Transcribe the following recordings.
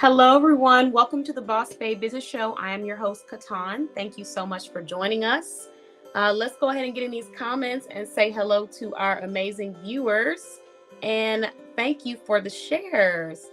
Hello, everyone. Welcome to the Boss Babe Business Show. I am your host, Katan. Thank you so much for joining us. Let's go ahead and get in these comments and say hello to our amazing viewers. And thank you for the shares.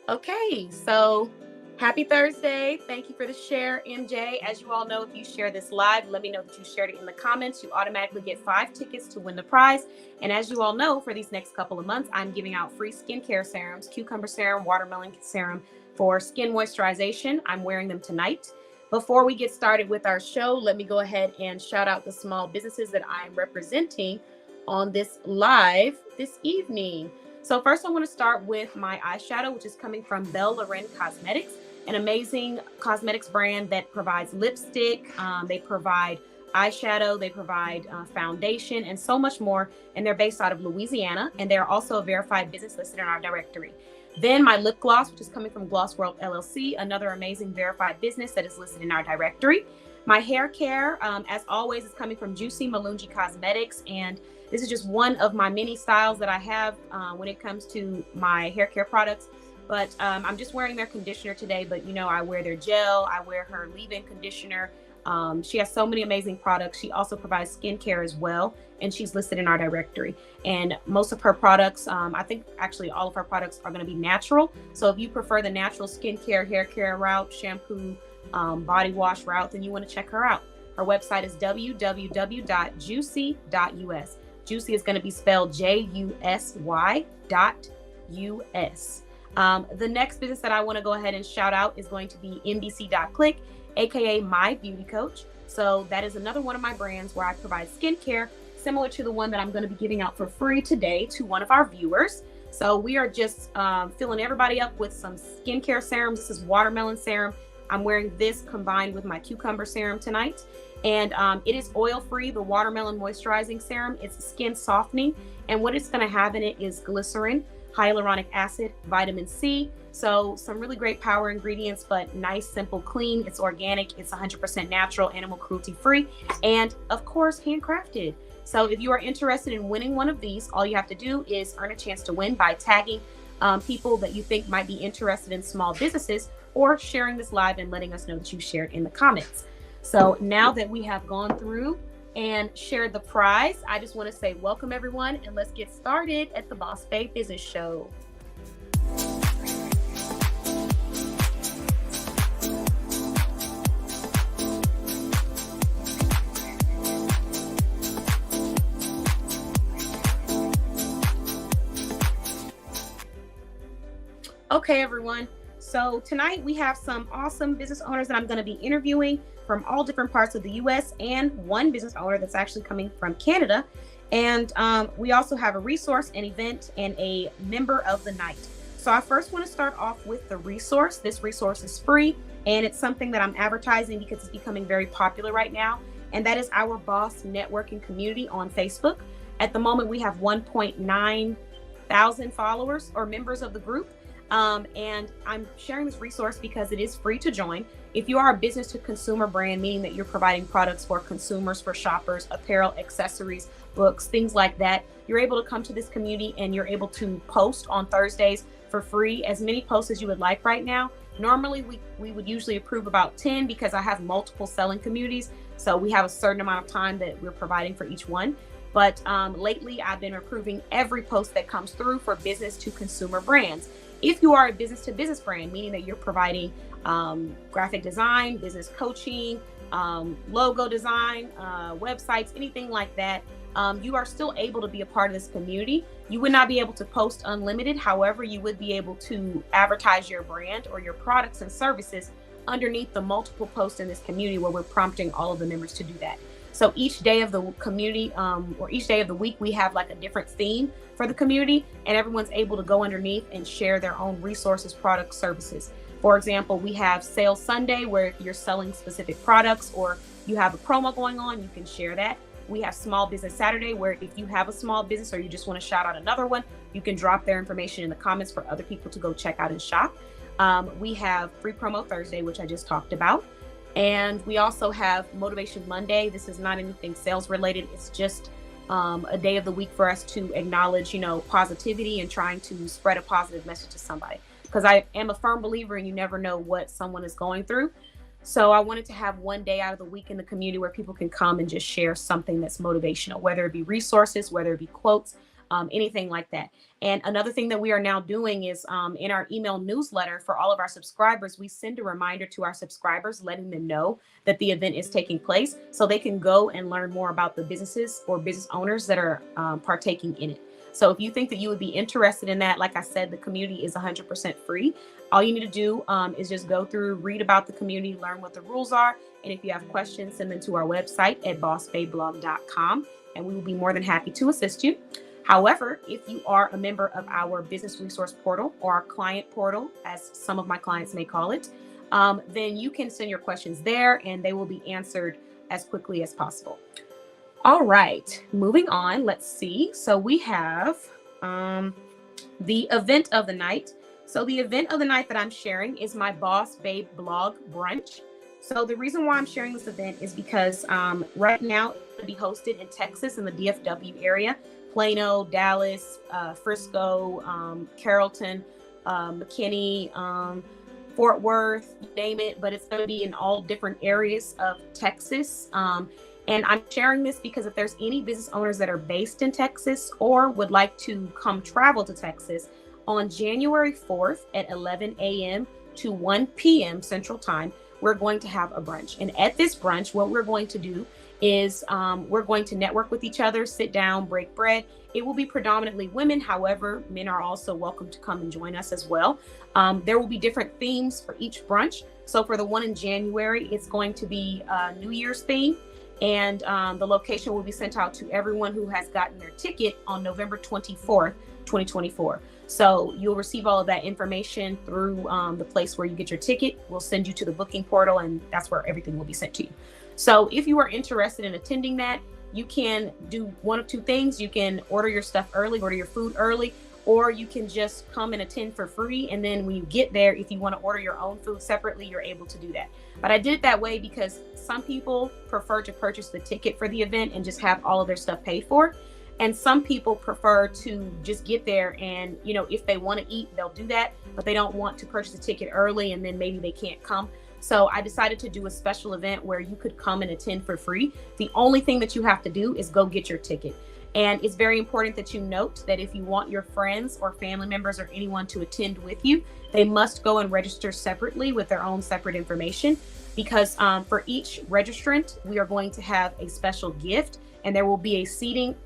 Okay, so happy Thursday. Thank you for the share, MJ. As you all know, if you share this live, let me know that you shared it in the comments. You automatically get 5 tickets to win the prize. And as you all know, for these next couple of months, I'm giving out free skincare serums, cucumber serum, watermelon serum for skin moisturization. I'm wearing them tonight. Before we get started with our show, let me go ahead and shout out the small businesses that I'm representing on this live this evening. So first I want to start with my eyeshadow, which is coming from Belle Loren Cosmetics, an amazing cosmetics brand that provides lipstick, they provide eyeshadow, they provide foundation, and so much more. And they're based out of Louisiana, and they're also a verified business listed in our directory. Then my lip gloss, which is coming from Gloss World LLC, another amazing verified business that is listed in our directory. My hair care, as always, is coming from Juicy Malungi Cosmetics, and this is just one of my many styles that I have when it comes to my hair care products. But I'm just wearing their conditioner today, but you know, I wear their gel, I wear her leave-in conditioner. She has so many amazing products. She also provides skincare as well, and she's listed in our directory. And most of her products, I think actually all of her products are going to be natural. So if you prefer the natural skincare, hair care route, shampoo, body wash route, then you want to check her out. Her website is www.juicy.us. Juicy is going to be spelled JUSY.US. The next business that I want to go ahead and shout out is going to be mbc.click, aka My Beauty Coach. So that is another one of my brands where I provide skincare similar to the one that I'm going to be giving out for free today to one of our viewers. So we are just filling everybody up with some skincare serums. This is watermelon serum. I'm wearing this combined with my cucumber serum tonight. And it is oil-free, the watermelon moisturizing serum. It's skin softening. And what it's going to have in it is glycerin, hyaluronic acid, vitamin C. So some really great power ingredients, but nice, simple, clean. It's organic. It's 100% natural, animal cruelty free, and of course, handcrafted. So if you are interested in winning one of these, all you have to do is earn a chance to win by tagging people that you think might be interested in small businesses, or sharing this live and letting us know that you shared in the comments. So now that we have gone through and shared the prize, I just want to say welcome everyone, and let's get started at the Boss Babe Business Show. Okay, everyone. So tonight we have some awesome business owners that I'm going to be interviewing from all different parts of the U.S. and one business owner that's actually coming from Canada. And we also have a resource, an event, and a member of the night. So I first want to start off with the resource. This resource is free, and it's something that I'm advertising because it's becoming very popular right now. And that is our Boss Networking community on Facebook. At the moment, we have 1.9 thousand followers or members of the group. And I'm sharing this resource because it is free to join. If you are a business to consumer brand, meaning that you're providing products for consumers, for shoppers, apparel, accessories, books, things like that, you're able to come to this community and you're able to post on Thursdays for free, as many posts as you would like right now. Normally, we would usually approve about 10 because I have multiple selling communities. So we have a certain amount of time that we're providing for each one. But lately, I've been approving every post that comes through for business to consumer brands. If you are a business to business brand, meaning that you're providing graphic design, business coaching, logo design, websites, anything like that, you are still able to be a part of this community. You would not be able to post unlimited. However, you would be able to advertise your brand or your products and services underneath the multiple posts in this community, where we're prompting all of the members to do that. So each day of the community or each day of the week, we have like a different theme for the community, and everyone's able to go underneath and share their own resources, products, services. For example, we have Sales Sunday, where if you're selling specific products or you have a promo going on, you can share that. We have Small Business Saturday, where if you have a small business or you just want to shout out another one, you can drop their information in the comments for other people to go check out and shop. We have Free Promo Thursday, which I just talked about. And we also have Motivation Monday. This is not anything sales related. It's just a day of the week for us to acknowledge, positivity and trying to spread a positive message to somebody. because I am a firm believer and you never know what someone is going through. So I wanted to have one day out of the week in the community where people can come and just share something that's motivational, whether it be resources, whether it be quotes, anything like that. And another thing that we are now doing is in our email newsletter for all of our subscribers, we send a reminder to our subscribers, letting them know that the event is taking place so they can go and learn more about the businesses or business owners that are partaking in it. So if you think that you would be interested in that, like I said, the community is 100% free. All you need to do is just go through, read about the community, learn what the rules are. And if you have questions, send them to our website at bossbabeblog.com, and we will be more than happy to assist you. However, if you are a member of our business resource portal or our client portal, as some of my clients may call it, then you can send your questions there and they will be answered as quickly as possible. All right, moving on. Let's see. So we have the event of the night. So the event of the night that I'm sharing is my Boss Babe Blog Brunch. So the reason why I'm sharing this event is because right now it's going to be hosted in Texas in the DFW area, Plano, Dallas, Frisco, Carrollton, McKinney, Fort Worth, you name it, but it's going to be in all different areas of Texas. And I'm sharing this because if there's any business owners that are based in Texas or would like to come travel to Texas, on January 4th at 11 a.m. to 1 p.m. Central Time, we're going to have a brunch. And at this brunch, what we're going to do is we're going to network with each other, sit down, break bread. It will be predominantly women. However, men are also welcome to come and join us as well. There will be different themes for each brunch. So for the one in January, it's going to be New Year's theme. And the location will be sent out to everyone who has gotten their ticket on November 24th, 2024. So you'll receive all of that information through the place where you get your ticket. We'll send you to the booking portal, and that's where everything will be sent to you. So if you are interested in attending that, you can do one of two things. You can order your stuff early, order your food early, or you can just come and attend for free. And then when you get there, if you want to order your own food separately, you're able to do that. But I did it that way because some people prefer to purchase the ticket for the event and just have all of their stuff paid for. And some people prefer to just get there and, you know, if they want to eat, they'll do that, but they don't want to purchase a ticket early and then maybe they can't come. So I decided to do a special event where you could come and attend for free. The only thing that you have to do is go get your ticket. And it's very important that you note that if you want your friends or family members or anyone to attend with you, they must go and register separately with their own separate information, because for each registrant, we are going to have a special gift. And there will be a seating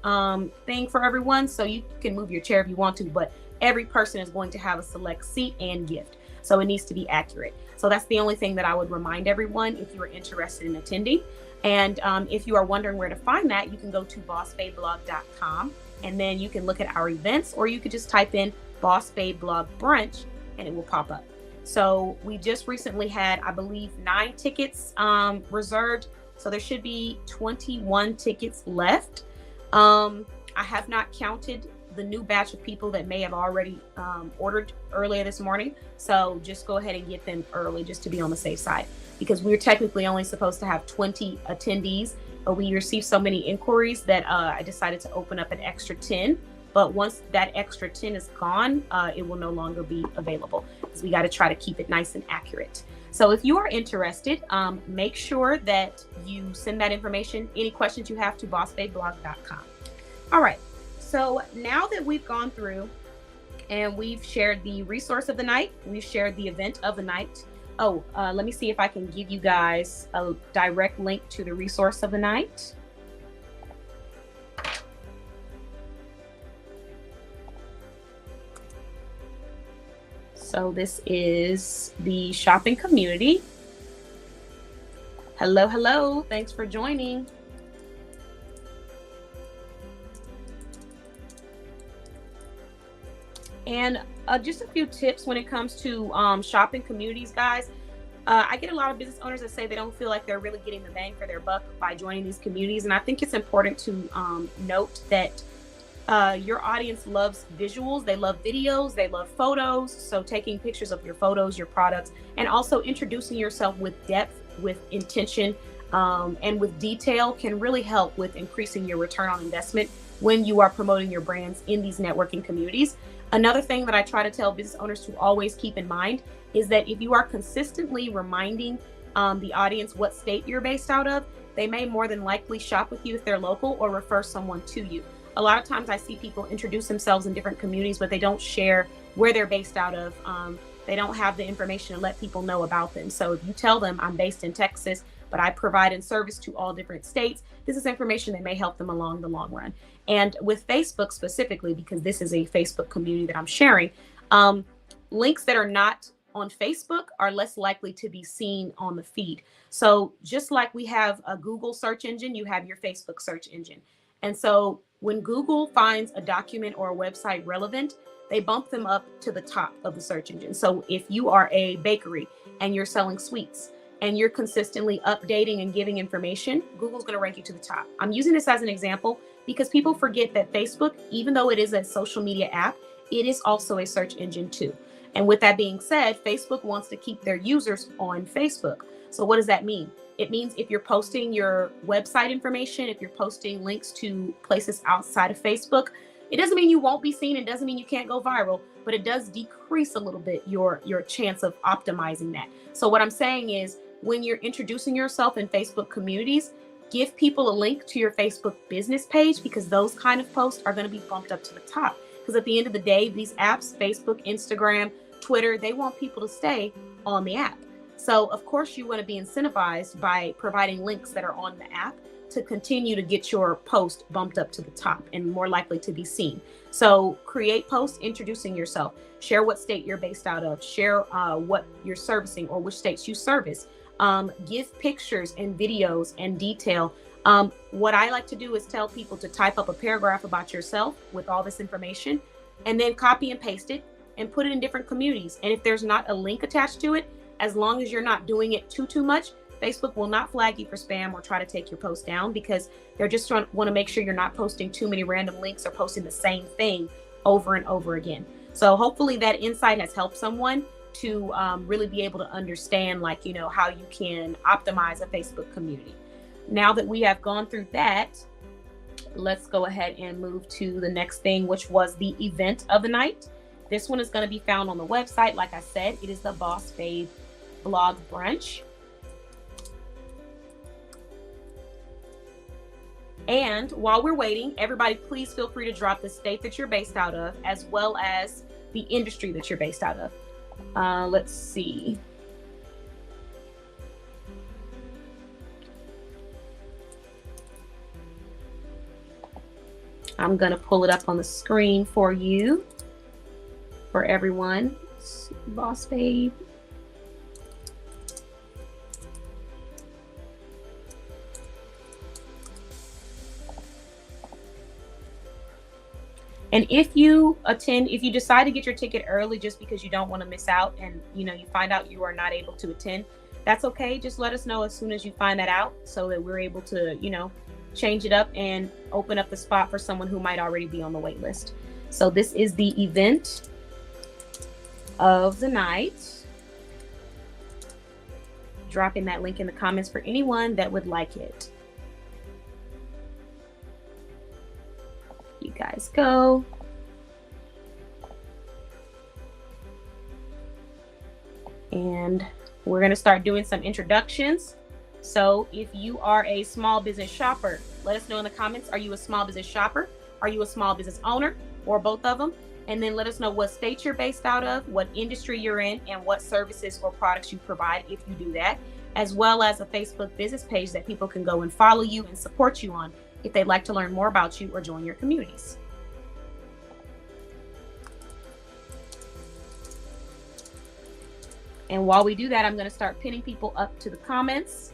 thing for everyone. So you can move your chair if you want to, but every person is going to have a select seat and gift. So it needs to be accurate. So that's the only thing that I would remind everyone if you are interested in attending. And if you are wondering where to find that, you can go to bossbabeblog.com and then you can look at our events, or you could just type in Boss Babe Blog Brunch and it will pop up. So we just recently had, I believe, 9 tickets reserved. So there should be 21 tickets left. I have not counted the new batch of people that may have already ordered earlier this morning. So just go ahead and get them early just to be on the safe side, because we're technically only supposed to have 20 attendees, but we received so many inquiries that I decided to open up an extra 10. But once that extra 10 is gone, it will no longer be available, because we got to try to keep it nice and accurate. So if you are interested, make sure that you send that information, any questions you have, to bossbabeblog.com. All right. So now that we've gone through and we've shared the resource of the night, we've shared the event of the night. Let me see if I can give you guys a direct link to the resource of the night. So this is the shopping community. Hello, hello. Thanks for joining. And just a few tips when it comes to shopping communities, guys. I get a lot of business owners that say they don't feel like they're really getting the bang for their buck by joining these communities. And I think it's important to note that your audience loves visuals, they love videos, they love photos. So taking pictures of your photos, your products, and also introducing yourself with depth, with intention, and with detail can really help with increasing your return on investment when you are promoting your brands in these networking communities. Another thing that I try to tell business owners to always keep in mind is that if you are consistently reminding the audience what state you're based out of, they may more than likely shop with you if they're local or refer someone to you. A lot of times I see people introduce themselves in different communities, but they don't share where they're based out of. They don't have the information to let people know about them. So if you tell them I'm based in Texas, but I provide and service to all different states, this is information that may help them along the long run. And with Facebook specifically, because this is a Facebook community that I'm sharing, links that are not on Facebook are less likely to be seen on the feed. So just like we have a Google search engine, you have your Facebook search engine. And so when Google finds a document or a website relevant, they bump them up to the top of the search engine. So if you are a bakery and you're selling sweets and you're consistently updating and giving information, Google's going to rank you to the top. I'm using this as an example because people forget that Facebook, even though it is a social media app, it is also a search engine too. And with that being said, Facebook wants to keep their users on Facebook. So what does that mean? It means if you're posting your website information, if you're posting links to places outside of Facebook, it doesn't mean you won't be seen. It doesn't mean you can't go viral, but it does decrease a little bit your chance of optimizing that. So what I'm saying is when you're introducing yourself in Facebook communities, give people a link to your Facebook business page, because those kind of posts are going to be bumped up to the top. Because at the end of the day, these apps, Facebook, Instagram, Twitter, they want people to stay on the app. So of course you want to be incentivized by providing links that are on the app to continue to get your post bumped up to the top and more likely to be seen. So create posts introducing yourself, share what state you're based out of, share what you're servicing or which states you service, give pictures and videos and detail. What I like to do is tell people to type up a paragraph about yourself with all this information and then copy and paste it and put it in different communities. And if there's not a link attached to it, as long as you're not doing it too much, Facebook will not flag you for spam or try to take your post down, because they're just want to make sure you're not posting too many random links or posting the same thing over and over again. So hopefully that insight has helped someone to really be able to understand, like, you know, how you can optimize a Facebook community. Now that we have gone through that, let's go ahead and move to the next thing, which was the event of the night. This one is going to be found on the website. Like I said, it is the Boss Babe Blog Brunch. And while we're waiting, everybody, please feel free to drop the state that you're based out of, as well as the industry that you're based out of. Let's see. I'm going to pull it up on the screen for you, for everyone. Boss Babe. And if you decide to get your ticket early just because you don't want to miss out, and you find out you are not able to attend, that's okay. Just let us know as soon as you find that out, so that we're able to, change it up and open up the spot for someone who might already be on the wait list. So this is the event of the night. Dropping that link in the comments for anyone that would like it. You guys go. And we're going to start doing some introductions. So if you are a small business shopper, let us know in the comments. Are you a small business shopper? Are you a small business owner, or both of them? And then let us know what state you're based out of, what industry you're in, and what services or products you provide if you do that, as well as a Facebook business page that people can go and follow you and support you on if they'd like to learn more about you or join your communities. And while we do that, I'm going to start pinning people up to the comments.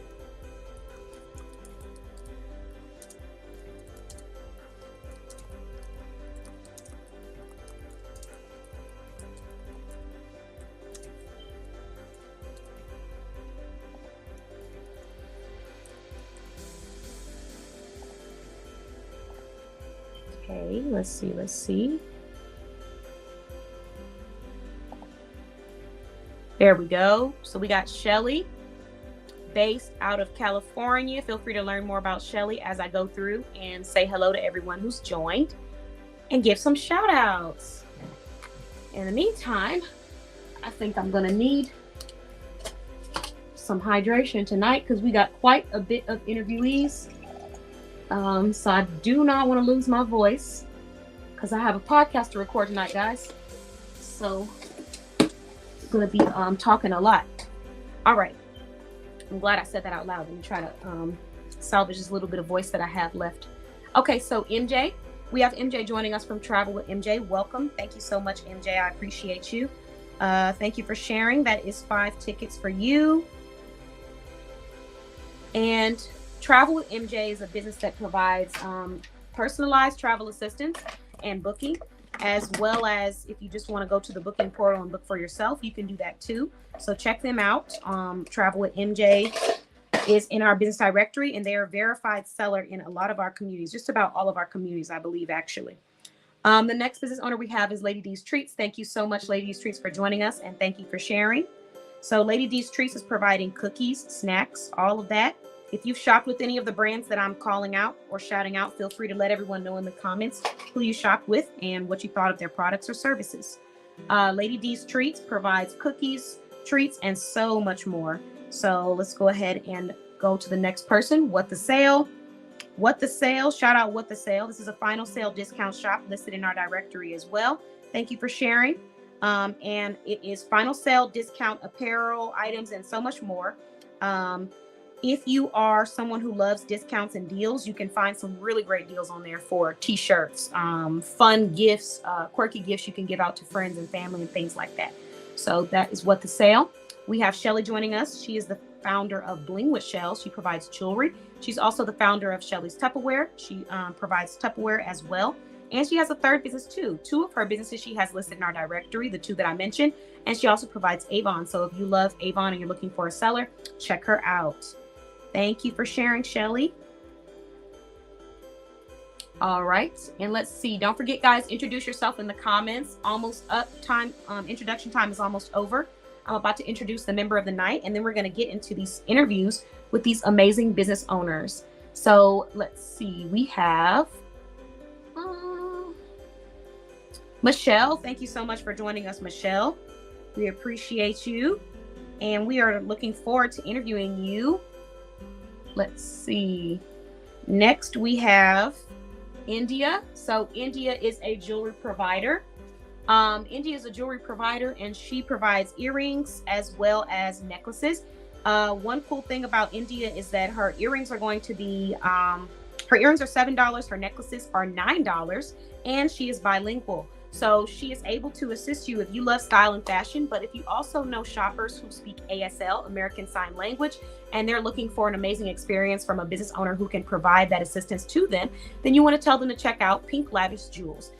Okay, let's see. There we go. So we got Shelly based out of California. Feel free to learn more about Shelly as I go through and say hello to everyone who's joined and give some shout outs. In the meantime, I think I'm gonna need some hydration tonight because we got quite a bit of interviewees. So I do not want to lose my voice because I have a podcast to record tonight, guys. So I'm gonna be talking a lot. All right. I'm glad I said that out loud. Let me try to salvage this little bit of voice that I have left. Okay, so MJ, we have MJ joining us from Travel with MJ. Welcome. Thank you so much, MJ. I appreciate you. Thank you for sharing. That is 5 tickets for you. And Travel with MJ is a business that provides personalized travel assistance and booking, as well as if you just want to go to the booking portal and book for yourself, you can do that too. So check them out. Travel with MJ is in our business directory, and they are a verified seller in a lot of our communities, just about all of our communities, I believe, actually. The next business owner we have is Lady D's Treats. Thank you so much, Lady D's Treats, for joining us, and thank you for sharing. So Lady D's Treats is providing cookies, snacks, all of that. If you've shopped with any of the brands that I'm calling out or shouting out, feel free to let everyone know in the comments who you shopped with and what you thought of their products or services. Lady D's Treats provides cookies, treats, and so much more. So let's go ahead and go to the next person. What the Sale. What the Sale. Shout out What the Sale. This is a final sale discount shop listed in our directory as well. Thank you for sharing. And it is final sale discount apparel, items, and so much more. If you are someone who loves discounts and deals, you can find some really great deals on there for t-shirts, fun gifts, quirky gifts you can give out to friends and family and things like that. So that is What the Sale. We have Shelly joining us. She is the founder of Bling with Shell. She provides jewelry. She's also the founder of Shelly's Tupperware. She provides Tupperware as well. And she has a third business too. 2 of her businesses she has listed in our directory, the 2 that I mentioned. And she also provides Avon. So if you love Avon and you're looking for a seller, check her out. Thank you for sharing, Shelly. All right, and let's see. Don't forget, guys, introduce yourself in the comments. Almost up time. Introduction time is almost over. I'm about to introduce the member of the night, and then we're going to get into these interviews with these amazing business owners. So let's see. We have Michelle. Thank you so much for joining us, Michelle. We appreciate you, and we are looking forward to interviewing you. Let's see. Next, we have India. So India is a jewelry provider. India is a jewelry provider, and she provides earrings as well as necklaces. One cool thing about India is that her earrings are going to be, her earrings are $7, her necklaces are $9, and she is bilingual. So she is able to assist you if you love style and fashion, but if you also know shoppers who speak ASL, American Sign Language, and they're looking for an amazing experience from a business owner who can provide that assistance to them, then you want to tell them to check out Pink Lavish Jewels.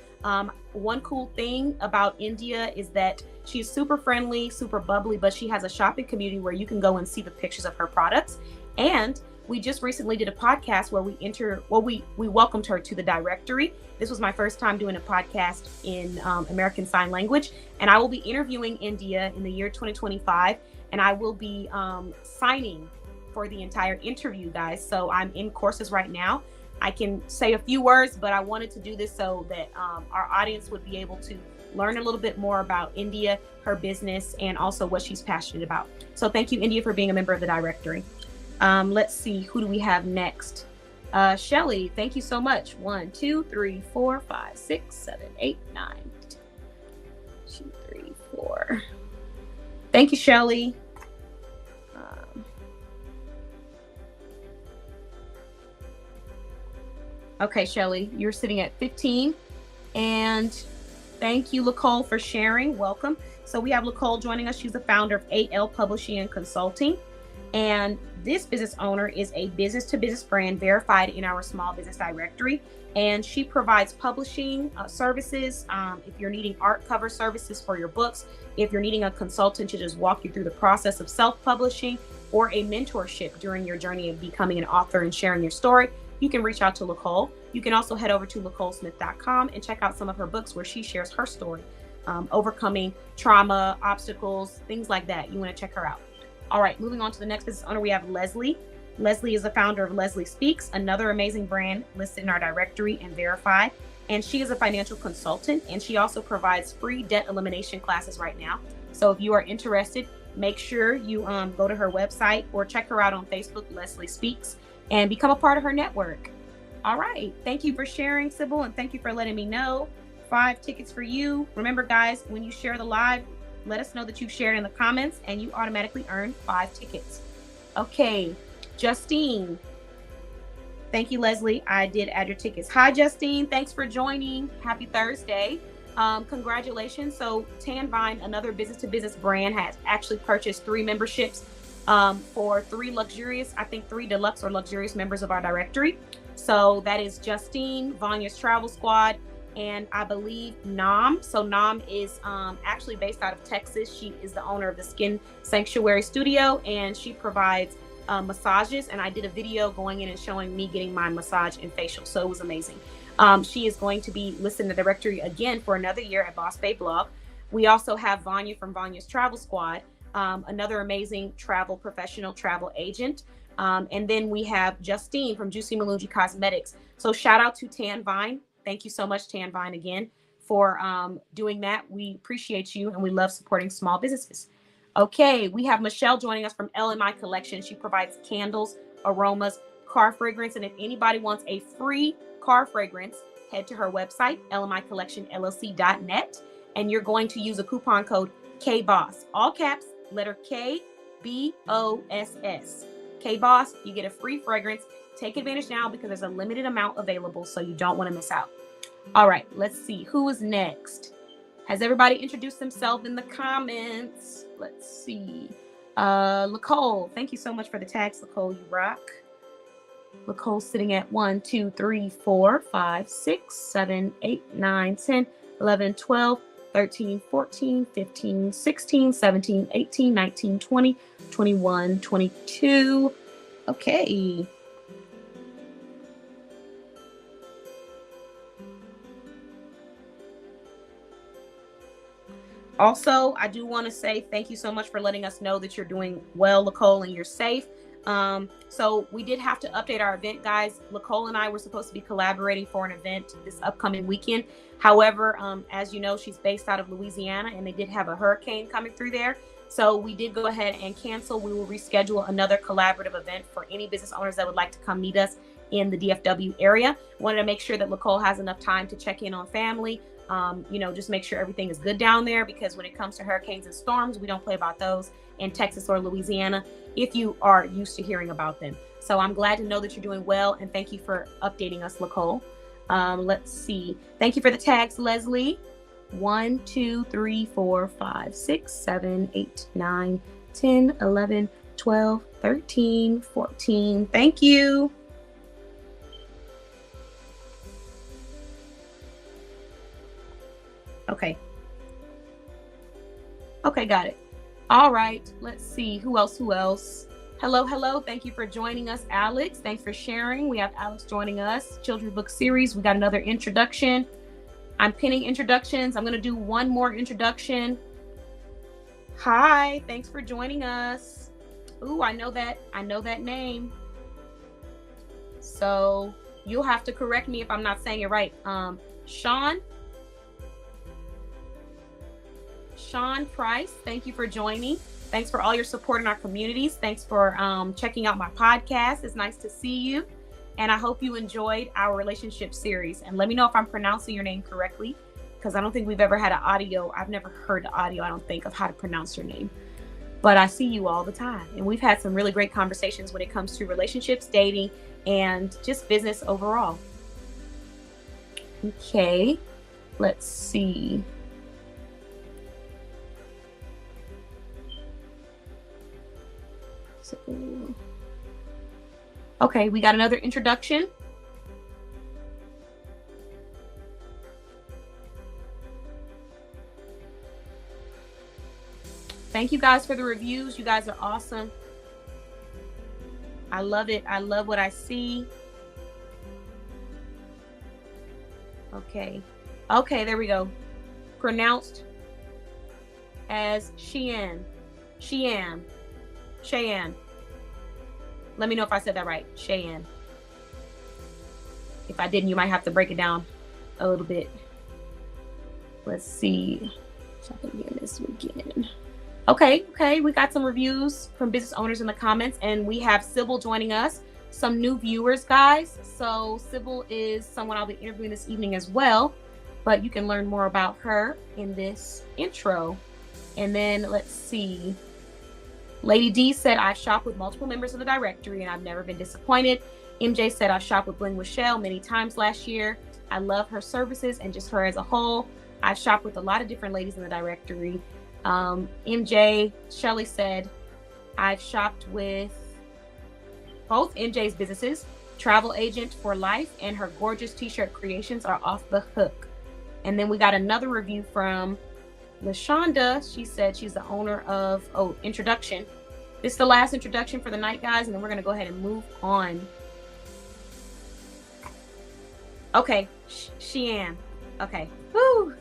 One cool thing about India is that she's super friendly, super bubbly, but she has a shopping community where you can go and see the pictures of her products. And we just recently did a podcast where we welcomed her to the directory. This was my first time doing a podcast in American Sign Language, and I will be interviewing India in the year 2025, and I will be signing for the entire interview, guys. So I'm in courses right now. I can say a few words, but I wanted to do this so that our audience would be able to learn a little bit more about India, her business, and also what she's passionate about. So thank you, India, for being a member of the directory. Let's see, who do we have next? Shelly, thank you so much. 1, 2, 3, 4, 5, 6, 7, 8, 9. 2, 3, 4. Thank you, Shelly. Okay, Shelly, you're sitting at 15. And thank you, Lacole, for sharing. Welcome. So we have Lacole joining us. She's the founder of AL Publishing and Consulting. And this business owner is a business-to-business brand verified in our small business directory. And she provides publishing services. If you're needing art cover services for your books, if you're needing a consultant to just walk you through the process of self-publishing, or a mentorship during your journey of becoming an author and sharing your story, you can reach out to Lacole. You can also head over to LacoleSmith.com and check out some of her books where she shares her story, overcoming trauma, obstacles, things like that. You want to check her out. All right, moving on to the next business owner, we have Leslie. Leslie is the founder of Leslie Speaks, another amazing brand listed in our directory and verified. And she is a financial consultant, and she also provides free debt elimination classes right now. So if you are interested, make sure you go to her website or check her out on Facebook, Leslie Speaks, and become a part of her network. All right. Thank you for sharing, Sybil, and thank you for letting me know. 5 tickets for you. Remember, guys, when you share the live, let us know that you've shared in the comments, and you automatically earn 5 tickets. Okay. Justine. Thank you, Leslie. I did add your tickets. Hi, Justine. Thanks for joining. Happy Thursday. Congratulations. So Tan Vine, another business-to-business brand, has actually purchased 3 memberships for 3 luxurious, I think 3 deluxe or luxurious members of our directory. So that is Justine, Vanya's Travel Squad, and I believe Nam. So Nam is actually based out of Texas. She is the owner of the Skin Sanctuary Studio, and she provides massages. And I did a video going in and showing me getting my massage and facial. So it was amazing. She is going to be listed in the directory again for another year at Boss Bay Blog. We also have Vanya from Vanya's Travel Squad, another amazing travel professional, travel agent. And then we have Justine from Juicy Malungi Cosmetics. So shout out to Tan Vine. Thank you so much, Tan Vine, again, for doing that. We appreciate you, and we love supporting small businesses. Okay, we have Michelle joining us from LMI Collection. She provides candles, aromas, car fragrance. And if anybody wants a free car fragrance, head to her website, lmicollectionllc.net, and you're going to use a coupon code KBOSS, all caps, letter KBOSS. KBOSS, you get a free fragrance. Take advantage now because there's a limited amount available, so you don't want to miss out. All right, let's see who is next. Has everybody introduced themselves in the comments? Let's see. Nicole, thank you so much for the tags, Nicole. You rock. Nicole sitting at 1, 2, 3, 4, 5, 6, 7, 8, 9, 10, 11, 12, 13, 14, 15, 16, 17, 18, 19, 20, 21, 22. Okay. Also, I do want to say thank you so much for letting us know that you're doing well, Nicole, and you're safe. So we did have to update our event, guys. Nicole and I were supposed to be collaborating for an event this upcoming weekend. However, as you know, she's based out of Louisiana, and they did have a hurricane coming through there. So we did go ahead and cancel. We will reschedule another collaborative event for any business owners that would like to come meet us in the DFW area. Wanted to make sure that Nicole has enough time to check in on family. Just make sure everything is good down there, because when it comes to hurricanes and storms, we don't play about those in Texas or Louisiana if you are used to hearing about them. So I'm glad to know that you're doing well, and thank you for updating us, Nicole. Let's see. Thank you for the tags, Leslie. 1, 2, 3, 4, 5, 6, 7, 8, 9, 10, 11, 12, 13, 14. Thank you. Okay. Okay, got it. All right. Let's see. Who else? Hello. Thank you for joining us, Alex. Thanks for sharing. We have Alex joining us. Children's book series. We got another introduction. I'm pinning introductions. I'm going to do one more introduction. Hi. Thanks for joining us. Ooh, I know that name. So you'll have to correct me if I'm not saying it right. Sean Price, thank you for joining. Thanks for all your support in our communities. Thanks for checking out my podcast. It's nice to see you. And I hope you enjoyed our relationship series. And let me know if I'm pronouncing your name correctly, because I don't think we've ever had an audio. I've never heard the audio, I don't think, of how to pronounce your name. But I see you all the time. And we've had some really great conversations when it comes to relationships, dating, and just business overall. Okay, let's see. Okay, we got another introduction. Thank you guys for the reviews. You guys are awesome. I love it. I love what I see. Okay, there we go. Pronounced as Shean. Cheyenne. Let me know if I said that right. Cheyenne. If I didn't, you might have to break it down a little bit. Let's see. Shopping again this weekend. Okay. We got some reviews from business owners in the comments, and we have Sybil joining us. Some new viewers, guys. So Sybil is someone I'll be interviewing this evening as well, but you can learn more about her in this intro. And then let's see. Lady D said, I shop with multiple members of the directory and I've never been disappointed. MJ said, I've shopped with Bling with Shell many times last year. I love her services and just her as a whole. I've shopped with a lot of different ladies in the directory. MJ, Shelly said, I've shopped with both MJ's businesses, Travel Agent for Life, and her gorgeous t-shirt creations are off the hook. And then we got another review from LaShonda. She said she's the owner of, introduction. This is the last introduction for the night, guys, and then we're going to go ahead and move on. Okay, Cheyenne. Okay. Woo!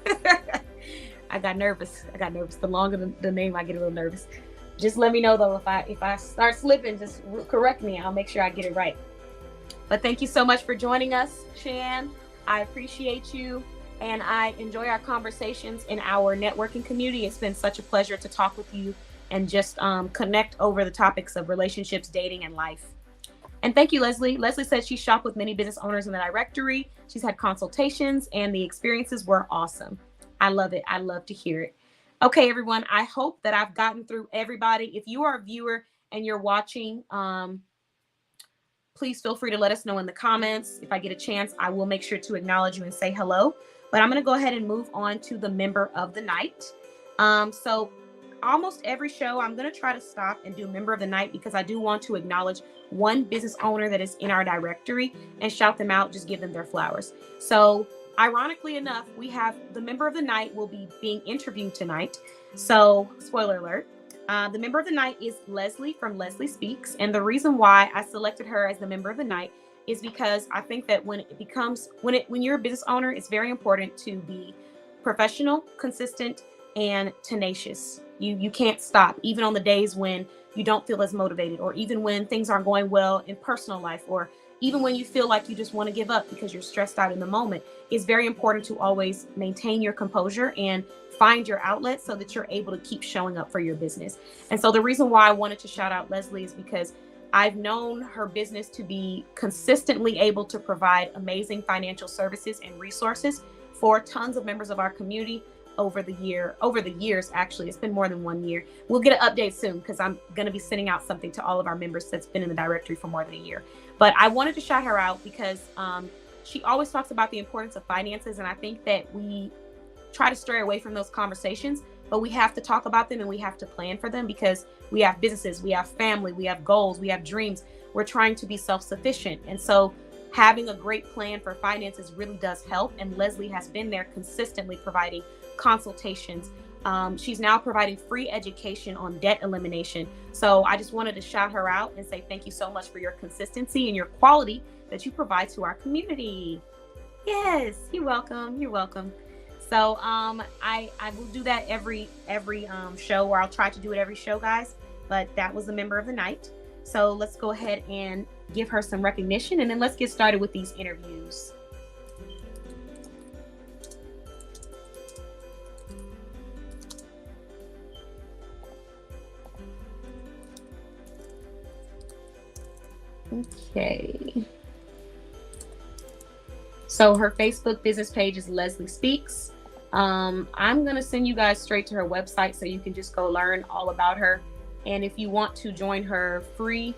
I got nervous. The longer the name, I get a little nervous. Just let me know though if I start slipping, just correct me. I'll make sure I get it right. But thank you so much for joining us, Cheyenne. I appreciate you, and I enjoy our conversations in our networking community. It's been such a pleasure to talk with you and just connect over the topics of relationships, dating, and life. And thank you, Leslie. Leslie said she shopped with many business owners in the directory. She's had consultations, and the experiences were awesome. I love it. I love to hear it. Okay, everyone. I hope that I've gotten through everybody. If you are a viewer and you're watching, please feel free to let us know in the comments. If I get a chance, I will make sure to acknowledge you and say hello. But I'm going to go ahead and move on to the member of the night. So almost every show, I'm going to try to stop and do member of the night because I do want to acknowledge one business owner that is in our directory and shout them out, just give them their flowers. So ironically enough, we have the member of the night will be being interviewed tonight. So spoiler alert. The member of the night is Leslie from Leslie Speaks. And the reason why I selected her as the member of the night is because I think that when you're a business owner, it's very important to be professional, consistent, and tenacious. You can't stop, even on the days when you don't feel as motivated, or even when things aren't going well in personal life, or even when you feel like you just want to give up because you're stressed out in the moment. It's very important to always maintain your composure and find your outlet so that you're able to keep showing up for your business. And so the reason why I wanted to shout out Leslie is because I've known her business to be consistently able to provide amazing financial services and resources for tons of members of our community over the years. Actually, it's been more than 1 year. We'll get an update soon because I'm going to be sending out something to all of our members that's been in the directory for more than a year. But I wanted to shout her out because she always talks about the importance of finances. And I think that we try to stray away from those conversations, but we have to talk about them and we have to plan for them because we have businesses, we have family, we have goals, we have dreams. We're trying to be self-sufficient. And so having a great plan for finances really does help. And Leslie has been there consistently providing consultations. She's now providing free education on debt elimination. So I just wanted to shout her out and say thank you so much for your consistency and your quality that you provide to our community. Yes, you're welcome. You're welcome. So I will do that every show, or I'll try to do it every show, guys. But that was the member of the night. So let's go ahead and give her some recognition, and then let's get started with these interviews. Okay. So her Facebook business page is Leslie Speaks. I'm going to send you guys straight to her website so you can just go learn all about her. And if you want to join her free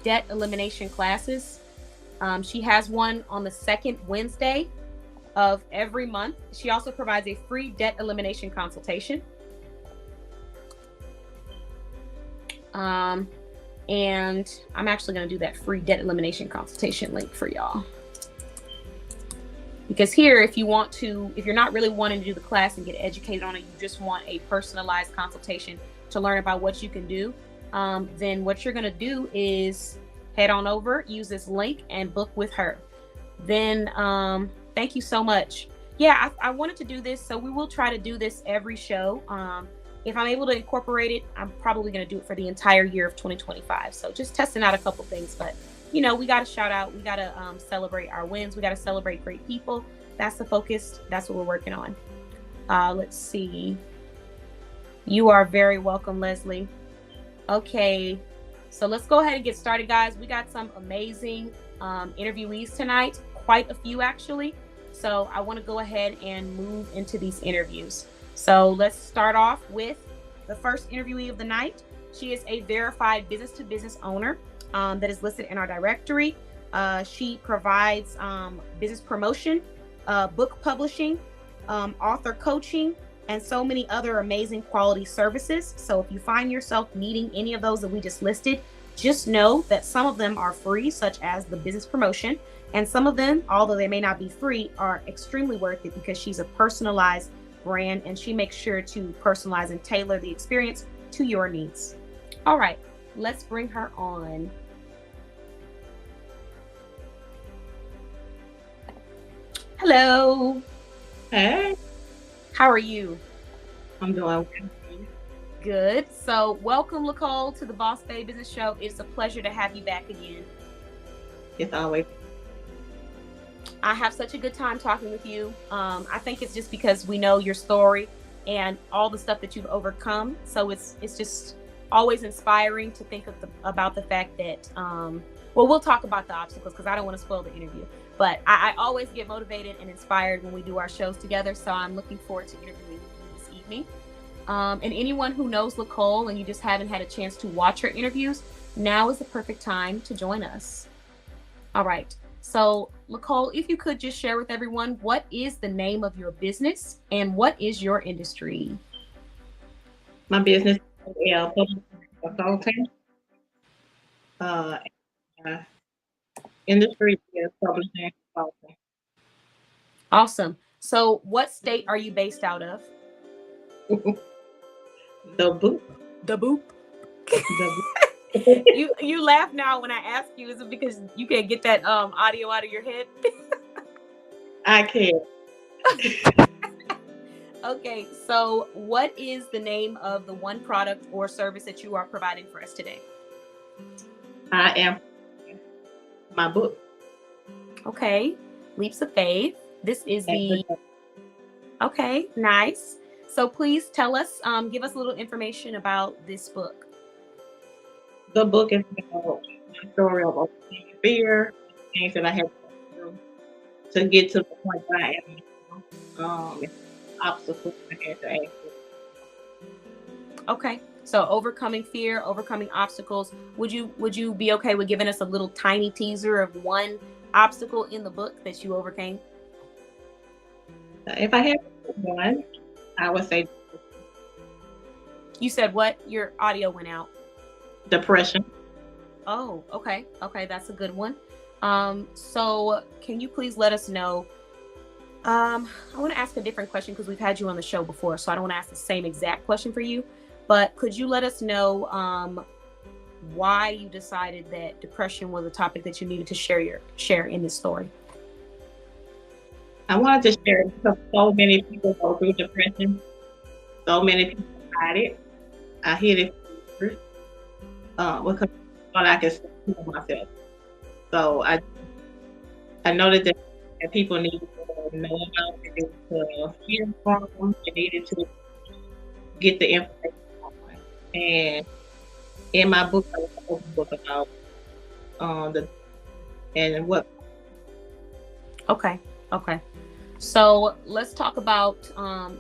debt elimination classes, she has one on the second Wednesday of every month. She also provides a free debt elimination consultation. And I'm actually going to do that free debt elimination consultation link for y'all. Because here, if you're not really wanting to do the class and get educated on it, you just want a personalized consultation to learn about what you can do, then what you're going to do is head on over, use this link, and book with her. Then thank you so much. Yeah, I wanted to do this, so we will try to do this every show. if I'm able to incorporate it, I'm probably going to do it for the entire year of 2025. So just testing out a couple things, but we got to shout out, we got to celebrate our wins. We got to celebrate great people. That's the focus. That's what we're working on. Let's see. You are very welcome, Leslie. Okay. So let's go ahead and get started, guys. We got some amazing interviewees tonight, quite a few actually. So I want to go ahead and move into these interviews. So let's start off with the first interviewee of the night. She is a verified business-to-business owner that is listed in our directory. She provides business promotion, book publishing, author coaching, and so many other amazing quality services. So if you find yourself needing any of those that we just listed, just know that some of them are free, such as the business promotion, and some of them, although they may not be free, are extremely worth it because she's a personalized brand and she makes sure to personalize and tailor the experience to your needs. All right, let's bring her on. Hello. Hey. How are you? I'm doing well. Good. So welcome, Nicole, to the Boss Babe Business Show. It's a pleasure to have you back again. It's always. I have such a good time talking with you. I think it's just because we know your story and all the stuff that you've overcome. So it's just always inspiring to think about the fact that, we'll talk about the obstacles because I don't want to spoil the interview. But I always get motivated and inspired when we do our shows together. So I'm looking forward to interviewing you this evening. And anyone who knows Nicole and you just haven't had a chance to watch her interviews, now is the perfect time to join us. All right. So Nicole, if you could just share with everyone, what is the name of your business and what is your industry? My business is public consulting. Industry is publishing consulting. Awesome. So what state are you based out of? The boop. The boop. You laugh now when I ask you, is it because you can't get that audio out of your head? I can. Okay, so what is the name of the one product or service that you are providing for us today? I am my book. Okay, Leaps of Faith. This is okay, nice. So please tell us, give us a little information about this book. The book is about my story of overcoming fear, things that I had to get to the point where I am. Obstacles I had to ask. Okay, so overcoming fear, overcoming obstacles. Would you be okay with giving us a little tiny teaser of one obstacle in the book that you overcame? If I had one, I would say You said what? Your audio went out. Depression. Oh, okay. Okay, that's a good one. So can you please let us know, I want to ask a different question because we've had you on the show before, so I don't want to ask the same exact question for you, but could you let us know why you decided that depression was a topic that you needed to share in this story? I wanted to share because so many people go through depression. So many people hide it. I hid it first, because all I can say to myself. So I noticed that people needed to know about it, they needed to hear from them, they needed to get the information on. And in my book, I was an open book about what. Okay. So let's talk about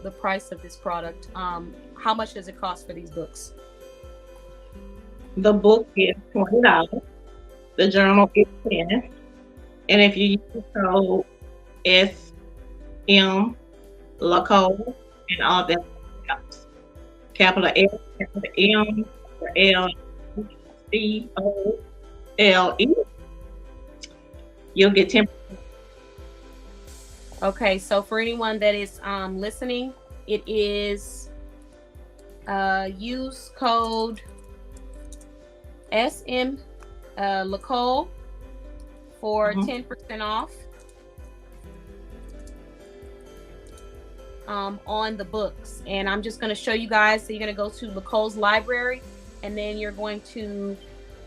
the price of this product. How much does it cost for these books? The book is $20. The journal is $10. And if you use the code SM Lacole and all that capital S, capital M, LCOLE, you'll get 10%. Okay, so for anyone that is listening, it is use code SM Lacole for 10% off. on the books. And I'm just going to show you guys. So you're going to go to Nicole's library, and then you're going to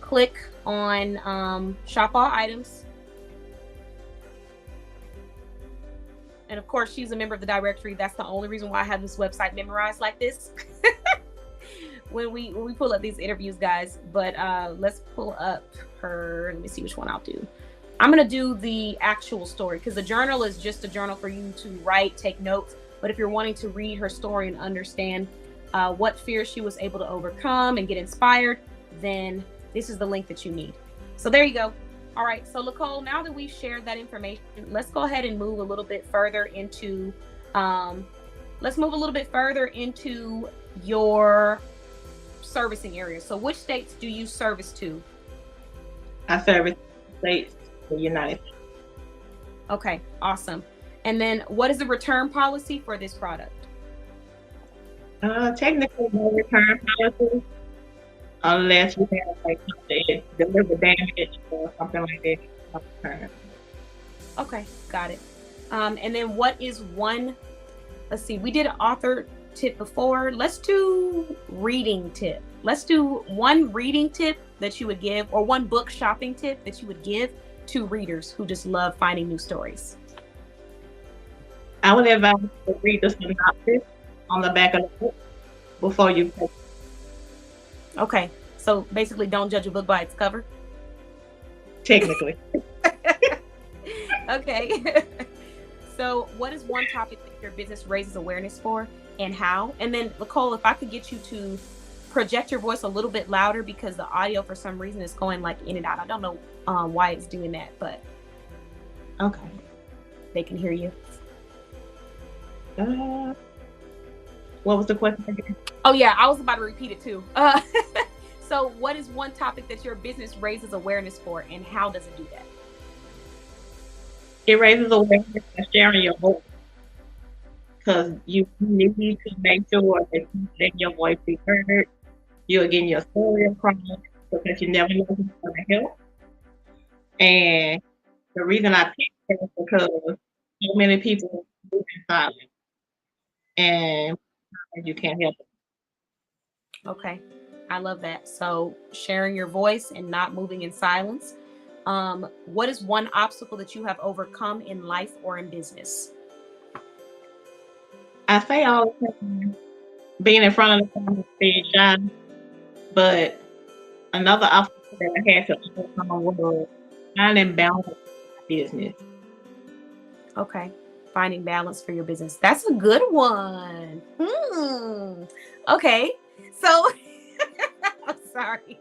click on shop all items. And of course, she's a member of the directory. That's the only reason why I have this website memorized like this. when we pull up these interviews, guys. But let's pull up her. Let me see which one I'll do. I'm going to do the actual story, because the journal is just a journal for you to write, take notes. But if you're wanting to read her story and understand what fears she was able to overcome and get inspired, then this is the link that you need. So there you go. All right. So Nicole, now that we've shared that information, let's go ahead and move a little bit further into, your servicing area. So which states do you service to? I service states in the United States. Okay, awesome. And then what is the return policy for this product? Technically no return policy unless you have like something deliver damage or something like that. Return. Okay, got it. And then what is one, let's see, we did an author tip before. Let's do reading tip. Let's do one reading tip that you would give, or one book shopping tip that you would give to readers who just love finding new stories. I would advise you to read the synopsis on the back of the book before you purchase. Okay, so basically don't judge a book by its cover. Technically. Okay. So what is one topic that your business raises awareness for, and how? And then Nicole, if I could get you to project your voice a little bit louder, because the audio for some reason is going like in and out. I don't know why it's doing that, but okay, they can hear you. What was the question again? Oh yeah, I was about to repeat it too. So what is one topic that your business raises awareness for, and how does it do that? It raises awareness by sharing your voice, because you need to make sure that you let your voice be heard. You're getting your story across, because you never know who's going to help. And the reason I picked it is because so many people move in silence, and you can't help it. Okay, I love that. So sharing your voice and not moving in silence. What is one obstacle that you have overcome in life or in business? I say all the time, being in front of the camera, being shy, but another obstacle that I had to overcome was finding balance in my business. Okay, finding balance for your business. That's a good one. Okay, so I'm sorry,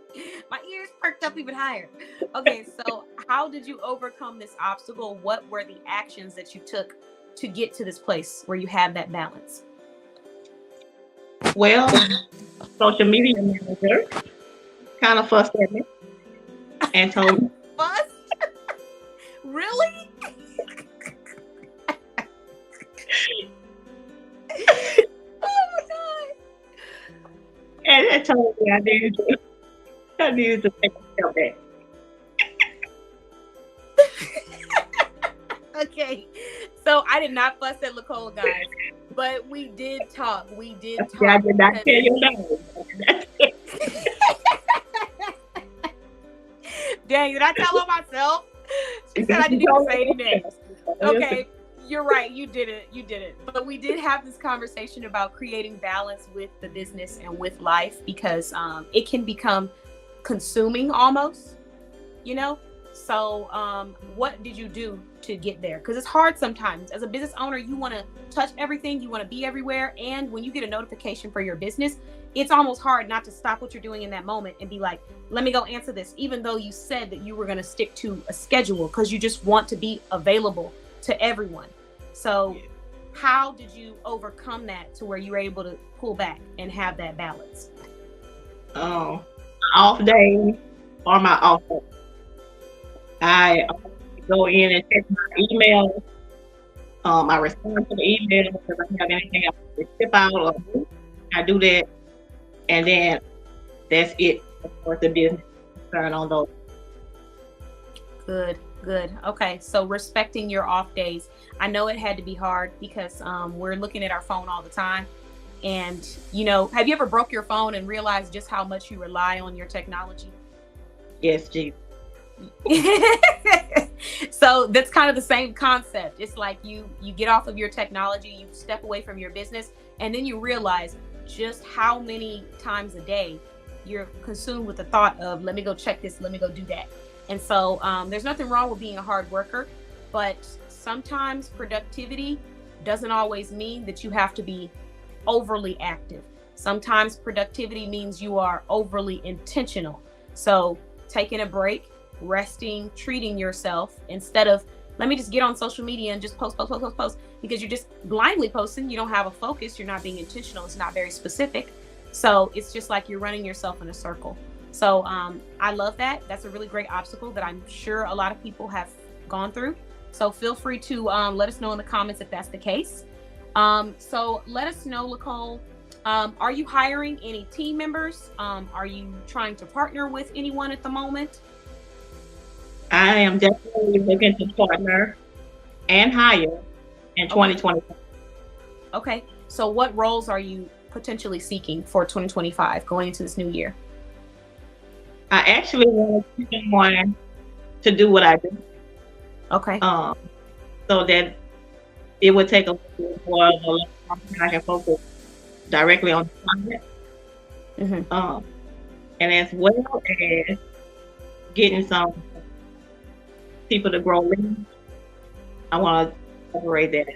my ears perked up even higher. Okay, so how did you overcome this obstacle? What were the actions that you took to get to this place where you have that balance? Well, social media manager kind of fussed at me and told me. Fuss? Really? Oh my God. And it told me I needed to take a step back. Okay, so I did not fuss at Nicole, guys, but we did talk. I did not tell you no. Dang, did I tell her myself? She said I didn't even say any names. Okay, you're right. You did it. But we did have this conversation about creating balance with the business and with life, because it can become consuming almost, So what did you do to get there? Because it's hard sometimes. As a business owner, you want to touch everything. You want to be everywhere. And when you get a notification for your business, it's almost hard not to stop what you're doing in that moment and be like, let me go answer this, even though you said that you were going to stick to a schedule, because you just want to be available to everyone. So how did you overcome that to where you were able to pull back and have that balance? Off day or my off day, I go in and check my email. I respond to the email because I have anything I want to ship out or do. I do that, and then that's it for the business concern on those. Good. Good. Okay. So respecting your off days. I know it had to be hard because we're looking at our phone all the time. And, have you ever broke your phone and realized just how much you rely on your technology? Yes, G. So that's kind of the same concept. It's like you get off of your technology, you step away from your business, and then you realize just how many times a day you're consumed with the thought of, let me go check this, let me go do that. And so there's nothing wrong with being a hard worker, but sometimes productivity doesn't always mean that you have to be overly active. Sometimes productivity means you are overly intentional. So taking a break, resting, treating yourself, instead of, let me just get on social media and just post, because you're just blindly posting. You don't have a focus. You're not being intentional. It's not very specific. So it's just like you're running yourself in a circle. So I love that. That's a really great obstacle that I'm sure a lot of people have gone through. So feel free to let us know in the comments if that's the case. So let us know, Nicole, are you hiring any team members? Are you trying to partner with anyone at the moment? I am definitely looking to partner and hire in 2025. Okay. So what roles are you potentially seeking for 2025 going into this new year? I actually want someone to do what I do. Okay. So that it would take a little bit more of a long time and I can focus directly on the content. And as well as getting some people to grow leads, I want to separate that.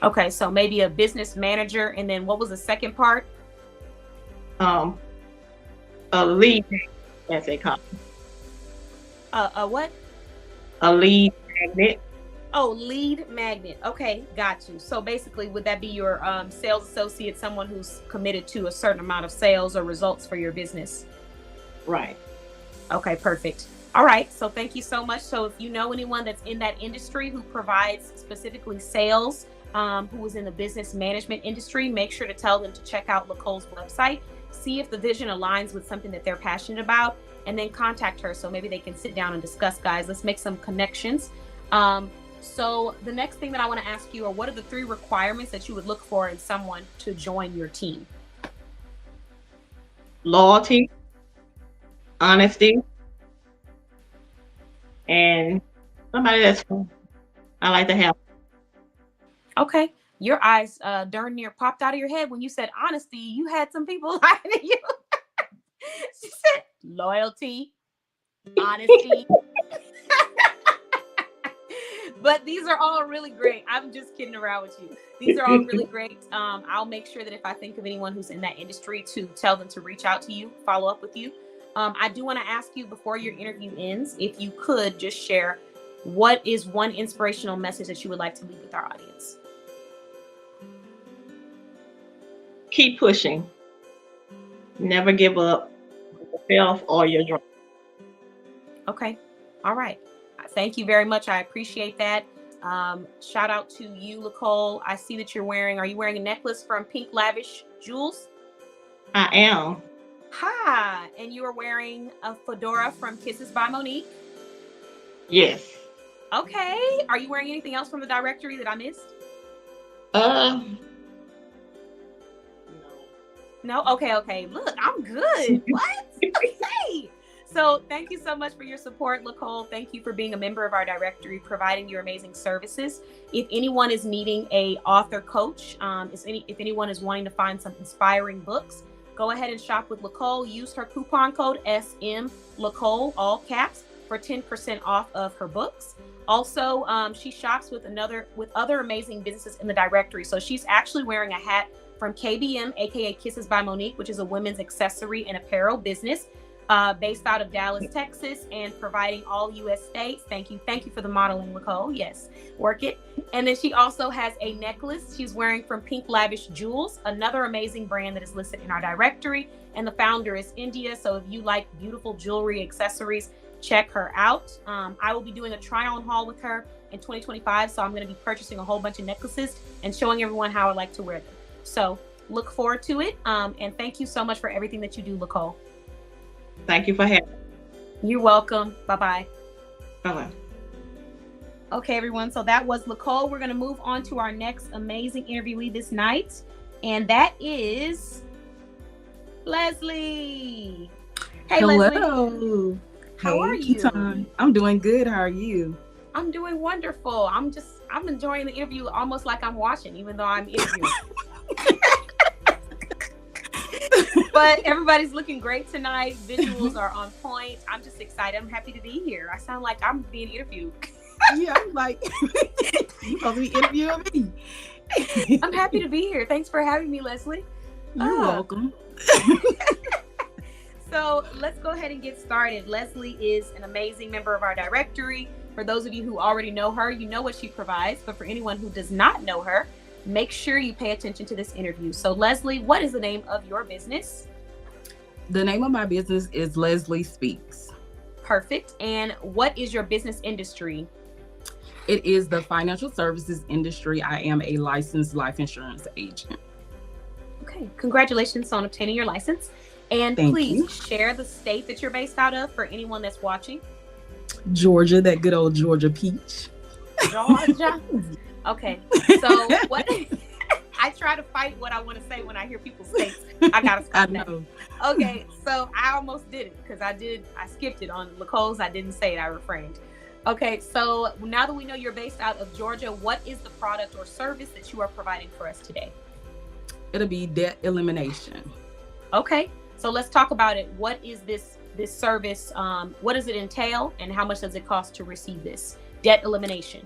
Okay, so maybe a business manager, and then what was the second part? A lead, as they call it. A what? A lead magnet. Oh, lead magnet. Okay, got you. So basically, would that be your sales associate, someone who's committed to a certain amount of sales or results for your business? Right. Okay, perfect. All right. So thank you so much. So if you know anyone that's in that industry who provides specifically sales, who is in the business management industry, make sure to tell them to check out Nicole's website, see if the vision aligns with something that they're passionate about, and then contact her. So maybe they can sit down and discuss, guys. Let's make some connections. So the next thing that I want to ask you are, what are the 3 requirements that you would look for in someone to join your team? Loyalty, honesty, and somebody that's fun. I like to have. Okay. Your eyes darn near popped out of your head when you said honesty. You had some people lying to you. She said loyalty, honesty. But these are all really great. I'm just kidding around with you. These are all really great. I'll make sure that if I think of anyone who's in that industry, to tell them to reach out to you, follow up with you. I do want to ask you, before your interview ends, if you could just share, what is one inspirational message that you would like to leave with our audience? Keep pushing. Never give up yourself or your dream. Okay. All right. Thank you very much. I appreciate that. Shout out to you, Nicole. I see that are you wearing a necklace from Pink Lavish Jewels? I am. Hi. And you are wearing a fedora from Kisses by Monique? Yes. Okay. Are you wearing anything else from the directory that I missed? No? Okay. Look, I'm good. What? Okay. So thank you so much for your support, Nicole. Thank you for being a member of our directory, providing your amazing services. If anyone is needing a author coach, if anyone is wanting to find some inspiring books, go ahead and shop with Nicole. Use her coupon code SMLicole, all caps, for 10% off of her books. Also, she shops with other amazing businesses in the directory. So she's actually wearing a hat from KBM, aka Kisses by Monique, which is a women's accessory and apparel business based out of Dallas, Texas, and providing all U.S. states. Thank you for the modeling, Nicole. Yes, work it. And then she also has a necklace she's wearing from Pink Lavish Jewels, another amazing brand that is listed in our directory. And the founder is India. So if you like beautiful jewelry accessories, check her out. I will be doing a try-on haul with her in 2025. So I'm going to be purchasing a whole bunch of necklaces and showing everyone how I like to wear them. So look forward to it. And thank you so much for everything that you do, Nicole. Thank you for having me. You're welcome. Bye-bye. Okay. Okay, everyone. So that was Nicole. We're going to move on to our next amazing interviewee this night, and that is Leslie. Hey, Hello. Leslie. How are you? Keaton. I'm doing good. How are you? I'm doing wonderful. I'm enjoying the interview almost like I'm watching, even though I'm interviewing. But everybody's looking great tonight. Visuals are on point. I'm just excited. I'm happy to be here. I sound like I'm being interviewed. Yeah, I'm like, you're supposed to be interviewing me. I'm happy to be here. Thanks for having me, Leslie. You're welcome. So let's go ahead and get started. Leslie is an amazing member of our directory. For those of you who already know her, you know what she provides. But for anyone who does not know her, make sure you pay attention to this interview. So Leslie, what is the name of your business? The name of my business is Leslie Speaks. Perfect. And what is your business industry? It is the financial services industry. I am a licensed life insurance agent. Okay. Congratulations on obtaining your license. And Thank please you. share the state that you're based out of for anyone that's watching. Georgia, that good old Georgia peach. Georgia. Okay. So what I try to fight what I want to say when I hear people's states. I gotta I stop that. know. Okay, so I almost did it because I skipped it on Nicole's. I didn't say it, I refrained. Okay, so now that we know you're based out of Georgia, what is the product or service that you are providing for us today? It'll be debt elimination. Okay, so let's talk about it. What is this service? What does it entail, and how much does it cost to receive this debt elimination?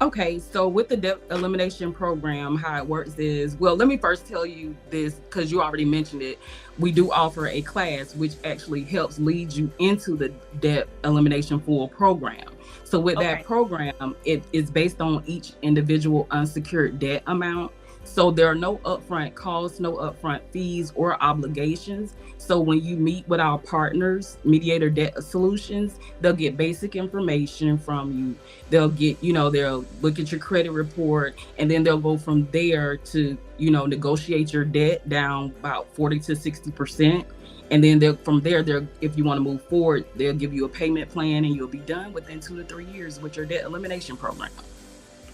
Okay, so with the debt elimination program, how it works is, well, let me first tell you this because you already mentioned it. We do offer a class which actually helps lead you into the debt elimination full program. So with that program, it is based on each individual unsecured debt amount. So there are no upfront costs, no upfront fees or obligations. So when you meet with our partners, Mediator Debt Solutions, they'll get basic information from you. They'll get, they'll look at your credit report, and then they'll go from there to, negotiate your debt down about 40 to 60%. And then from there, if you want to move forward, they'll give you a payment plan, and you'll be done within 2 to 3 years with your debt elimination program.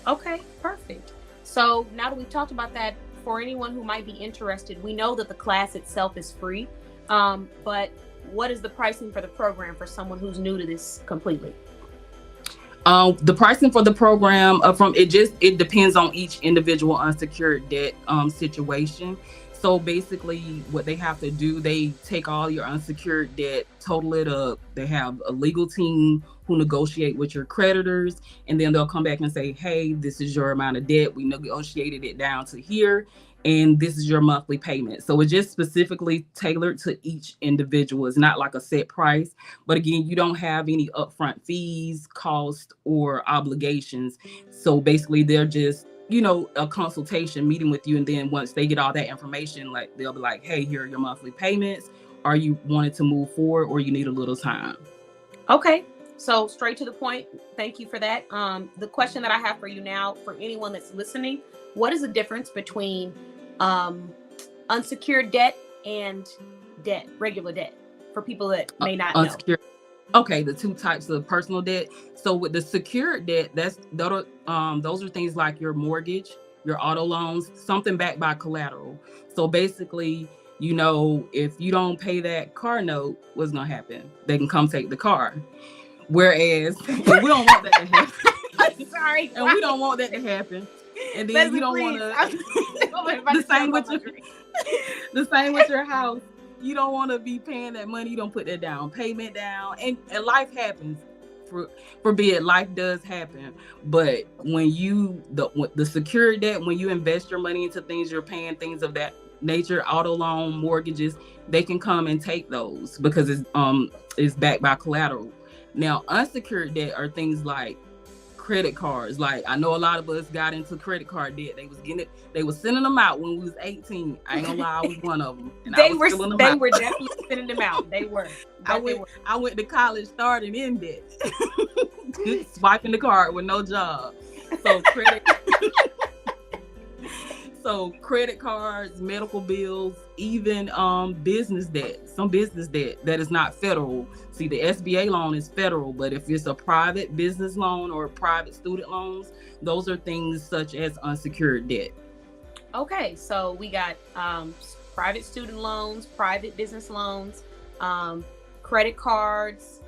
Okay, perfect. So now that we've talked about that, for anyone who might be interested, we know that the class itself is free, but what is the pricing for the program for someone who's new to this completely? The pricing for the program it depends on each individual unsecured debt situation. So basically what they have to do, they take all your unsecured debt, total it up. They have a legal team who negotiate with your creditors, and then they'll come back and say, hey, this is your amount of debt. We negotiated it down to here, and this is your monthly payment. So it's just specifically tailored to each individual. It's not like a set price, but again, you don't have any upfront fees, costs, or obligations. So basically they're just, a consultation meeting with you. And then once they get all that information, like they'll be like, hey, here are your monthly payments. Are you wanting to move forward, or you need a little time? Okay. So straight to the point. Thank you for that. The question that I have for you now, for anyone that's listening, what is the difference between unsecured debt and debt, regular debt, for people that may not know? Okay, the two types of personal debt. So with the secured debt, those are things like your mortgage, your auto loans, something backed by collateral. So basically, if you don't pay that car note, what's gonna happen? They can come take the car. Whereas we don't want that to happen. I'm sorry. And we don't want that to happen. And then you don't want to. The same with your house. You don't want to be paying that money. You don't put that down payment down, and life happens. Forbid, life does happen. But when the secured debt, when you invest your money into things, you're paying things of that nature, auto loan, mortgages, they can come and take those because it's backed by collateral. Now, unsecured debt are things like credit cards. Like, I know a lot of us got into credit card debt. They were sending them out when we was 18. I ain't gonna lie, I was one of them. And they were definitely sending them out. They were. I went to college starting in debt. Swiping the card with no job. So So credit cards, medical bills, even business debt, some business debt that is not federal. See, the SBA loan is federal, but if it's a private business loan or private student loans, those are things such as unsecured debt. Okay, so we got private student loans, private business loans, credit cards,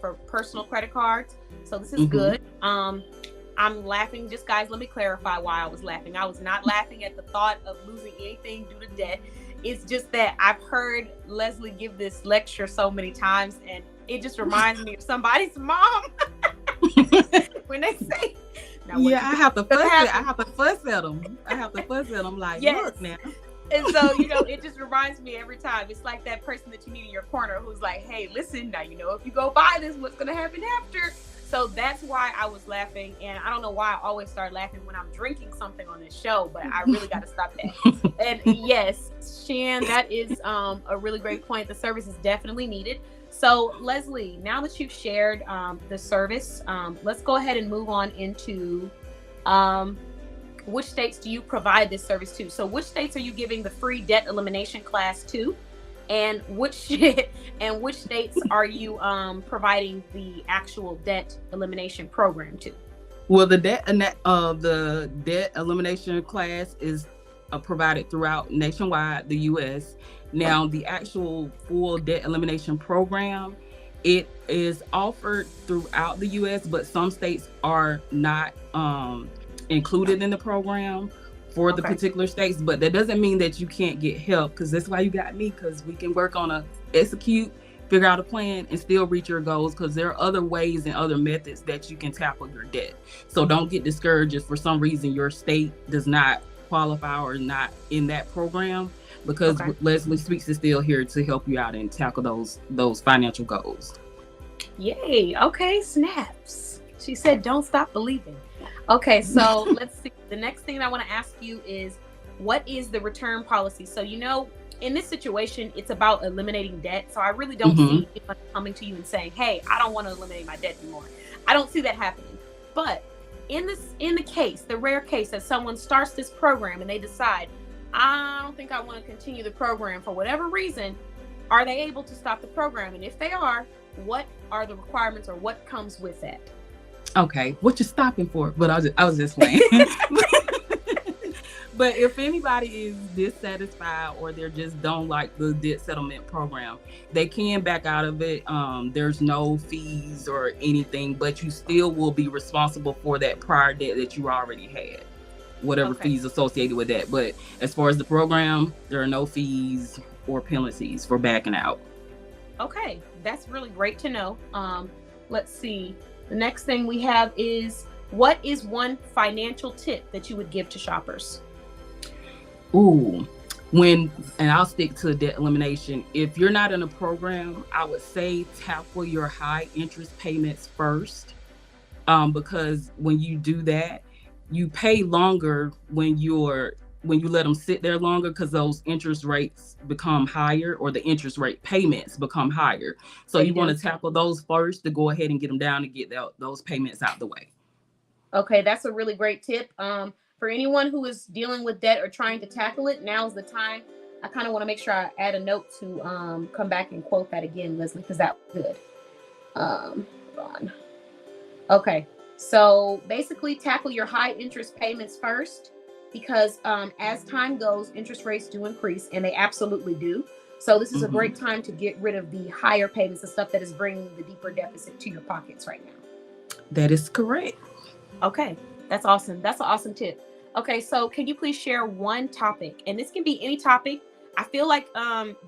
for personal credit cards. So this is good. I'm laughing. Just guys, let me clarify why I was laughing. I was not laughing at the thought of losing anything due to debt. It's just that I've heard Leslie give this lecture so many times, and it just reminds me of somebody's mom when they say, I have to fuss at them. I have to fuss at them like, look now. And so, you know, it just reminds me every time. It's like that person that you need in your corner who's like, hey, listen, now, you know, if you go buy this, what's going to happen after? So that's why I was laughing. And I don't know why I always start laughing when I'm drinking something on this show, but I really got to stop that. And yes, Shan, that is a really great point. The service is definitely needed. So Leslie, now that you've shared the service, let's go ahead and move on into which states do you provide this service to? So which states are you giving the free debt elimination class to? And which states are you providing the actual debt elimination program to? Well, the debt elimination class is provided throughout nationwide, the U.S. Now, the actual full debt elimination program, it is offered throughout the U.S., but some states are not included in the program for the particular states. But that doesn't mean that you can't get help, because that's why you got me, because we can work on execute, figure out a plan, and still reach your goals, because there are other ways and other methods that you can tackle your debt. So don't get discouraged if for some reason your state does not qualify or not in that program, because Leslie Speaks is still here to help you out and tackle those financial goals. Yay. Okay, snaps. She said, don't stop believing. Okay, so let's see. The next thing I want to ask you is, what is the return policy? So, you know, in this situation, it's about eliminating debt. So I really don't see anyone coming to you and saying, hey, I don't want to eliminate my debt anymore. I don't see that happening. But in the rare case that someone starts this program and they decide, I don't think I want to continue the program for whatever reason, are they able to stop the program? And if they are, what are the requirements or what comes with that? Okay, what you stopping for? But I was just playing. But if anybody is dissatisfied or they just don't like the debt settlement program, they can back out of it. There's no fees or anything, but you still will be responsible for that prior debt that you already had, whatever fees associated with that. But as far as the program, there are no fees or penalties for backing out. Okay, that's really great to know. Let's see. The next thing we have is, what is one financial tip that you would give to shoppers? And I'll stick to debt elimination. If you're not in a program, I would say tackle your high interest payments first, because when you do that, you pay longer when you let them sit there longer, because those interest rates become higher, or the interest rate payments become higher. So you want to tackle those first to go ahead and get them down to get those payments out the way. Okay, that's a really great tip. For anyone who is dealing with debt or trying to tackle it, now's the time. I kind of want to make sure I add a note to come back and quote that again, Leslie, because that was good. Hold on. Okay, so basically tackle your high interest payments first, because as time goes, interest rates do increase, and they absolutely do. So this is a great time to get rid of the higher payments, the stuff that is bringing the deeper deficit to your pockets right now. That is correct. Okay, that's awesome. That's an awesome tip. Okay, so can you please share one topic? And this can be any topic. I feel like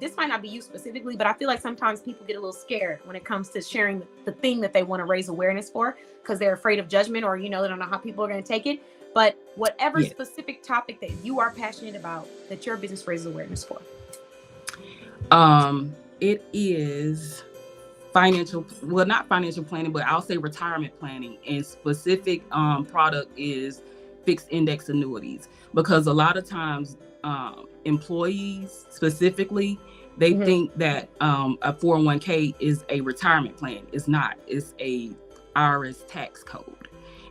this might not be you specifically, but I feel like sometimes people get a little scared when it comes to sharing the thing that they want to raise awareness for, because they're afraid of judgment, or, you know, they don't know how people are going to take it. But whatever specific topic that you are passionate about, that your business raises awareness for. It is not financial planning, but I'll say retirement planning. And specific product is fixed index annuities, because a lot of times employees specifically, they think that a 401k is a retirement plan. It's not. It's a IRS tax code.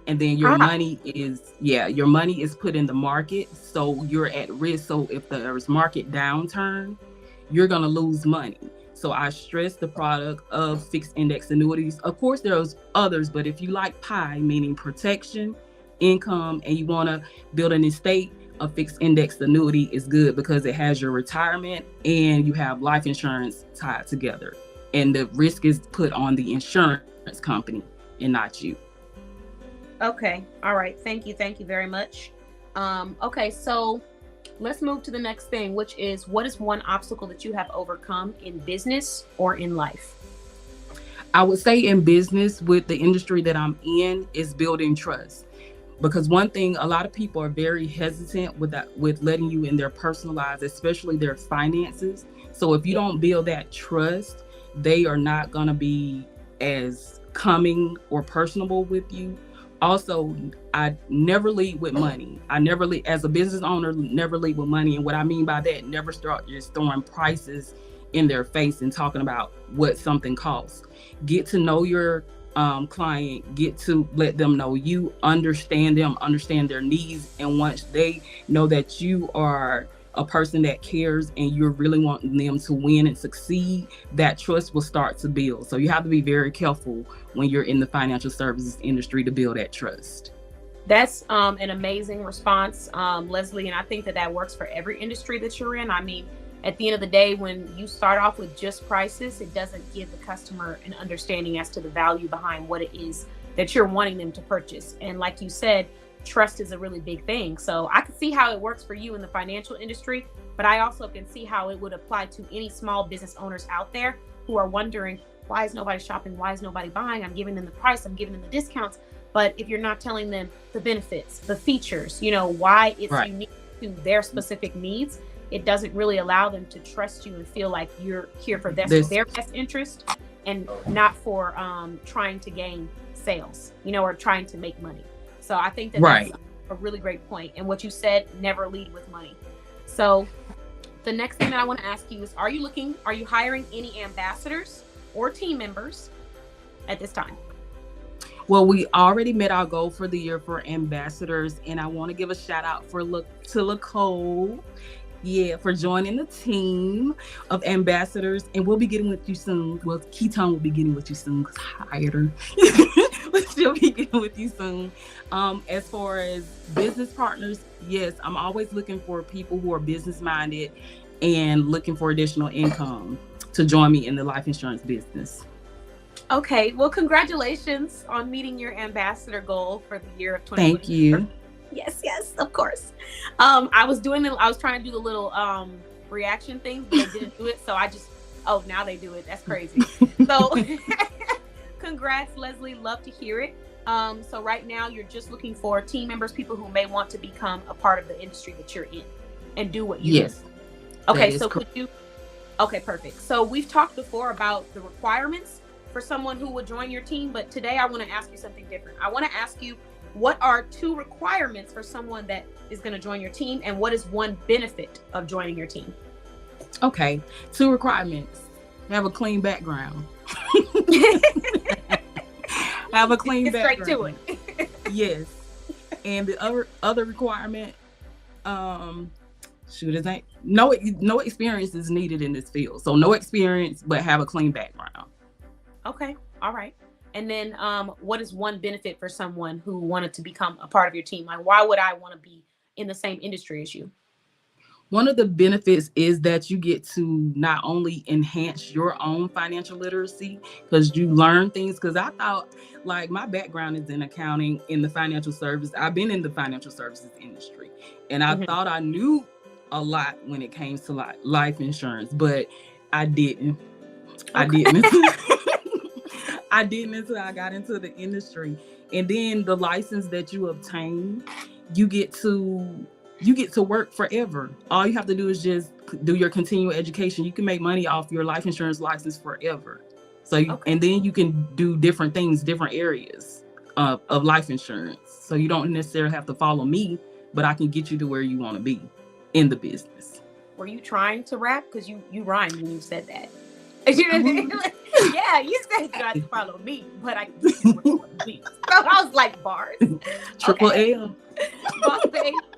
And then your money is put in the market, so you're at risk. So if there's market downturn, you're going to lose money. So I stress the product of fixed index annuities. Of course, there's others, but if you like PI, meaning protection, income, and you want to build an estate, a fixed index annuity is good because it has your retirement and you have life insurance tied together. And the risk is put on the insurance company and not you. Okay. All right. Thank you. Thank you very much. Okay. So let's move to the next thing, which is, what is one obstacle that you have overcome in business or in life? I would say in business, with the industry that I'm in, is building trust. Because one thing, a lot of people are very hesitant with letting you in their personal lives, especially their finances. So if you don't build that trust, they are not going to be as coming or personable with you. Also, I never lead with money. I never lead as a business owner, never lead with money. And what I mean by that, never start just throwing prices in their face and talking about what something costs. Get to know your client, get to let them know you understand them, understand their needs. And once they know that you are a person that cares and you're really wanting them to win and succeed, that trust will start to build. So you have to be very careful when you're in the financial services industry to build that trust. That's an amazing response, Leslie. And I think that works for every industry that you're in. I mean, at the end of the day, when you start off with just prices, it doesn't give the customer an understanding as to the value behind what it is that you're wanting them to purchase. And like you said, trust is a really big thing. So I can see how it works for you in the financial industry, but I also can see how it would apply to any small business owners out there who are wondering, why is nobody shopping? Why is nobody buying? I'm giving them the price, I'm giving them the discounts. But if you're not telling them the benefits, the features, why it's unique to their specific needs, it doesn't really allow them to trust you and feel like you're here for their best interest and not for trying to gain sales, or trying to make money. So I think that's a really great point. And what you said, never lead with money. So the next thing that I want to ask you is, are you hiring any ambassadors or team members at this time? Well, we already met our goal for the year for ambassadors, and I want to give a shout out to Nicole. For joining the team of ambassadors, and we'll be getting with you soon. Well, Ketone will be getting with you soon because I hired her. But she'll be getting with you soon. As far as business partners, yes, I'm always looking for people who are business minded and looking for additional income to join me in the life insurance business. Okay, well, congratulations on meeting your ambassador goal for the year of 2020. Thank you. Yes, of course. I was trying to do the little reaction things, but they didn't do it. So now they do it. That's crazy. So congrats, Leslie. Love to hear it. So right now you're just looking for team members, people who may want to become a part of the industry that you're in and do what you do. Okay, so okay, perfect. So we've talked before about the requirements for someone who would join your team, but today I want to ask you something different. I want to ask you, what are 2 requirements for someone that is going to join your team, and what is one benefit of joining your team? Okay, 2 requirements. Have a clean background. Have a clean background. Straight to it. Yes. And the other requirement, no experience is needed in this field. So no experience, but have a clean background. Okay. All right. And then what is one benefit for someone who wanted to become a part of your team? Like, why would I want to be in the same industry as you? One of the benefits is that you get to not only enhance your own financial literacy, because you learn things. Because I thought, like, my background is in accounting, in the financial service. I've been in the financial services industry, and I thought I knew a lot when it came to life insurance, but I didn't. I didn't until I got into the industry. And then the license that you obtain, you get to work forever. All you have to do is just do your continual education. You can make money off your life insurance license forever. So and then you can do different things, different areas of life insurance. So you don't necessarily have to follow me, but I can get you to where you want to be in the business. Were you trying to rap? Because you rhymed when you said that. Yeah, you said you got to follow me, but I can follow me. So I was like, bars. Triple Okay. L.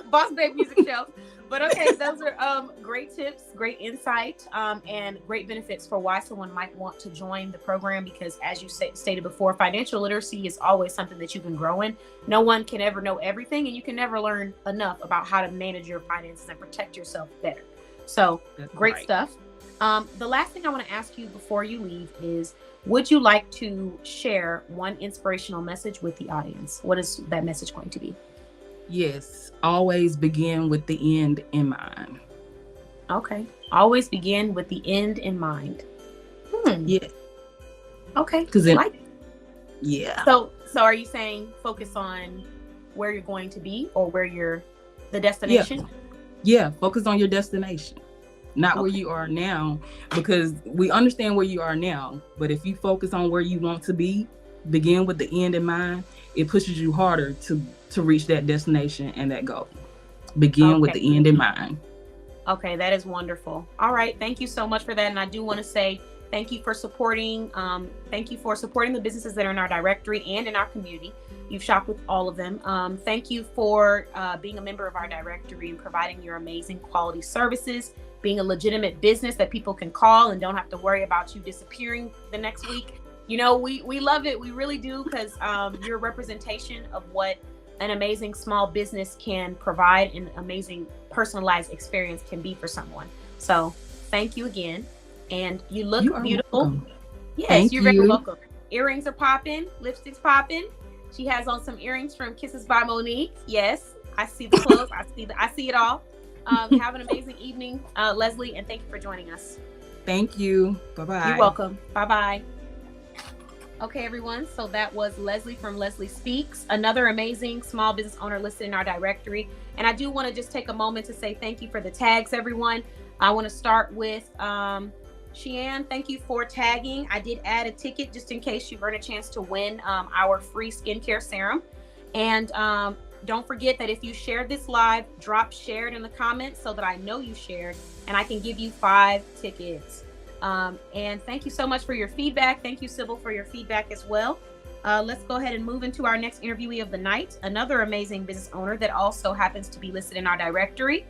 Boss Babe Music Shelf. But okay, those are great tips, great insight, and great benefits for why someone might want to join the program, because as you stated before, financial literacy is always something that you can grow in. No one can ever know everything, and you can never learn enough about how to manage your finances and protect yourself better. So That's great right. stuff. The last thing I want to ask you before you leave is, would you like to share one inspirational message with the audience? What is that message going to be? Yes, always begin with the end in mind. Okay. Always begin with the end in mind. Yeah. Okay. Because yeah. So are you saying focus on where you're going to be, or the destination? Yeah. Focus on your destination, not where you are now, because we understand where you are now. But if you focus on where you want to be, begin with the end in mind, it pushes you harder to reach that destination and that goal. Begin with the end in mind. Okay, that is wonderful. All right, thank you so much for that. And I do want to say thank you for supporting the businesses that are in our directory and in our community. You've shopped with all of them. Thank you for being a member of our directory and providing your amazing quality services, being a legitimate business that people can call and don't have to worry about you disappearing the next week. You know, we love it. We really do, because you're a representation of what an amazing small business can provide, and amazing personalized experience can be for someone. So thank you again. And you look beautiful. Welcome. Yes, you're very welcome. Earrings are popping, lipstick's popping. She has on some earrings from Kisses by Monique. Yes, I see the clothes. I see it all. Have an amazing evening, Leslie, and thank you for joining us. Thank you. Bye-bye. You're welcome. Bye-bye. Okay, everyone. So that was Leslie from Leslie Speaks, another amazing small business owner listed in our directory. And I do want to just take a moment to say thank you for the tags, everyone. I want to start with Sheann. Thank you for tagging. I did add a ticket just in case you earn a chance to win our free skincare serum. And don't forget that if you shared this live, drop shared in the comments so that I know you shared, and I can give you 5 tickets. And thank you so much for your feedback. Thank you, Sybil, for your feedback as well. Let's go ahead and move into our next interviewee of the night, another amazing business owner that also happens to be listed in our directory.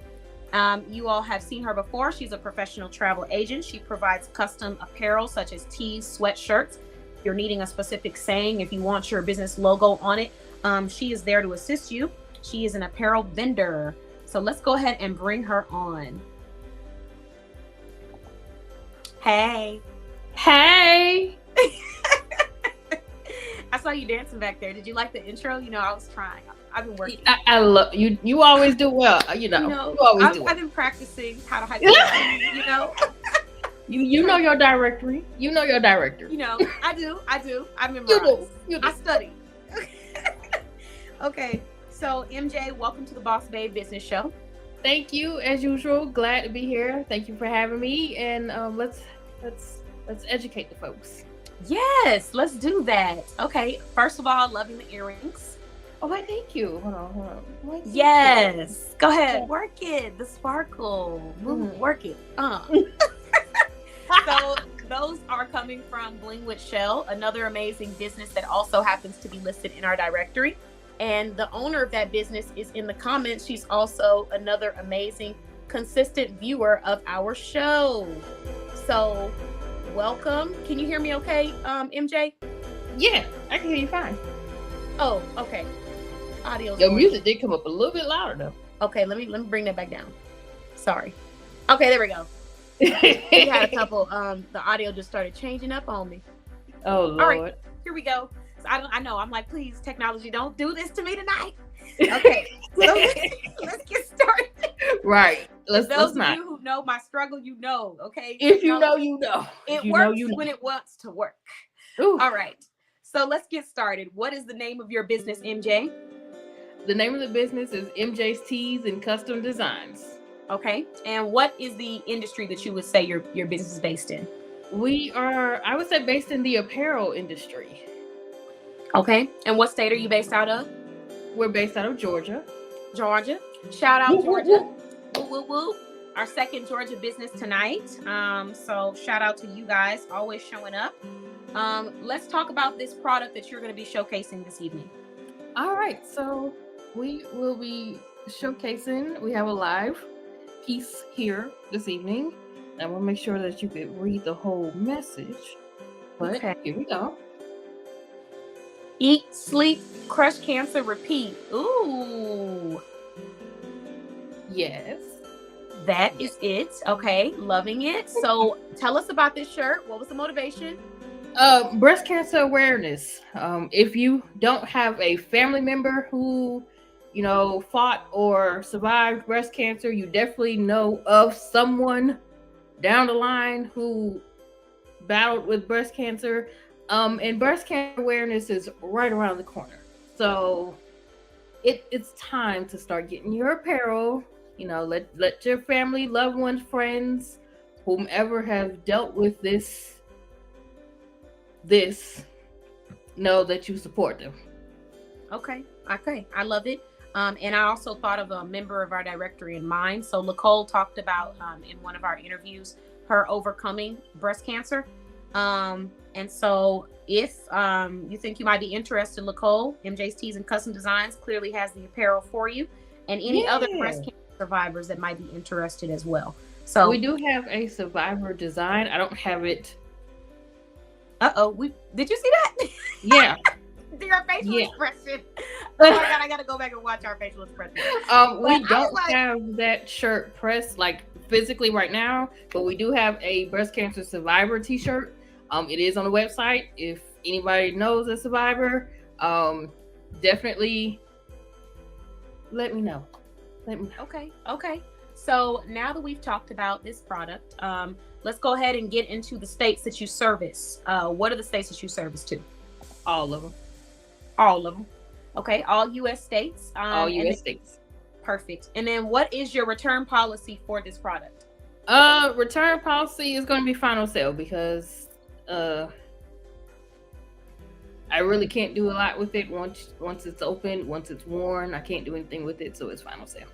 You all have seen her before. She's a professional travel agent. She provides custom apparel such as tees, sweatshirts. If you're needing a specific saying, if you want your business logo on it, she is there to assist you. She is an apparel vendor. So let's go ahead and bring her on. Hey. I saw you dancing back there. Did you like the intro? You know, I was trying. I've been working. I love you. You always do well. You always do well. I've been practicing how to hype you up, you know. You know your directory. You know your directory. You know, I do. I memorize. You do. I study. Okay, so MJ, welcome to the Boss Babe Business Show. Thank you, as usual. Glad to be here. Thank you for having me. And let's educate the folks. Yes, let's do that. Okay, first of all, loving the earrings. Oh, wait, thank you. Hold on. Yes, go ahead, work it. The sparkle, work it. So those are coming from Bling with Shell, another amazing business that also happens to be listed in our directory. And the owner of that business is in the comments. She's also another amazing, consistent viewer of our show. So welcome. Can you hear me okay, MJ? Yeah, I can hear you fine. Oh, okay. Audio. Your music did come up a little bit louder though. Okay, let me bring that back down. Sorry. Okay, there we go. We had a couple. The audio just started changing up on me. Oh Lord. All right, here we go. So I know. I'm like, please, technology, don't do this to me tonight. Okay, so let's get started. Right. Those of you who know my struggle, you know. Okay. If you know, you know. It works when it wants to work. Ooh. All right. So let's get started. What is the name of your business, MJ? The name of the business is MJ's Tees and Custom Designs. Okay. And what is the industry that you would say your business is based in? We are, I would say, based in the apparel industry. Okay. And what state are you based out of? We're based out of Georgia. Georgia. Shout out Georgia. Woo, woo, woo. our second Georgia business tonight. So shout out to you guys, always showing up. Let's talk about this product that you're going to be showcasing this evening. All right, so we will be showcasing. We have a live piece here this evening. I will make sure that you could read the whole message. But Okay. here we go. Eat, sleep, crush cancer, repeat. Ooh. Yes. That is it. Okay, loving it. So tell us about this shirt. What was the motivation? Breast cancer awareness. If you don't have a family member who, fought or survived breast cancer, you definitely know of someone down the line who battled with breast cancer. And breast cancer awareness is right around the corner. So it's time to start getting your apparel. Let your family, loved ones, friends, whomever have dealt with this know that you support them. Okay, I love it. And I also thought of a member of our directory in mind. So Nicole talked about in one of our interviews her overcoming breast cancer. And so if you think you might be interested, Nicole, MJ's Tees and Custom Designs clearly has the apparel for you, and any other breast cancer survivors that might be interested as well. So we do have a survivor design. I don't have it. Did you see that? Yeah. Your facial expression. Oh my God, I gotta go back and watch our facial expression. We don't have that shirt pressed like physically right now, but we do have a breast cancer survivor t-shirt. It is on the website. If anybody knows a survivor, definitely let me know. Okay. So now that we've talked about this product, let's go ahead and get into the states that you service. What are the states that you service to? All of them. Okay, all U.S. states. All U.S. states. Perfect. And then what is your return policy for this product? Return policy is going to be final sale because I really can't do a lot with it once it's open, once it's worn. I can't do anything with it, so it's final sale.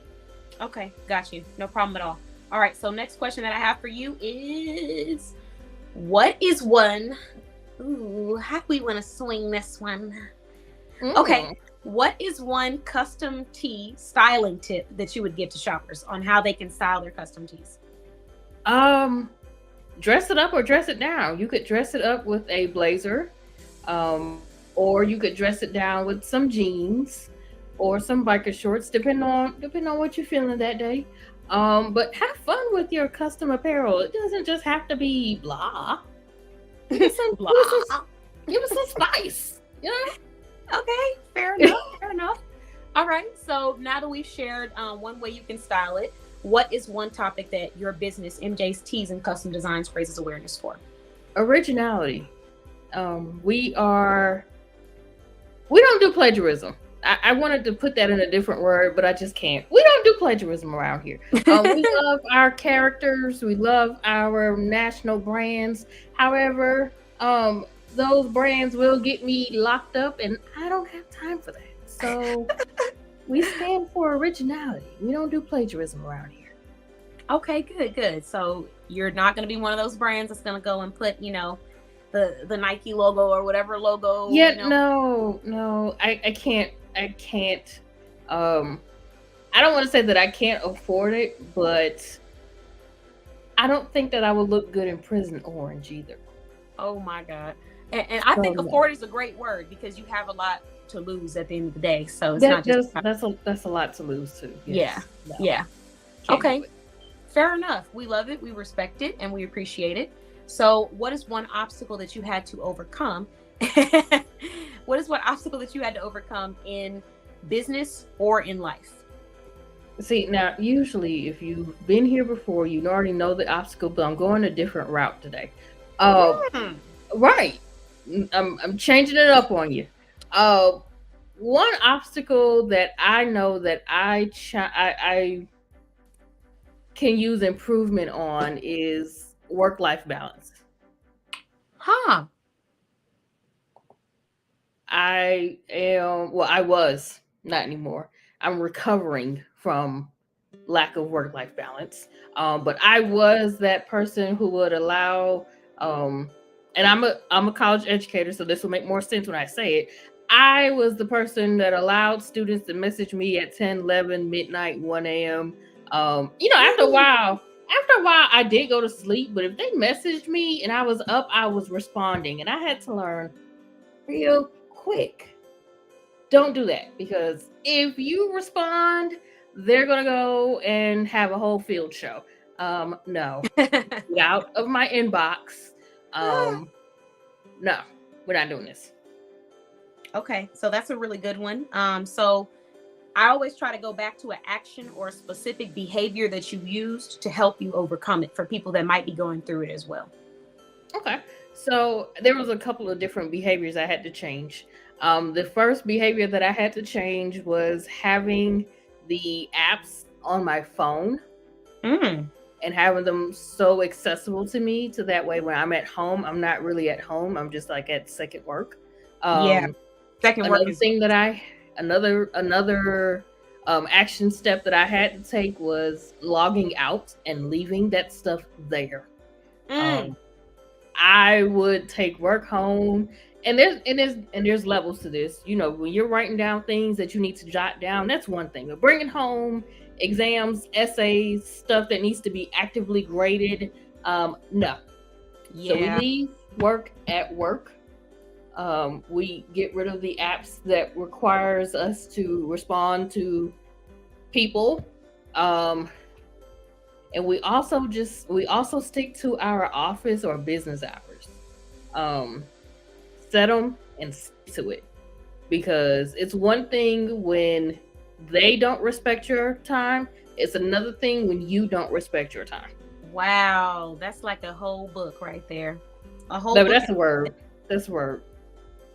Okay, got you. No problem at all. All right, so next question that I have for you is, what is one... Ooh, how do we want to swing this one? Okay, what is one custom tee styling tip that you would give to shoppers on how they can style their custom tees? Dress it up or dress it down. You could dress it up with a blazer, or you could dress it down with some jeans or some biker shorts, depending on what you're feeling that day. But have fun with your custom apparel. It doesn't just have to be blah. Give it some spice. Okay, fair enough. All right, so now that we've shared one way you can style it, what is one topic that your business, MJ's Tees and Custom Designs, raises awareness for? Originality. We don't do plagiarism. I wanted to put that in a different word, but I just can't. We don't do plagiarism around here. We love our characters. We love our national brands. However, those brands will get me locked up, and I don't have time for that. So we stand for originality. We don't do plagiarism around here. Okay, good. So you're not going to be one of those brands that's going to go and put, the Nike logo or whatever logo. Yeah, no, I can't. I don't want to say that I can't afford it, but I don't think that I would look good in prison orange either. Oh my God. And I think afford is a great word because you have a lot to lose at the end of the day. So it's not just that's a lot to lose too. Yes. Yeah. Okay. Fair enough. We love it. We respect it and we appreciate it. So what is one obstacle that you had to overcome? What is one obstacle that you had to overcome in business or in life? See, now, usually if you've been here before, you already know the obstacle, but I'm going a different route today. Right. I'm changing it up on you. One obstacle that I know that I can use improvement on is work-life balance. Huh. I was, not anymore. I'm recovering from lack of work-life balance. But I was that person who would allow, and I'm a college educator, so this will make more sense when I say it. I was the person that allowed students to message me at 10, 11, midnight, 1 a.m. After a while, I did go to sleep, but if they messaged me and I was up, I was responding. And I had to learn real quick, don't do that, because if you respond, they're going to go and have a whole field show. No, get out of my inbox. No, we're not doing this. Okay, so that's a really good one. So I always try to go back to an action or a specific behavior that you used to help you overcome it for people that might be going through it as well. Okay, so there was a couple of different behaviors I had to change. The first behavior that I had to change was having the apps on my phone and having them so accessible to me, to that way when I'm at home, I'm not really at home. I'm just like at second work. Second work is thing that another action step that I had to take was logging out and leaving that stuff there. I would take work home, and there's levels to this. You know, when you're writing down things that you need to jot down, that's one thing. But bringing home exams, essays, stuff that needs to be actively graded, no. So we leave work at work. We get rid of the apps that requires us to respond to people. And we also stick to our office or business hours. Set them and stick to it, because it's one thing when they don't respect your time. It's another thing when you don't respect your time. Wow, that's like a whole book right there. A whole No, book. that's a word. That's a word.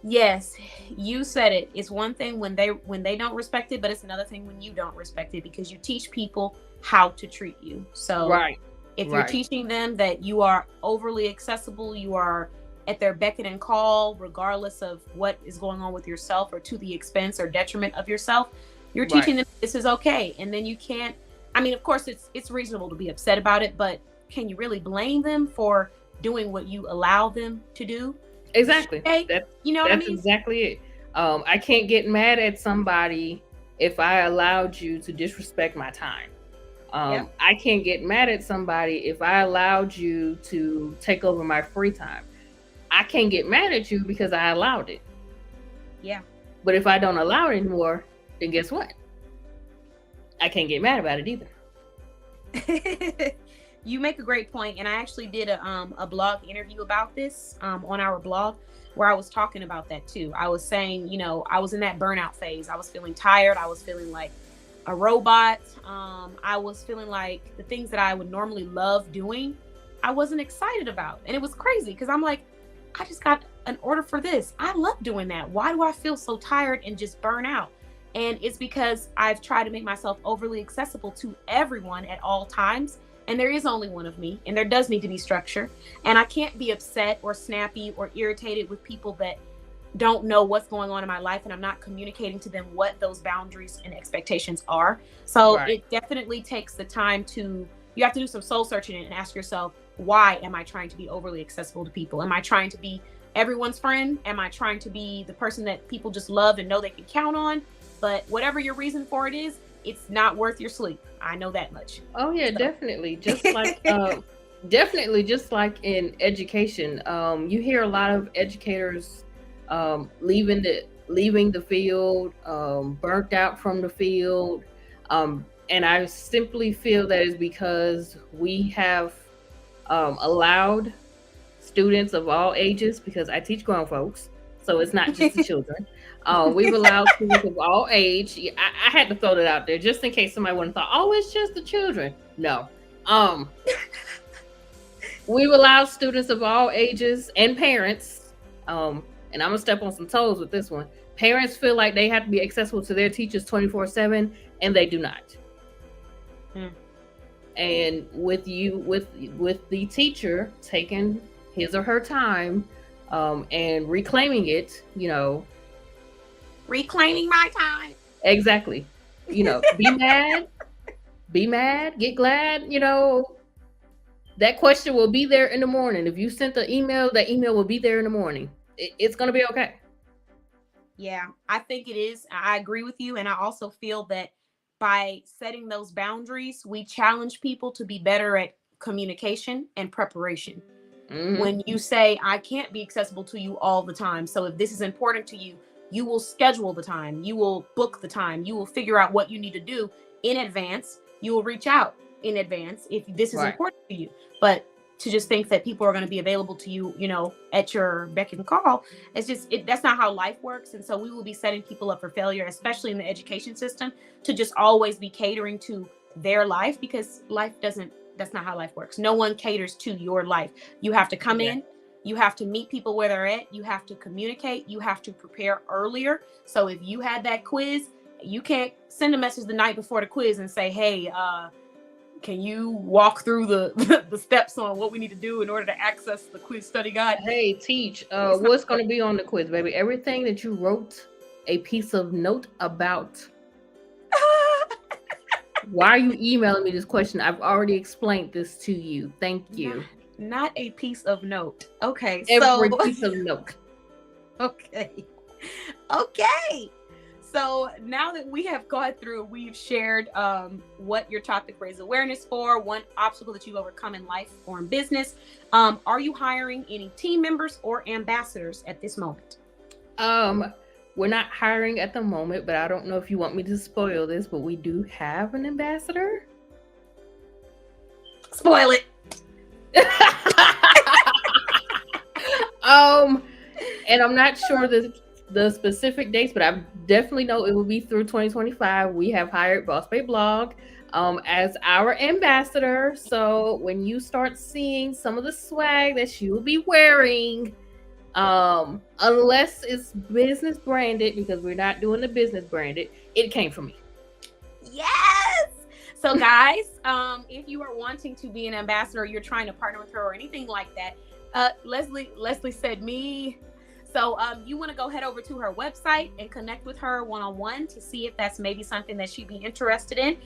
Yes, you said it. It's one thing when they don't respect it, but it's another thing when you don't respect it, because you teach people how to treat you. So if you're teaching them that you are overly accessible, you are at their beck and call, regardless of what is going on with yourself or to the expense or detriment of yourself, you're teaching them this is okay. And then you can't, I mean, of course it's reasonable to be upset about it, but can you really blame them for doing what you allow them to do? Exactly. You know what I mean? That's exactly it. I can't get mad at somebody if I allowed you to disrespect my time. I can't get mad at somebody if I allowed you to take over my free time. I can't get mad at you because I allowed it. Yeah. But if I don't allow it anymore, then guess what? I can't get mad about it either. You make a great point, and I actually did a blog interview about this on our blog, where I was talking about that too. I was saying, you know, I was in that burnout phase. I was feeling tired. I was feeling like a robot. I was feeling like the things that I would normally love doing, I wasn't excited about. And it was crazy because I'm like, I just got an order for this. I love doing that. Why do I feel so tired and just burn out? And it's because I've tried to make myself overly accessible to everyone at all times. And there is only one of me, and there does need to be structure. And I can't be upset or snappy or irritated with people that don't know what's going on in my life, and I'm not communicating to them what those boundaries and expectations are. So it definitely takes the time you have to do some soul searching and ask yourself, why am I trying to be overly accessible to people? Am I trying to be everyone's friend? Am I trying to be the person that people just love and know they can count on? But whatever your reason for it is, it's not worth your sleep. I know that much. Oh yeah, definitely. Just like just like in education, you hear a lot of educators leaving the field, burnt out from the field, and I simply feel that is because we have allowed students of all ages, because I teach grown folks, so it's not just the children. We've allowed students of all age. I had to throw that out there just in case somebody would have thought, oh, it's just the children. No. We've allowed students of all ages and parents, and I'm gonna step on some toes with this one. Parents feel like they have to be accessible to their teachers 24/7, and they do not. And with the teacher taking his or her time and reclaiming it, reclaiming my time. Exactly. Be mad, be mad, get glad, that question will be there in the morning. If you sent the email, that email will be there in the morning. It's going to be okay. Yeah, I think it is. I agree with you. And I also feel that by setting those boundaries, we challenge people to be better at communication and preparation. Mhm. When you say, I can't be accessible to you all the time. So if this is important to you, you will schedule the time, you will book the time, you will figure out what you need to do in advance. You will reach out in advance if this is Right. important to you. But to just think that people are going to be available to you, at your beck and call, that's not how life works. And so we will be setting people up for failure, especially in the education system, to just always be catering to their life, because that's not how life works. No one caters to your life. You have to come in, you have to meet people where they're at, you have to communicate, you have to prepare earlier. So if you had that quiz, you can't send a message the night before the quiz and say, hey, can you walk through the steps on what we need to do in order to access the quiz study guide? Hey, teach, what's going to be on the quiz, baby? Everything that you wrote a piece of note about. Why are you emailing me this question? I've already explained this to you. Thank you. Not a piece of note. Okay. Every piece of note. Okay. So now that we have gone through, we've shared what your topic raised awareness for, one obstacle that you've overcome in life or in business. Are you hiring any team members or ambassadors at this moment? We're not hiring at the moment, but I don't know if you want me to spoil this, but we do have an ambassador. Spoil it. And I'm not sure the specific dates, but I definitely know it will be through 2025. We have hired Boss Bay Blog as our ambassador. So when you start seeing some of the swag that she will be wearing, unless it's business branded, because we're not doing the business branded, it came from me. Yes. So guys, if you are wanting to be an ambassador, you're trying to partner with her or anything like that, Leslie said me. So you want to go head over to her website and connect with her one-on-one to see if that's maybe something that she'd be interested in.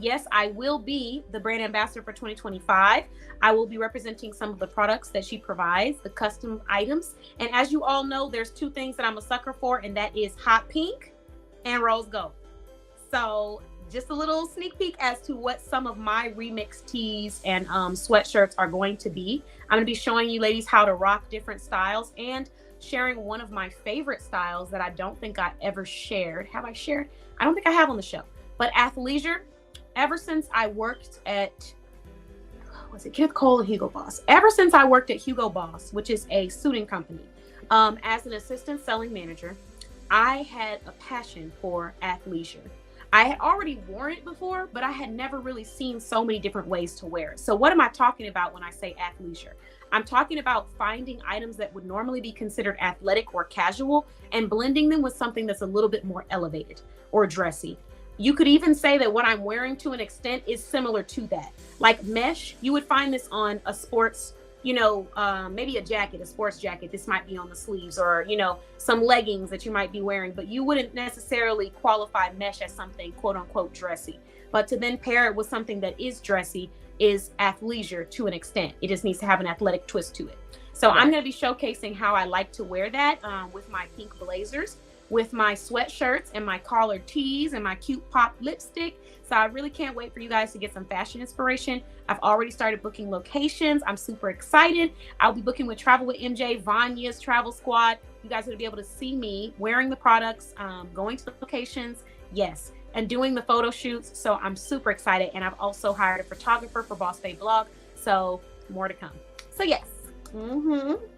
Yes, I will be the brand ambassador for 2025. I will be representing some of the products that she provides, the custom items. And as you all know, there's two things that I'm a sucker for, and that is hot pink and rose gold. So just a little sneak peek as to what some of my remix tees and sweatshirts are going to be. I'm going to be showing you ladies how to rock different styles and sharing one of my favorite styles that I don't think I ever shared. Have I shared? I don't think I have on the show. But athleisure, ever since I worked at, was it Kenneth Cole or Hugo Boss? Ever since I worked at Hugo Boss, which is a suiting company, as an assistant selling manager, I had a passion for athleisure. I had already worn it before, but I had never really seen so many different ways to wear it. So what am I talking about when I say athleisure? I'm talking about finding items that would normally be considered athletic or casual and blending them with something that's a little bit more elevated or dressy. You could even say that what I'm wearing to an extent is similar to that. Like mesh, you would find this on a sports, maybe a jacket, a sports jacket. This might be on the sleeves, or, some leggings that you might be wearing, but you wouldn't necessarily qualify mesh as something quote unquote dressy. But to then pair it with something that is dressy is athleisure to an extent. It just needs to have an athletic twist to it. So I'm going to be showcasing how I like to wear that with my pink blazers, with my sweatshirts and my collared tees and my cute pop lipstick. So I really can't wait for you guys to get some fashion inspiration. I've already started booking locations. I'm super excited. I'll be booking with Travel with MJ, Vanya's Travel Squad. You guys are going to be able to see me wearing the products, going to the locations. Yes. And doing the photo shoots. So I'm super excited. And I've also hired a photographer for Boss Bay Blog. So more to come. So yes.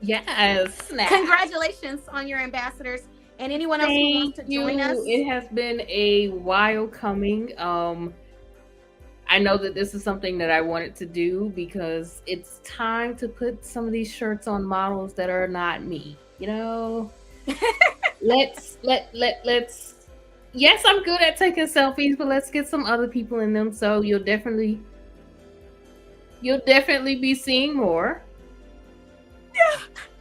Yes. Congratulations on your ambassadors. And anyone else who wants to join us. It has been a while coming. I know that this is something that I wanted to do because it's time to put some of these shirts on models that are not me. Let's yes, I'm good at taking selfies, but let's get some other people in them. So you'll definitely be seeing more.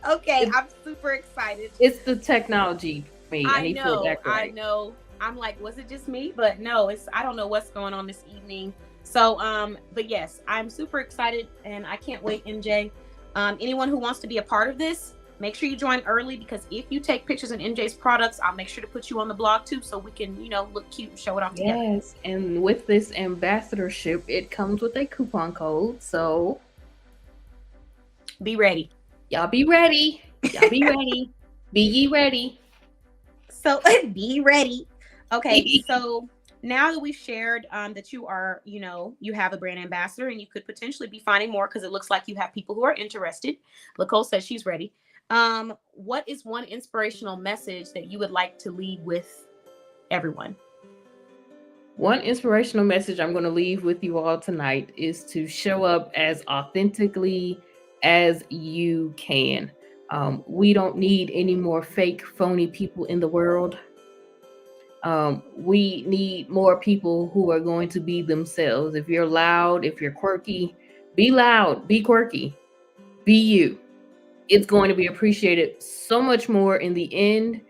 Okay, I'm super excited. It's the technology for me. I know. I'm like, was it just me? But no, I don't know what's going on this evening. So, but yes, I'm super excited and I can't wait, MJ. Anyone who wants to be a part of this, make sure you join early, because if you take pictures of MJ's products, I'll make sure to put you on the blog too, so we can, look cute and show it off together. Yes, and with this ambassadorship, it comes with a coupon code. So be ready. Y'all be ready. Y'all be ready. Be ye ready. So be ready. Okay, so now that we've shared that you are, you have a brand ambassador and you could potentially be finding more, because it looks like you have people who are interested. Nicole says she's ready. What is one inspirational message that you would like to leave with everyone? One inspirational message I'm going to leave with you all tonight is to show up as authentically as you can. We don't need any more fake, phony people in the world. We need more people who are going to be themselves. If you're loud, if you're quirky, be loud, be quirky, be you. It's going to be appreciated so much more in the end.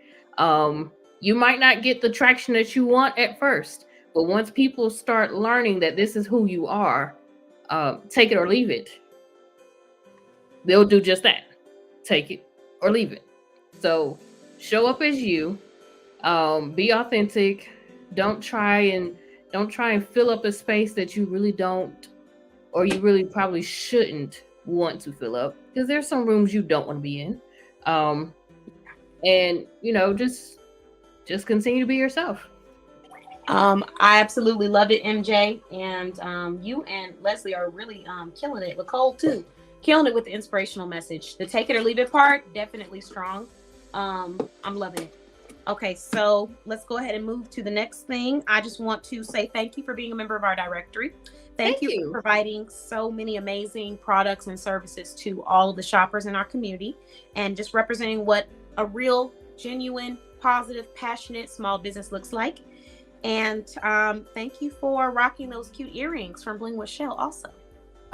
You might not get the traction that you want at first, but once people start learning that this is who you are, take it or leave it. They'll do just that. Take it or leave it. So show up as you. Be authentic. Don't try and fill up a space that you really don't, or you really probably shouldn't want to fill up, because there's some rooms you don't want to be in. And just continue to be yourself. I absolutely love it, MJ. And you and Leslie are really killing it. Nicole too, killing it with the inspirational message. The take it or leave it part, definitely strong. I'm loving it. Okay, so let's go ahead and move to the next thing. I just want to say thank you for being a member of our directory. Thank you for providing so many amazing products and services to all of the shoppers in our community, and just representing what a real, genuine, positive, passionate small business looks like. And thank you for rocking those cute earrings from Bling with Shell also.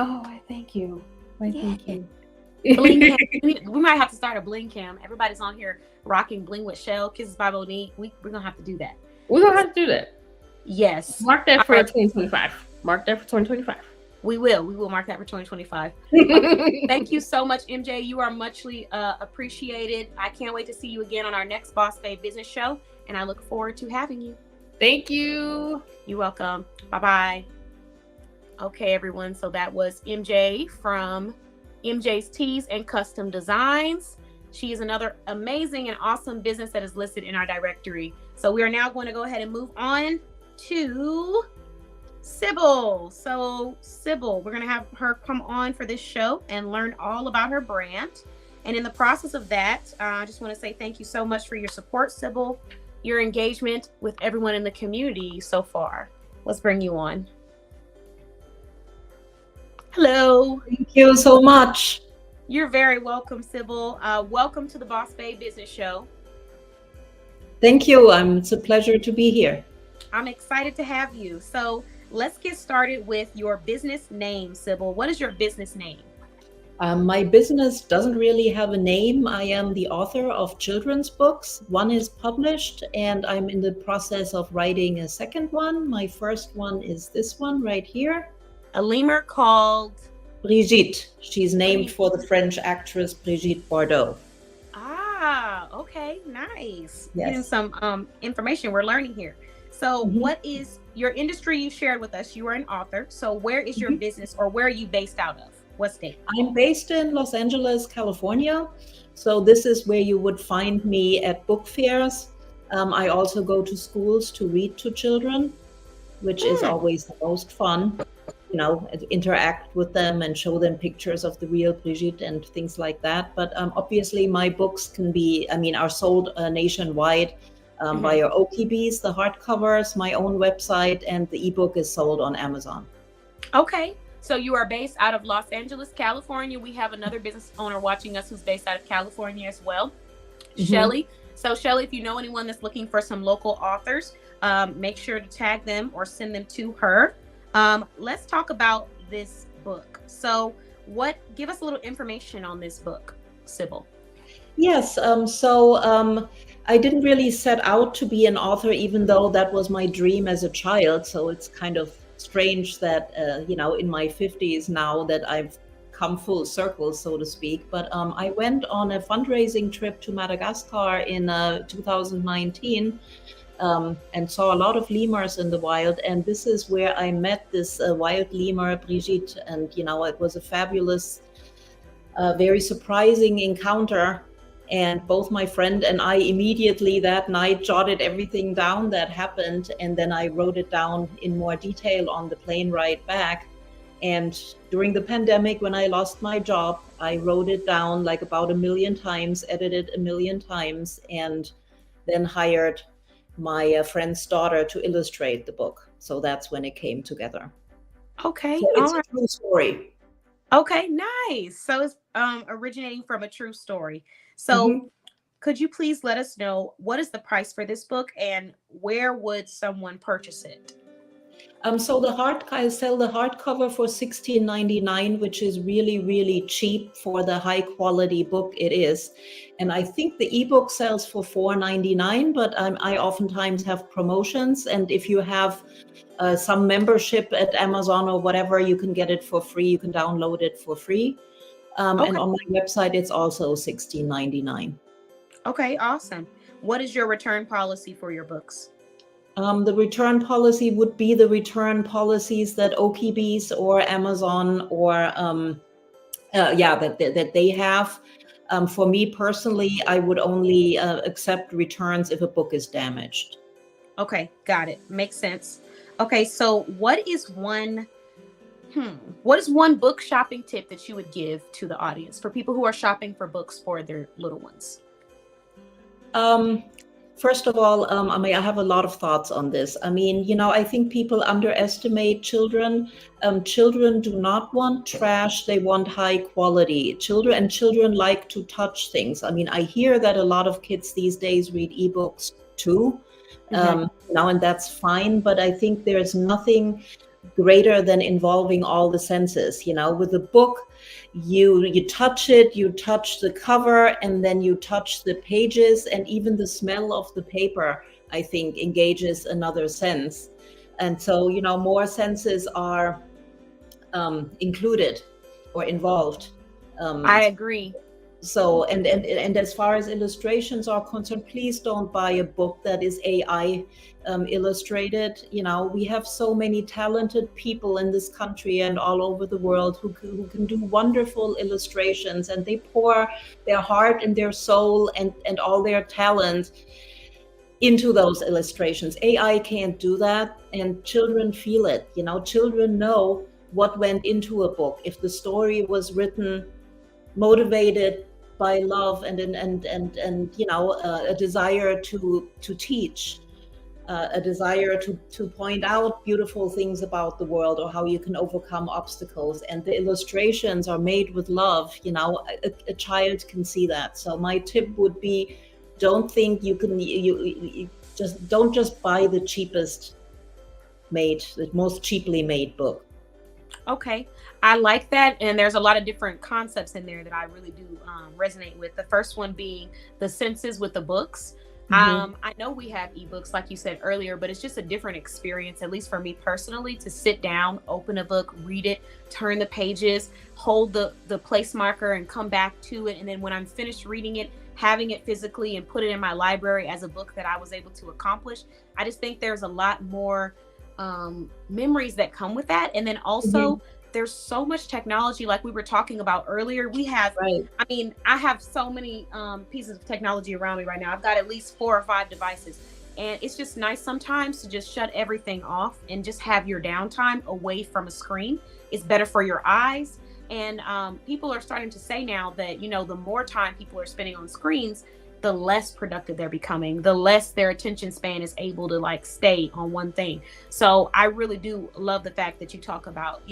Oh, I thank you. Thank you. Bling cam. We might have to start a bling cam. Everybody's on here rocking Bling with Shell, Kisses by Monique. We're gonna have to do that. We're gonna have to do that. Yes. Mark that for 2025. Mark that for 2025. We will mark that for 2025. Thank you so much, MJ. You are muchly appreciated. I can't wait to see you again on our next Boss Babe Business Show, and I look forward to having you. Thank you. You're welcome. Bye-bye. Okay, everyone. So that was MJ from MJ's Tees and Custom Designs. She is another amazing and awesome business that is listed in our directory. So we are now going to go ahead and move on to Sybil. So Sybil, we're going to have her come on for this show and learn all about her brand. And in the process of that, I just want to say thank you so much for your support, Sybil, your engagement with everyone in the community so far. Let's bring you on. Hello. Thank you so much. You're very welcome, Sybil. Welcome to the Boss Babe Business Show. Thank you. It's a pleasure to be here. I'm excited to have you. So let's get started with your business name, Sybil. What is your business name? My business doesn't really have a name. I am the author of children's books. One is published, and I'm in the process of writing a second one. My first one is this one right here. A lemur called Brigitte. She's named for the French actress Brigitte Bardot. Ah, okay, nice. Yes. Getting some information we're learning here. So what is your industry you shared with us? You are an author. So where is your business, or where are you based out of? What state? I'm based in Los Angeles, California. So this is where you would find me at book fairs. I also go to schools to read to children, which is always the most fun. Interact with them and show them pictures of the real Brigitte and things like that. But obviously my books are sold nationwide via OKBs, the hardcovers, my own website, and the ebook is sold on Amazon. Okay. So you are based out of Los Angeles, California. We have another business owner watching us who's based out of California as well, Shelly. So Shelly, if you know anyone that's looking for some local authors, make sure to tag them or send them to her. Let's talk about this book. So give us a little information on this book, Sybil. Yes. I didn't really set out to be an author, even though that was my dream as a child. So it's kind of strange that, in my 50s now that I've come full circle, so to speak. But I went on a fundraising trip to Madagascar in 2019 and saw a lot of lemurs in the wild. And this is where I met this wild lemur, Brigitte. And, it was a fabulous, very surprising encounter. And both my friend and I immediately that night jotted everything down that happened. And then I wrote it down in more detail on the plane ride back. And during the pandemic, when I lost my job, I wrote it down like about 1 million times, edited 1 million times, and then hired my friend's daughter to illustrate the book. So that's when it came together. Okay. So it's a true story. Okay, nice. So it's originating from a true story. So could you please let us know what is the price for this book and where would someone purchase it? So I sell the hardcover for $16.99, which is really, really cheap for the high quality book it is. And I think the ebook sells for $4.99, but I oftentimes have promotions. And if you have some membership at Amazon or whatever, you can get it for free. You can download it for free. And on my website, it's also $16.99. Okay, awesome. What is your return policy for your books? The return policy would be the return policies that OKBs or Amazon or that they have. For me personally, I would only accept returns if a book is damaged. Okay, got it. Makes sense. Okay, so what is one book shopping tip that you would give to the audience for people who are shopping for books for their little ones? First of all, I have a lot of thoughts on this. I think people underestimate children. Children do not want trash. They want high quality. Children like to touch things. I hear that a lot of kids these days read ebooks too. And that's fine. But I think there's nothing greater than involving all the senses. With a book, you touch it, you touch the cover, and then you touch the pages, and even the smell of the paper, I think, engages another sense. And so, more senses are included or involved. I agree. So, and as far as illustrations are concerned, please don't buy a book that is AI illustrated. We have so many talented people in this country and all over the world who can do wonderful illustrations, and they pour their heart and their soul and all their talent into those illustrations. AI can't do that, and children feel it. Children know what went into a book. If the story was written motivated by love and a desire to teach, a desire to point out beautiful things about the world or how you can overcome obstacles, and the illustrations are made with love, a child can see that. So my tip would be, don't think you don't just buy the most cheaply made book. Okay, I like that. And there's a lot of different concepts in there that I really do resonate with. The first one being the senses with the books. I know we have ebooks, like you said earlier, but it's just a different experience, at least for me personally, to sit down, open a book, read it, turn the pages, hold the place marker and come back to it. And then when I'm finished reading it, having it physically and put it in my library as a book that I was able to accomplish. I just think there's a lot more memories that come with that. And then also there's so much technology, like we were talking about earlier. We have, I have so many pieces of technology around me right now. I've got at least 4 or 5 devices, and it's just nice sometimes to just shut everything off and just have your downtime away from a screen. It's better for your eyes. And people are starting to say now that, the more time people are spending on screens, the less productive they're becoming, the less their attention span is able to stay on one thing. So I really do love the fact that you talk about,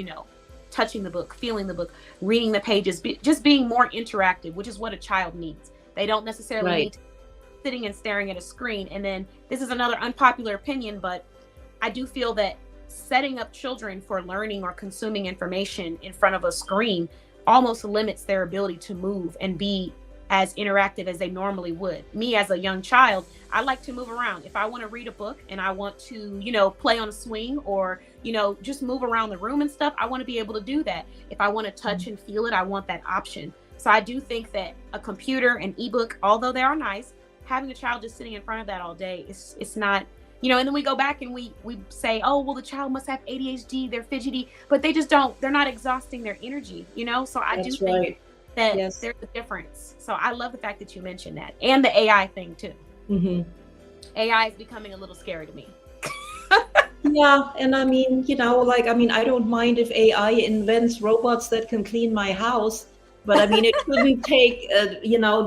touching the book, feeling the book, reading the pages, just being more interactive, which is what a child needs. They don't necessarily need to be sitting and staring at a screen. And then this is another unpopular opinion, but I do feel that setting up children for learning or consuming information in front of a screen almost limits their ability to move and be as interactive as they normally would. Me as a young child, I like to move around. If I want to read a book and I want to, play on a swing or, just move around the room and stuff, I want to be able to do that. If I want to touch and feel it, I want that option. So I do think that a computer and ebook, although they are nice, having a child just sitting in front of that all day, it's not, and then we go back and we say, oh, well, the child must have ADHD, they're fidgety, but they're not exhausting their energy, So I That's do think right. that Yes. there's a difference. So I love the fact that you mentioned that, and the AI thing too. Mhm. AI is becoming a little scary to me. Yeah, and I mean, I don't mind if AI invents robots that can clean my house, but I mean, it shouldn't take,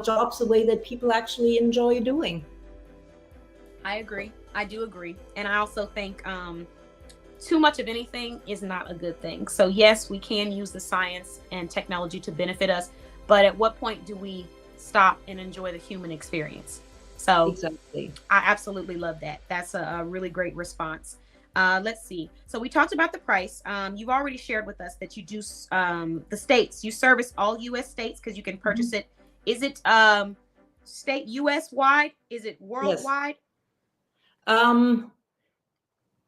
jobs away that people actually enjoy doing. I agree. I do agree. And I also think too much of anything is not a good thing. So yes, we can use the science and technology to benefit us, but at what point do we stop and enjoy the human experience? So Exactly. I absolutely love that. That's a really great response. Let's see. So we talked about the price. You've already shared with us that you do the states. You service all U.S. states because you can purchase it. Is it state U.S. wide? Is it worldwide?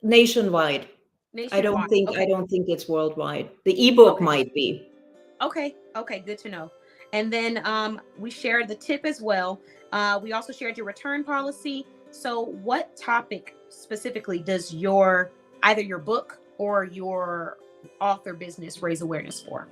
Nationwide. I Nationwide. don't think it's worldwide. The ebook Okay. might be. Okay, good to know. And then we shared the tip as well. We also shared your return policy. So what topic specifically does either your book or your author business raise awareness for?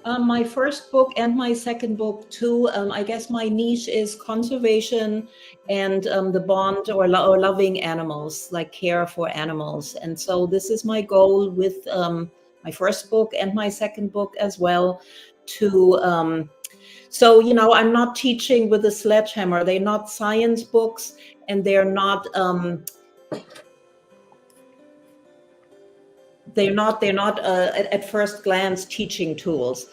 My first book and my second book too. I guess my niche is conservation and the bond or loving animals, like care for animals. And so this is my goal with my first book and my second book as well. I'm not teaching with a sledgehammer. They're not science books, and they're not. They're not at first glance teaching tools.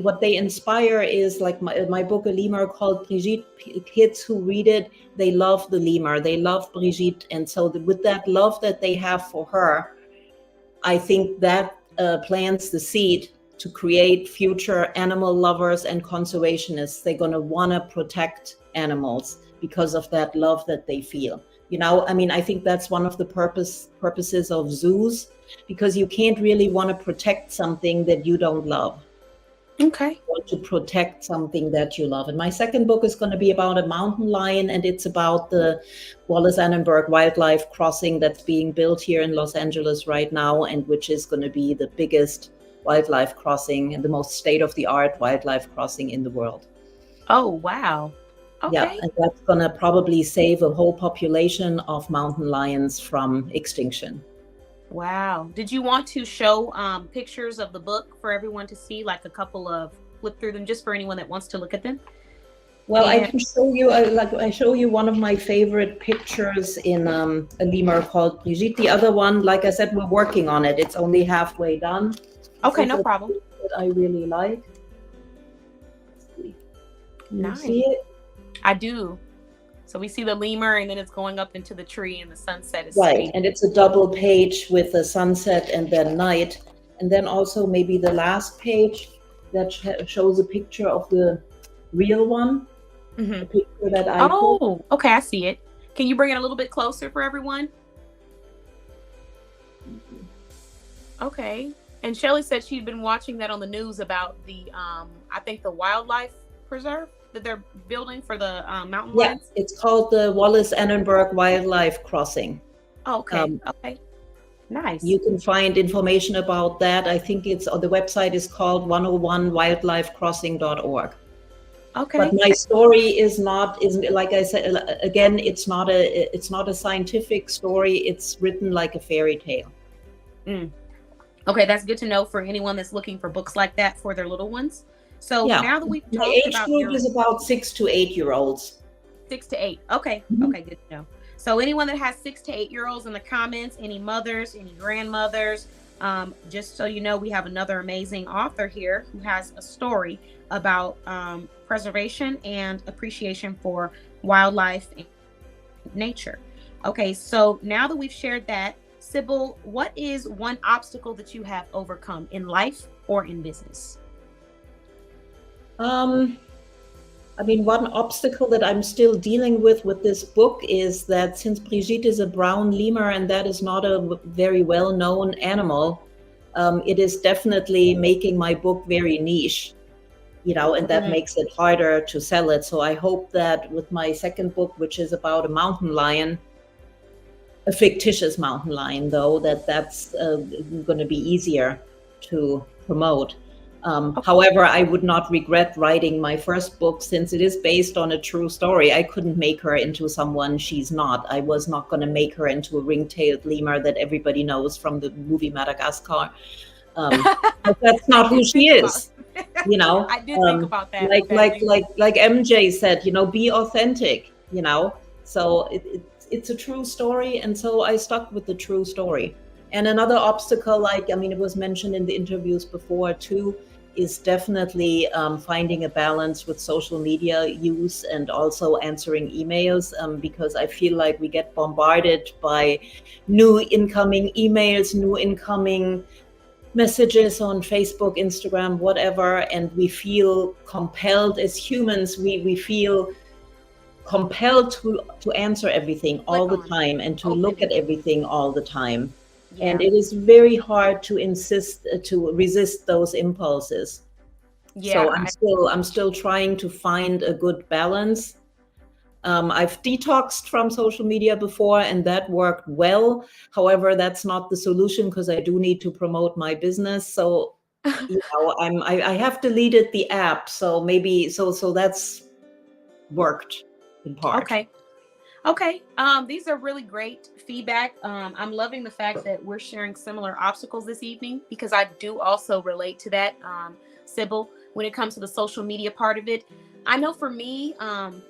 What they inspire is like my book, a lemur called Brigitte. Kids who read it, they love the lemur, they love Brigitte, and so with that love that they have for her, I think that plants the seed to create future animal lovers and conservationists. They're going to want to protect animals because of that love that they feel. I think that's one of the purposes of zoos, because you can't really want to protect something that you don't love. Okay. You want to protect something that you love. And my second book is going to be about a mountain lion, and it's about the Wallace-Annenberg wildlife crossing that's being built here in Los Angeles right now, and which is going to be the biggest wildlife crossing and the most state-of-the-art wildlife crossing in the world. Oh, wow. Okay. Yeah, and that's going to probably save a whole population of mountain lions from extinction. Wow. Did you want to show pictures of the book for everyone to see, like a couple of flip through them, just for anyone that wants to look at them? Well, I can show you, I show you one of my favorite pictures in a lemur called Brigitte. The other one, like I said, we're working on it. It's only halfway done. Okay, no problem. That I really like. Can you see it? I do. So we see the lemur, and then it's going up into the tree, and the sunset is right. And it's a double page with the sunset and then night, and then also maybe the last page that shows a picture of the real one. Mm-hmm. The picture that I put. Okay, I see it. Can you bring it a little bit closer for everyone? Okay. And Shelly said she'd been watching that on the news about the I think the wildlife preserve that they're building for the mountain lions. Yeah, it's called the Wallace-Annenberg Wildlife Crossing. Oh, okay. Okay. Nice. You can find information about that. I think the website is called 101wildlifecrossing.org. Okay. But my story is like I said again, it's not a scientific story. It's written like a fairy tale. Okay, that's good to know for anyone that's looking for books like that for their little ones. So now that we've talked my age group is about 6 to 8 year olds. 6 to 8. Okay. Mm-hmm. Okay, good to know. So anyone that has 6 to 8 year olds in the comments, any mothers, any grandmothers, just so you know, we have another amazing author here who has a story about preservation and appreciation for wildlife and nature. Okay, so now that we've shared that, Sybil, what is one obstacle that you have overcome in life or in business? I mean, one obstacle that I'm still dealing with this book is that since Brigitte is a brown lemur and that is not a very well-known animal, it is definitely making my book very niche, you know, and that makes it harder to sell it. So I hope that with my second book, which is about a mountain lion, a fictitious mountain lion, though, that's going to be easier to promote. However, I would not regret writing my first book since it is based on a true story. I couldn't make her into someone she's not. I was not going to make her into a ring-tailed lemur that everybody knows from the movie Madagascar. But that's not who she is. You know, I did think about that. Like MJ said, you know, be authentic. You know, so it's a true story, and so I stuck with the true story. And another obstacle, like, I mean, it was mentioned in the interviews before too, is definitely finding a balance with social media use and also answering emails, because I feel like we get bombarded by new incoming emails, new incoming messages on Facebook, Instagram, whatever, and we feel compelled as humans, we feel compelled to answer everything all the time and to look at everything all the time. Yeah. And it is very hard to resist those impulses. Yeah, so I'm still trying to find a good balance. I've detoxed from social media before and that worked well. However, that's not the solution because I do need to promote my business. So, you know, I have deleted the app. So maybe, so that's worked in part. Okay. These are really great feedback. I'm loving the fact that we're sharing similar obstacles this evening because I do also relate to that, Sybil, when it comes to the social media part of it. I know for me, and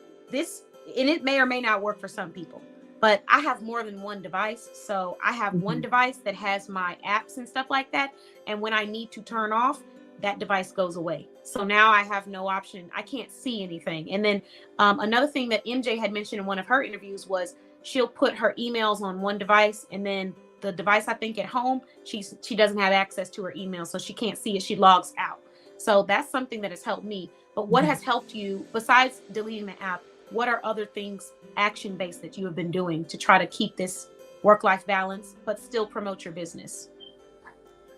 it may or may not work for some people, but I have more than one device. So I have one device that has my apps and stuff like that. And when I need to turn off, that device goes away. So now I have no option. I can't see anything. And then another thing that MJ had mentioned in one of her interviews was she'll put her emails on one device, and then the device, I think at home, she doesn't have access to her email, so she can't see it. She logs out. So that's something that has helped me. But what has helped you besides deleting the app? What are other things action-based that you have been doing to try to keep this work-life balance, but still promote your business?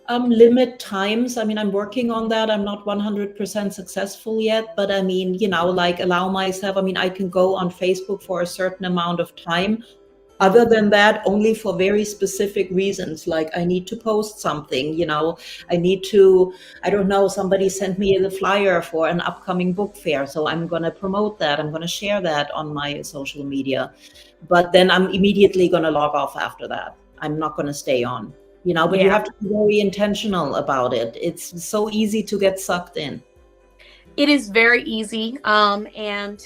Limit times. I mean, I'm working on that. I'm not 100% successful yet, but I mean, you know, like allow myself, I mean, I can go on Facebook for a certain amount of time. Other than that, only for very specific reasons, like I need to post something, you know, I need to, I don't know, somebody sent me the flyer for an upcoming book fair. So I'm going to promote that. I'm going to share that on my social media, but then I'm immediately going to log off after that. I'm not going to stay on. You know, but you have to be very intentional about it. It's so easy to get sucked in. It is very easy. And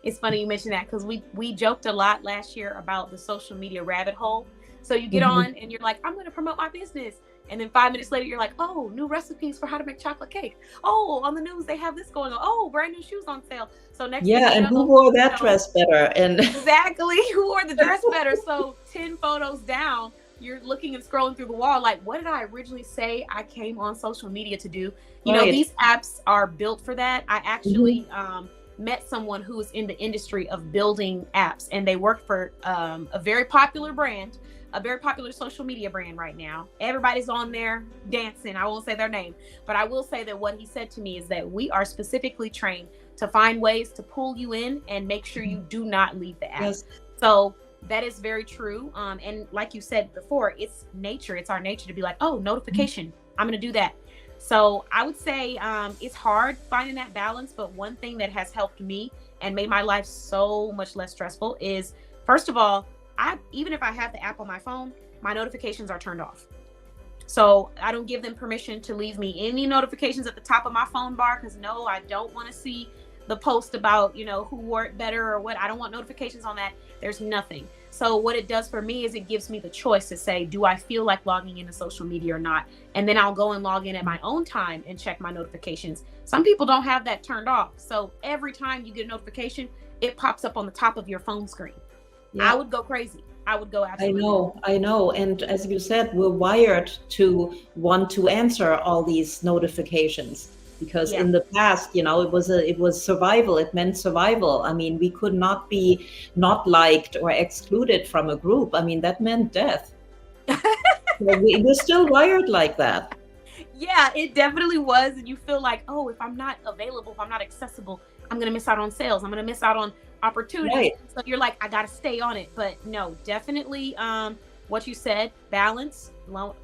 it's funny you mentioned that because we joked a lot last year about the social media rabbit hole. So you get on and you're like, I'm going to promote my business. And then 5 minutes later, you're like, oh, new recipes for how to make chocolate cake. Oh, on the news, they have this going on. Oh, brand new shoes on sale. So next thing and who wore that dress better? And exactly, who wore the dress better? So 10 photos down, you're looking and scrolling through the wall like, what did I originally say I came on social media to do? You know, these apps are built for that. I actually met someone who was in the industry of building apps, and they work for a very popular brand, a very popular social media brand right now. Everybody's on there dancing. I won't say their name, but I will say that what he said to me is that we are specifically trained to find ways to pull you in and make sure you do not leave the app. Yes. So that is very true. And like you said before, it's nature. It's our nature to be like, oh, notification, I'm going to do that. So I would say it's hard finding that balance. But one thing that has helped me and made my life so much less stressful is, first of all, even if I have the app on my phone, my notifications are turned off. So I don't give them permission to leave me any notifications at the top of my phone bar, because no, I don't want to see the post about, you know, who wore it better or what. I don't want notifications on that. There's nothing. So what it does for me is it gives me the choice to say, do I feel like logging into social media or not? And then I'll go and log in at my own time and check my notifications. Some people don't have that turned off. So every time you get a notification, it pops up on the top of your phone screen. Yeah. I would go crazy. I would go absolutely. I know. And as you said, we're wired to want to answer all these notifications. because Yeah. in the past, it was survival. It meant survival. I mean, we could not be not liked or excluded from a group. I mean, that meant death. So we're still wired like that. Yeah, it definitely was. And you feel like, oh, if I'm not available, if I'm not accessible, I'm going to miss out on sales. I'm going to miss out on opportunities. Right. So you're like, I got to stay on it. But no, definitely what you said, balance,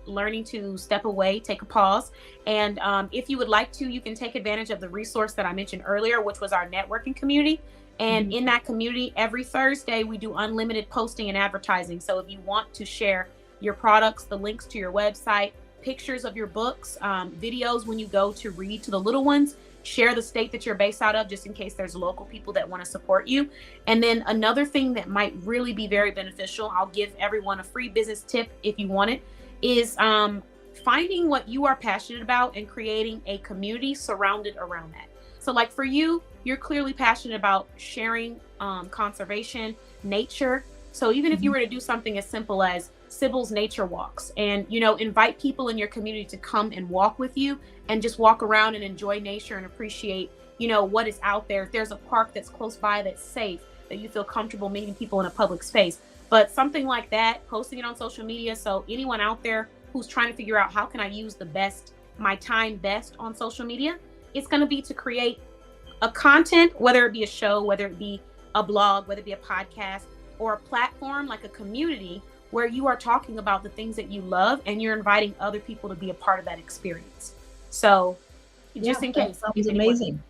learning to step away, take a pause. And if you would like to, you can take advantage of the resource that I mentioned earlier, which was our networking community. And in that community, every Thursday, we do unlimited posting and advertising. So if you want to share your products, the links to your website, pictures of your books, videos when you go to read to the little ones, share the state that you're based out of, just in case there's local people that want to support you. And then another thing that might really be very beneficial, I'll give everyone a free business tip if you want it, is finding what you are passionate about and creating a community surrounded around that. So like for you, you're clearly passionate about sharing conservation, nature. So even if you were to do something as simple as Sybil's nature walks, and invite people in your community to come and walk with you and just walk around and enjoy nature and appreciate what is out there. If there's a park that's close by that's safe, that you feel comfortable meeting people in a public space, but something like that, posting it on social media. So anyone out there who's trying to figure out how can I use my time best on social media, it's going to be to create a content, whether it be a show, whether it be a blog, whether it be a podcast, or a platform like a community where you are talking about the things that you love and you're inviting other people to be a part of that experience. So just in case. That sounds amazing.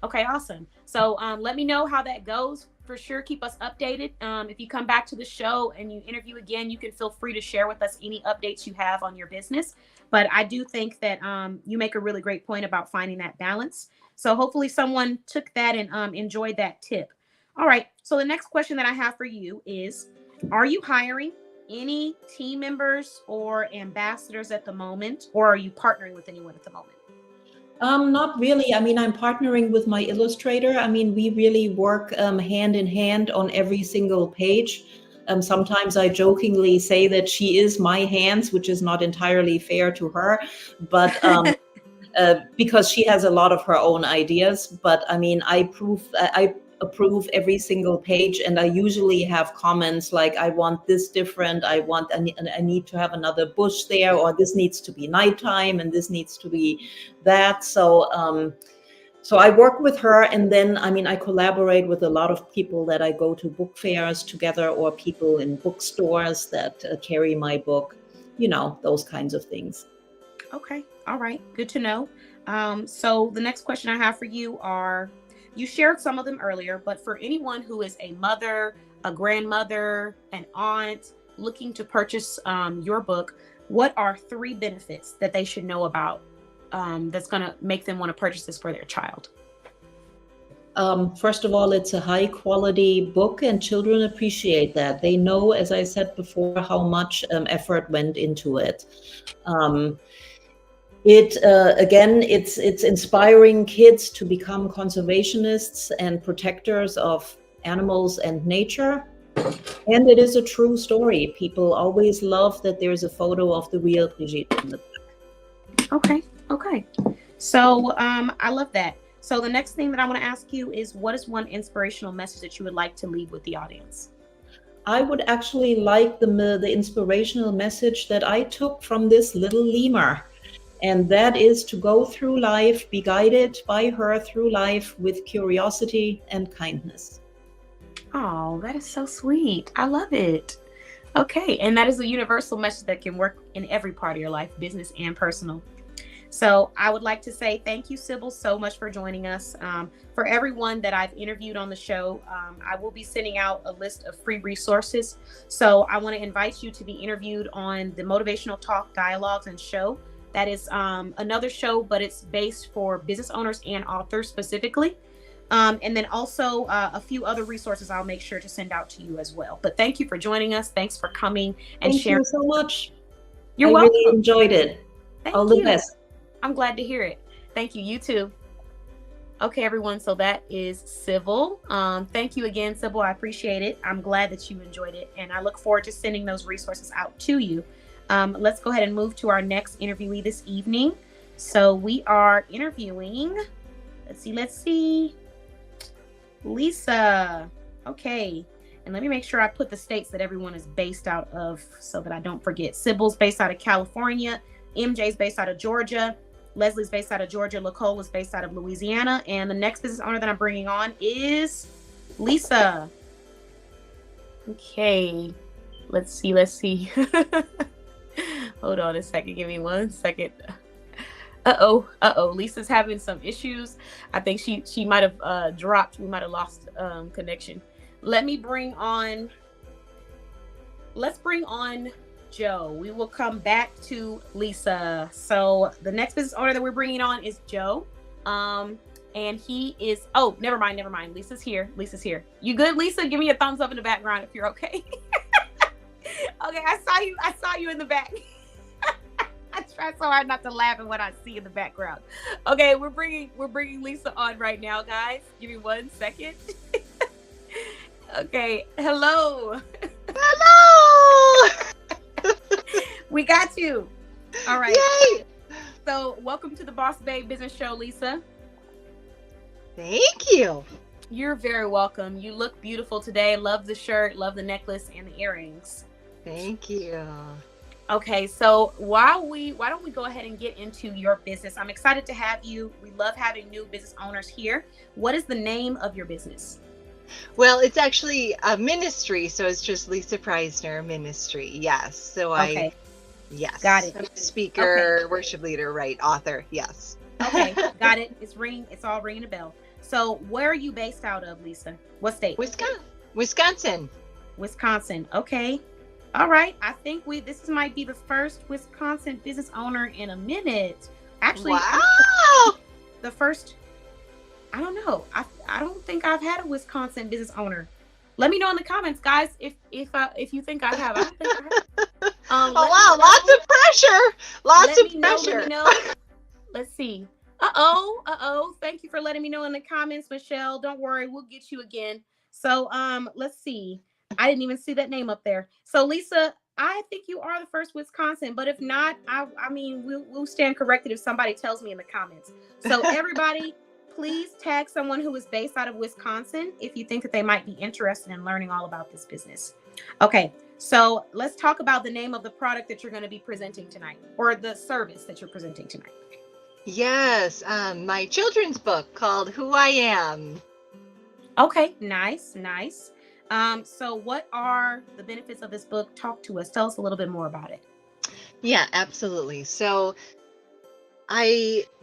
Okay, awesome. So let me know how that goes. For sure, keep us updated. If you come back to the show and you interview again, you can feel free to share with us any updates you have on your business. But I do think that you make a really great point about finding that balance. So hopefully someone took that and enjoyed that tip. All right. So the next question that I have for you is, are you hiring any team members or ambassadors at the moment, or are you partnering with anyone at the moment? Not really. I mean, I'm partnering with my illustrator. I mean, we really work hand in hand on every single page. Sometimes I jokingly say that she is my hands, which is not entirely fair to her, but because she has a lot of her own ideas. But I mean, I approve every single page, and I usually have comments like, I want this different, I need to have another bush there, or this needs to be nighttime and this needs to be that. So I work with her, and then I collaborate with a lot of people that I go to book fairs together, or people in bookstores that carry my book, those kinds of things. Okay. All right. Good to know. So the next question I have for you are, you shared some of them earlier, but for anyone who is a mother, a grandmother, an aunt looking to purchase your book, what are 3 benefits that they should know about that's going to make them want to purchase this for their child? First of all, it's a high quality book, and children appreciate that. They know, as I said before, how much effort went into it. It's inspiring kids to become conservationists and protectors of animals and nature. And it is a true story. People always love that there's a photo of the real Brigitte in the back. Okay. So I love that. So the next thing that I want to ask you is, what is one inspirational message that you would like to leave with the audience? I would actually like the inspirational message that I took from this little lemur. And that is to go through life, be guided by her through life with curiosity and kindness. Oh, that is so sweet. I love it. Okay. And that is a universal message that can work in every part of your life, business and personal. So I would like to say thank you, Sybil, so much for joining us. For everyone that I've interviewed on the show, I will be sending out a list of free resources. So I want to invite you to be interviewed on the Motivational Talk Dialogues and Show. That is another show, but it's based for business owners and authors specifically. And then also a few other resources I'll make sure to send out to you as well. But thank you for joining us. Thanks for coming and sharing. Thank you so much. You're welcome. I really enjoyed it. All the best. I'm glad to hear it. Thank you. You too. Okay, everyone. So that is Sybil. Thank you again, Sybil. I appreciate it. I'm glad that you enjoyed it. And I look forward to sending those resources out to you. Let's go ahead and move to our next interviewee this evening. So we are interviewing, let's see, Lisa. Okay. And let me make sure I put the states that everyone is based out of so that I don't forget. Sybil's based out of California. MJ's based out of Georgia. Leslie's based out of Georgia. Lacole is based out of Louisiana. And the next business owner that I'm bringing on is Lisa. Okay. Let's see. Hold on a second. Give me 1 second. Uh-oh. Lisa's having some issues. I think she might have dropped. We might have lost connection. Let's bring on Joe. We will come back to Lisa. So the next business owner that we're bringing on is Joe. And he is, oh, never mind. Lisa's here. You good, Lisa? Give me a thumbs up in the background if you're okay. Okay, I saw you in the back. I try so hard not to laugh at what I see in the background. Okay, we're bringing Lisa on right now, guys. Give me 1 second. Okay, hello. We got you. All right. Yay! So welcome to the Boss Babe Business Show, Lisa. Thank you. You're very welcome. You look beautiful today. Love the shirt, love the necklace and the earrings. Thank you. Okay, so why don't we go ahead and get into your business? I'm excited to have you. We love having new business owners here. What is the name of your business? Well, it's actually a ministry, so it's just Lisa Preisner Ministry. Yes. So Okay. Yes. Got it. I'm a speaker, Okay. worship leader, right? Author. Yes. Okay, got it. It's all ringing a bell. So where are you based out of, Lisa? What state? Wisconsin. Wisconsin. Okay. All right. I think this might be the first Wisconsin business owner in a minute. Actually, Wow. the first. I don't know. I don't think I've had a Wisconsin business owner. Let me know in the comments, guys, if you think I have. I don't think I have. Oh wow, lots of pressure. Lots of pressure. Let me know. Let's see. Uh-oh. Thank you for letting me know in the comments, Michelle. Don't worry, we'll get you again. So let's see. I didn't even see that name up there. So Lisa, I think you are the first Wisconsin, but if not, I mean we'll stand corrected if somebody tells me in the comments. So everybody, please tag someone who is based out of Wisconsin if you think that they might be interested in learning all about this business. Okay, so let's talk about the name of the product that you're going to be presenting tonight, or the service that you're presenting tonight. Yes, my children's book called Who I Am. Okay, nice. So what are the benefits of this book? Talk to us. Tell us a little bit more about it. Yeah, absolutely. So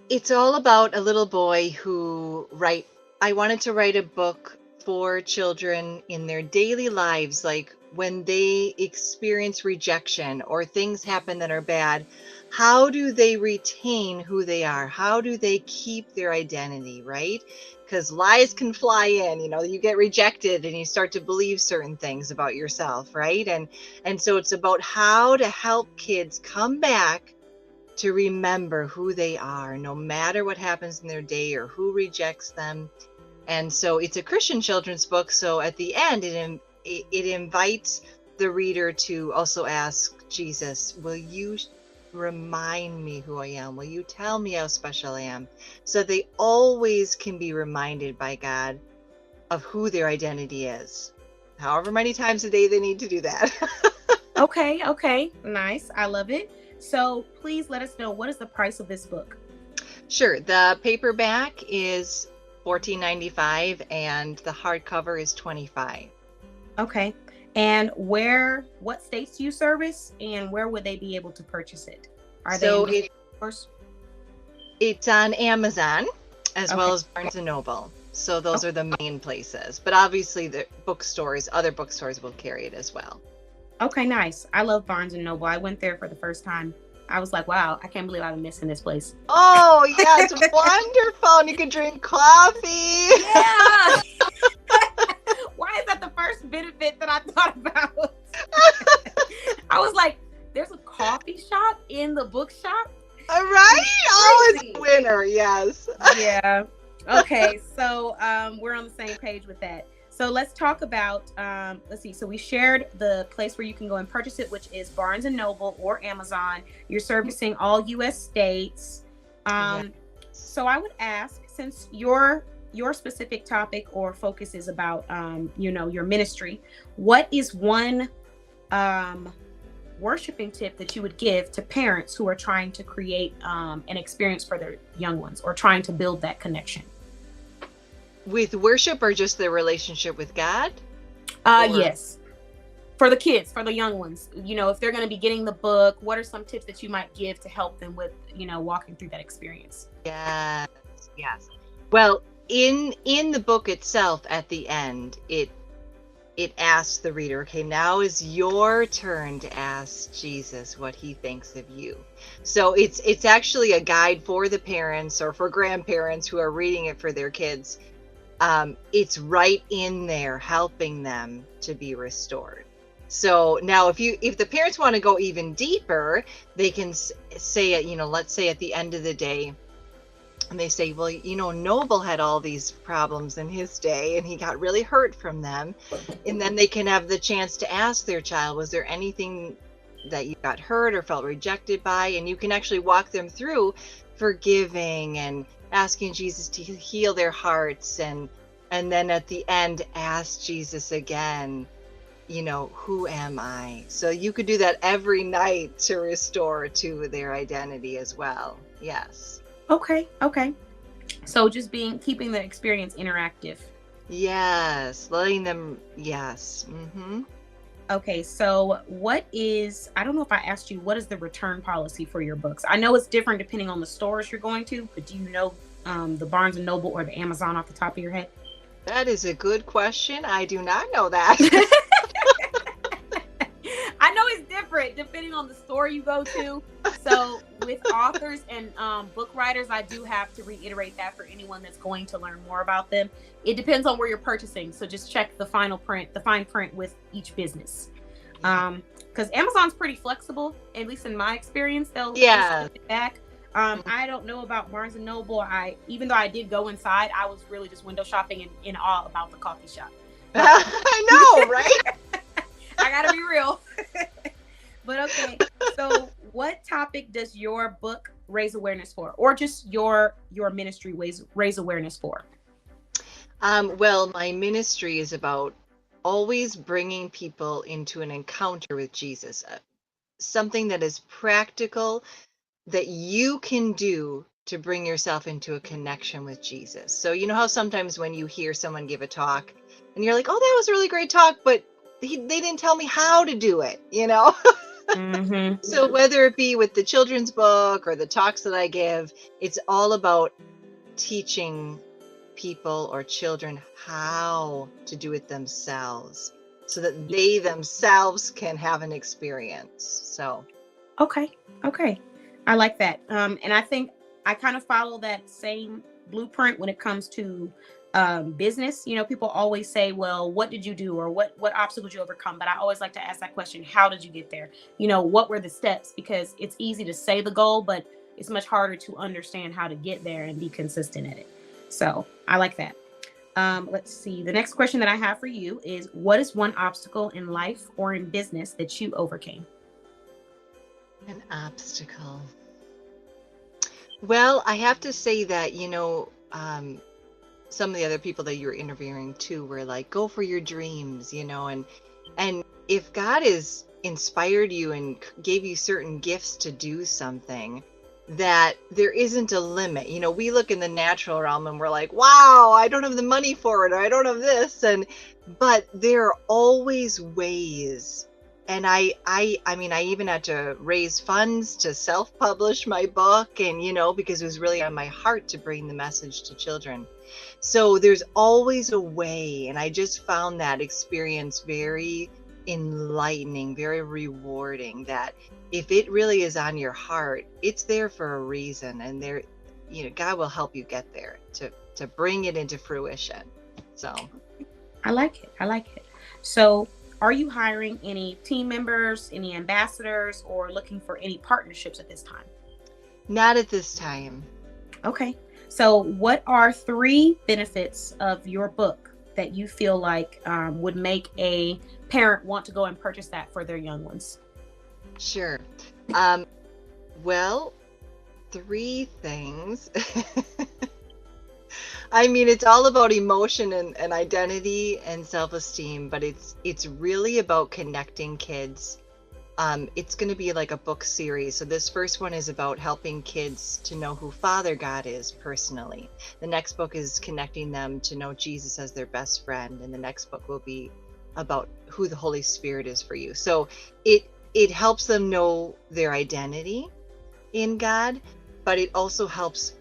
it's all about a little boy I wanted to write a book for children in their daily lives, like when they experience rejection or things happen that are bad. How do they retain who they are? How do they keep their identity, right? Because lies can fly in, you get rejected and you start to believe certain things about yourself, right? And so it's about how to help kids come back to remember who they are, no matter what happens in their day or who rejects them. And so it's a Christian children's book. So at the end, it invites the reader to also ask Jesus, will you remind me who I am? Will you tell me how special I am? So they always can be reminded by God of who their identity is, however many times a day they need to do that. Okay. Nice. I love it. So please let us know, what is the price of this book? Sure. The paperback is $14.95 and the hardcover is $25. Okay. And what states do you service, and where would they be able to purchase it? It's on Amazon as well as Barnes & Noble. So those are the main places. But obviously the other bookstores will carry it as well. Okay, nice. I love Barnes & Noble. I went there for the first time. I was like, wow, I can't believe I've been missing this place. Oh, yeah, it's wonderful. And you can drink coffee. Yeah. Why is that the first benefit that I thought about? I was like, there's a coffee shop in the bookshop? All right. Oh, it's a winner. Yes. Yeah. Okay. So we're on the same page with that. So let's talk about, let's see. So we shared the place where you can go and purchase it, which is Barnes & Noble or Amazon. You're servicing all U.S. states. So I would ask, since your specific topic or focus is about your ministry, what is one worshiping tip that you would give to parents who are trying to create an experience for their young ones or trying to build that connection? With worship or just their relationship with God? Yes. For the kids, for the young ones, if they're going to be getting the book, what are some tips that you might give to help them with, walking through that experience? Yes. Well, in the book itself, at the end, it asks the reader, okay, now is your turn to ask Jesus what he thinks of you. So it's actually a guide for the parents or for grandparents who are reading it for their kids. It's right in there helping them to be restored. So now if the parents want to go even deeper, they can say it, let's say at the end of the day, and they say, well, Noble had all these problems in his day and he got really hurt from them. And then they can have the chance to ask their child, was there anything that you got hurt or felt rejected by? And you can actually walk them through forgiving and asking Jesus to heal their hearts. And then at the end, ask Jesus again, who am I? So you could do that every night to restore to their identity as well. Yes. Okay. So just keeping the experience interactive. Yes. Letting them, yes. Mm-hmm. Okay. So I don't know if I asked you, what is the return policy for your books? I know it's different depending on the stores you're going to, but do you know the Barnes & Noble or the Amazon off the top of your head? That is a good question. I do not know that. I know it's different depending on the store you go to. So with authors and book writers, I do have to reiterate that for anyone that's going to learn more about them. It depends on where you're purchasing. So just check the fine print with each business. Because Amazon's pretty flexible, at least in my experience. They'll just take it back. I don't know about Barnes & Noble. Even though I did go inside, I was really just window shopping and in awe about the coffee shop. I know, right? I gotta be real. But okay, so what topic does your book raise awareness for, or just your ministry raise awareness for? Well, my ministry is about always bringing people into an encounter with Jesus, something that is practical that you can do to bring yourself into a connection with Jesus. So you know how sometimes when you hear someone give a talk and you're like, oh, that was a really great talk, but they didn't tell me how to do it, Mm-hmm. So whether it be with the children's book or the talks that I give, it's all about teaching people or children how to do it themselves so that they themselves can have an experience. So Okay. I like that. And I think I kind of follow that same blueprint when it comes to business. People always say, well, what did you do, or what obstacles did you overcome? But I always like to ask that question, how did you get there? What were the steps? Because it's easy to say the goal, but it's much harder to understand how to get there and be consistent at it. So I like that. Let's see. The next question that I have for you is, what is one obstacle in life or in business that you overcame? an obstacle. Well, I have to say that, some of the other people that you were interviewing too were like, go for your dreams, and if God has inspired you and gave you certain gifts to do something, that there isn't a limit. We look in the natural realm and we're like, wow, I don't have the money for it, or I don't have this, but there are always ways. And I mean, I even had to raise funds to self-publish my book, and because it was really on my heart to bring the message to children. So there's always a way, and I just found that experience very enlightening, very rewarding, that if it really is on your heart, it's there for a reason, and there, God will help you get there to bring it into fruition. So I like it. So are you hiring any team members, any ambassadors, or looking for any partnerships at this time? Not at this time. Okay. So what are 3 benefits of your book that you feel like would make a parent want to go and purchase that for their young ones? Sure. Well, 3 things. I mean, it's all about emotion and identity and self-esteem, but it's really about connecting kids. It's going to be like a book series. So this first one is about helping kids to know who Father God is personally. The next book is connecting them to know Jesus as their best friend, and the next book will be about who the Holy Spirit is for you. So it helps them know their identity in God, but it also helps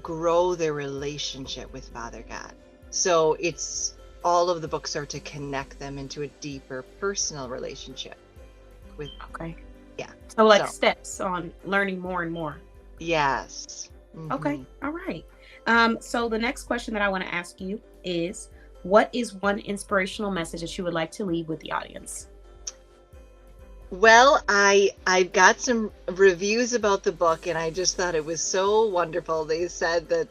grow their relationship with Father God. So it's all of the books are to connect them into a deeper personal relationship with. Okay. Yeah. So like steps on learning more and more. Yes. Okay. All right. So the next question that I want to ask you is, what is one inspirational message that you would like to leave with the audience? Well, I've got some reviews about the book, and I just thought it was so wonderful. They said that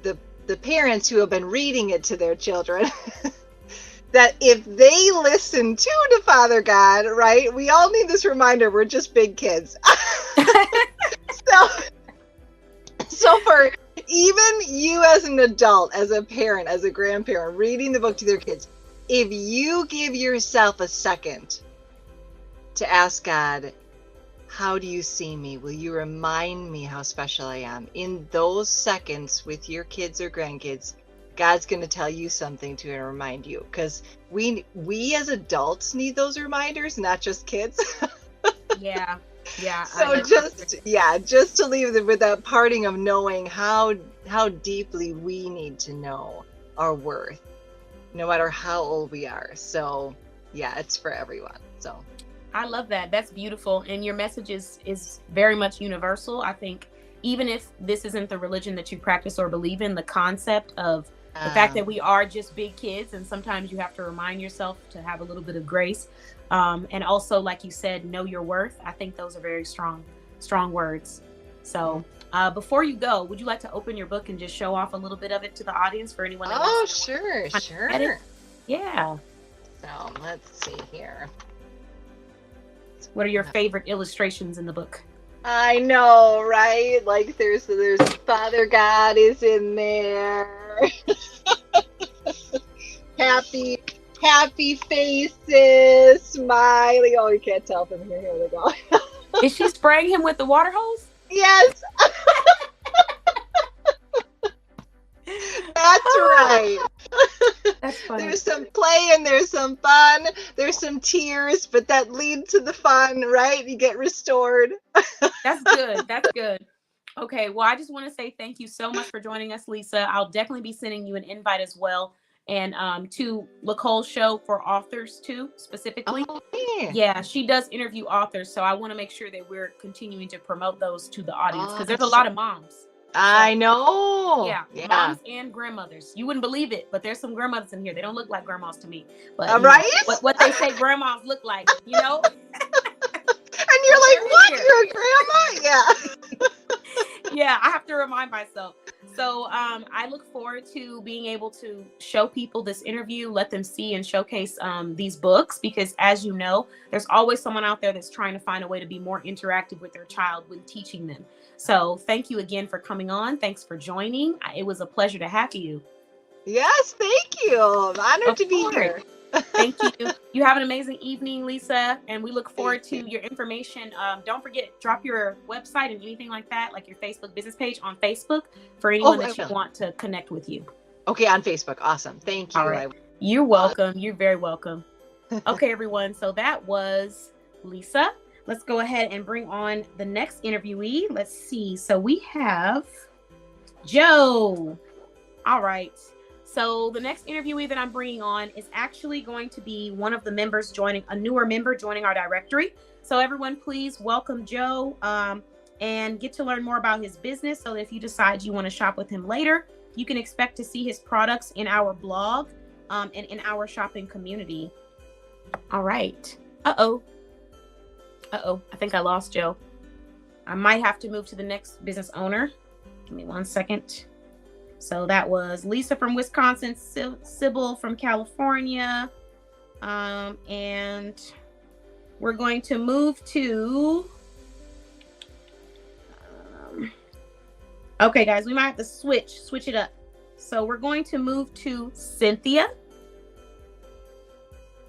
the parents who have been reading it to their children, that if they listen to Father God, right? We all need this reminder, we're just big kids. So for even you as an adult, as a parent, as a grandparent, reading the book to their kids, if you give yourself a second to ask God, how do you see me? Will you remind me how special I am? In those seconds with your kids or grandkids, God's going to tell you something to remind you, because we as adults need those reminders, not just kids. Yeah. So just to leave them with that parting of knowing how deeply we need to know our worth, no matter how old we are. So yeah, it's for everyone. So I love that. That's beautiful. And your message is very much universal. I think even if this isn't the religion that you practice or believe in, the concept of the fact that we are just big kids, and sometimes you have to remind yourself to have a little bit of grace. And also, like you said, know your worth. I think those are very strong words. So before you go, would you like to open your book and just show off a little bit of it to the audience for anyone that wants to? Sure. Yeah. So let's see here. What are your favorite illustrations in the book? I know, right? Like there's Father God is in there. happy faces, smiling. Oh, you can't tell from here. Here they go. Is she spraying him with the water hose? Yes. That's right. That's funny. There's some play and there's some fun. There's some tears, but that lead to the fun, right? You get restored. That's good. That's good. Okay. Well, I just want to say thank you so much for joining us, Lisa. I'll definitely be sending you an invite as well. And to Nicole's show for authors too, specifically. Oh, yeah, she does interview authors. So I want to make sure that we're continuing to promote those to the audience, because there's a lot of moms. I know. Yeah, moms and grandmothers. You wouldn't believe it, but there's some grandmothers in here. They don't look like grandmas to me. But right? What they say grandmas look like, you know? And you're like, what? You're a grandma? Yeah. Yeah, I have to remind myself. So I look forward to being able to show people this interview, let them see and showcase these books, because as you know, there's always someone out there that's trying to find a way to be more interactive with their child when teaching them. So thank you again for coming on. Thanks for joining. It was a pleasure to have you. Yes, thank you. I'm honored to be here. Thank you. You have an amazing evening, Lisa, and we look forward to your information. Don't forget, drop your website and anything like that, like your Facebook business page on Facebook for anyone that you want to connect with you. Okay, on Facebook. Awesome. Thank you. All right. You're welcome. You're very welcome. Okay, everyone. So that was Lisa. Let's go ahead and bring on the next interviewee. Let's see. So we have Joe. All right. So the next interviewee that I'm bringing on is actually going to be one of the members a newer member joining our directory. So everyone, please welcome Joe and get to learn more about his business, so that if you decide you want to shop with him later, you can expect to see his products in our blog and in our shopping community. All right. Uh-oh. I think I lost Joe. I might have to move to the next business owner. Give me 1 second. So that was Lisa from Wisconsin, Sybil from California. And we're going to move to Okay, guys, we might have to switch it up. So we're going to move to Cynthia.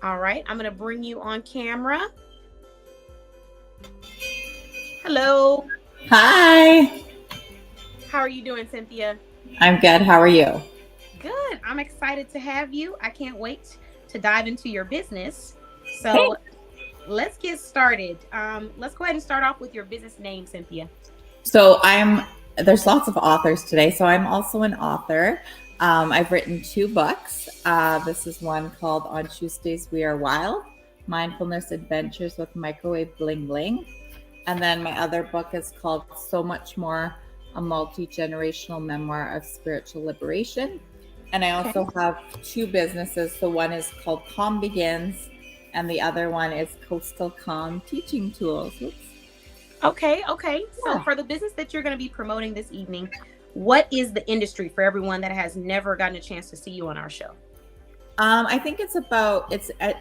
All right, I'm going to bring you on camera. Hello. Hi. How are you doing, Cynthia? I'm good. How are you? Good. I'm excited to have you. I can't wait to dive into your business. So let's get started. Let's go ahead and start off with your business name, Cynthia. So there's lots of authors today. So I'm also an author. I've written 2 books. This is one called On Tuesdays We Are Wild, Mindfulness Adventures with Microwave Bling Bling. And then my other book is called So Much More, a multi-generational memoir of spiritual liberation. And I also have 2 businesses. So one is called Calm Begins, and the other one is Coastal Calm Teaching Tools. Oops. Okay. So for the business that you're going to be promoting this evening, what is the industry for everyone that has never gotten a chance to see you on our show? I think it's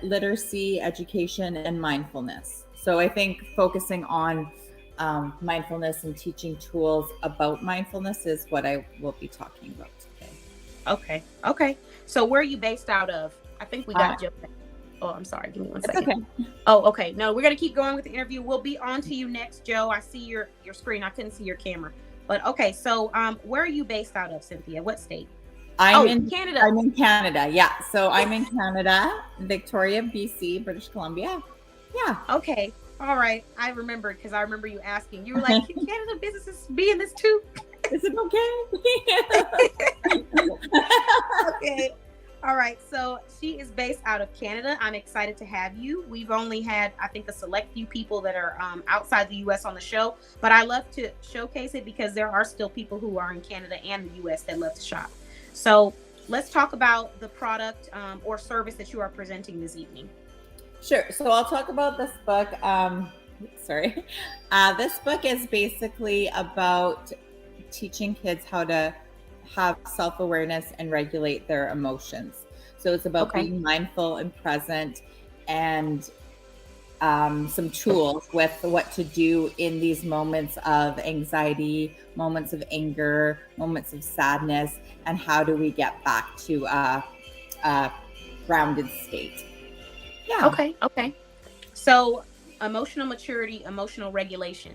literacy, education, and mindfulness. So I think focusing on mindfulness and teaching tools about mindfulness is what I will be talking about today. Okay. So where are you based out of? I think we got Joe. Oh, I'm sorry. Give me one second. Okay. Oh, okay. No, we're going to keep going with the interview. We'll be on to you next, Joe. I see your screen. I couldn't see your camera. But okay, so where are you based out of, Cynthia? What state? I'm in Canada. I'm in Canada. Yeah. So I'm in Canada, Victoria, BC, British Columbia. Yeah. Okay. All right. I remember because I remember you asking. You were like, can Canada businesses be in this too? Is it okay? Okay. All right. So she is based out of Canada. I'm excited to have you. We've only had, I think, a select few people that are outside the U.S. on the show, but I love to showcase it because there are still people who are in Canada and the U.S. that love to shop. So let's talk about the product or service that you are presenting this evening. Sure. So I'll talk about this book. This book is basically about teaching kids how to have self-awareness and regulate their emotions. So it's about being mindful and present, and some tools with what to do in these moments of anxiety, moments of anger, moments of sadness, and how do we get back to a grounded state. Yeah. Okay. So emotional maturity, emotional regulation.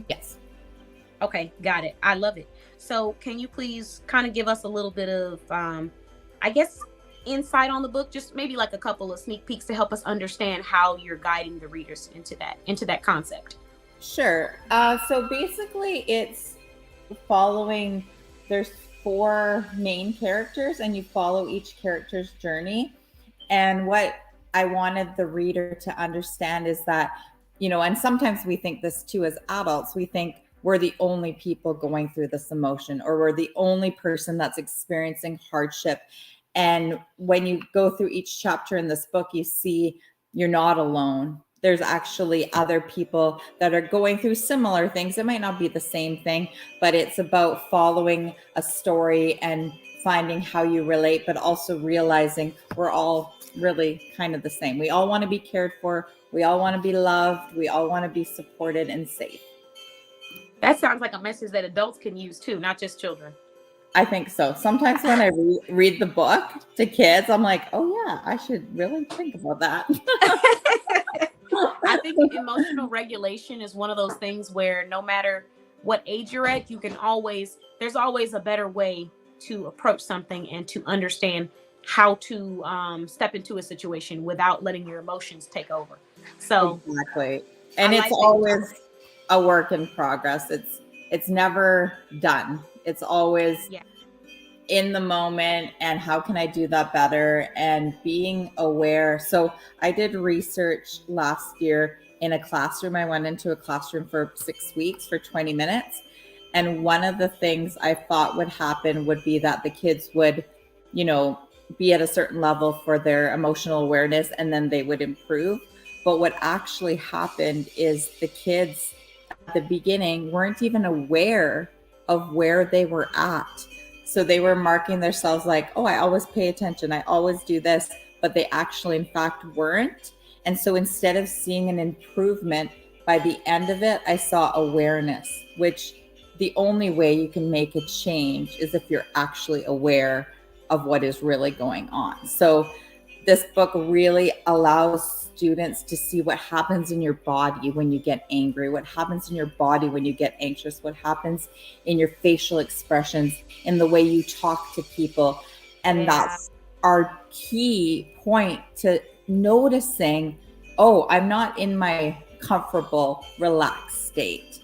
Yes. Okay, got it. I love it. So can you please kind of give us a little bit of, I guess, insight on the book, just maybe like a couple of sneak peeks to help us understand how you're guiding the readers into that concept? Sure. So basically it's following, there's 4 main characters and you follow each character's journey. And what I wanted the reader to understand is that, and sometimes we think this too as adults, we think we're the only people going through this emotion, or we're the only person that's experiencing hardship. And when you go through each chapter in this book, you see you're not alone. There's actually other people that are going through similar things. It might not be the same thing, but it's about following a story and finding how you relate, but also realizing we're all really kind of the same. We all want to be cared for. We all want to be loved. We all want to be supported and safe. That sounds like a message that adults can use too, not just children. I think so. Sometimes when I read the book to kids, I'm like, oh yeah, I should really think about that. I think emotional regulation is one of those things where no matter what age you're at, there's always a better way to approach something and to understand how to step into a situation without letting your emotions take over. So exactly. And it's always a work in progress. It's never done. It's always in the moment, and how can I do that better, and being aware. So I did research last year in a classroom. I went into a classroom for 6 weeks for 20 minutes. And one of the things I thought would happen would be that the kids would, be at a certain level for their emotional awareness, and then they would improve. But what actually happened is the kids at the beginning weren't even aware of where they were at. So they were marking themselves like, oh, I always pay attention, I always do this, but they actually in fact weren't. And so instead of seeing an improvement, by the end of it, I saw awareness, which the only way you can make a change is if you're actually aware of what is really going on. So this book really allows students to see what happens in your body when you get angry, what happens in your body when you get anxious, what happens in your facial expressions, in the way you talk to people. And that's our key point to noticing, oh, I'm not in my comfortable, relaxed state.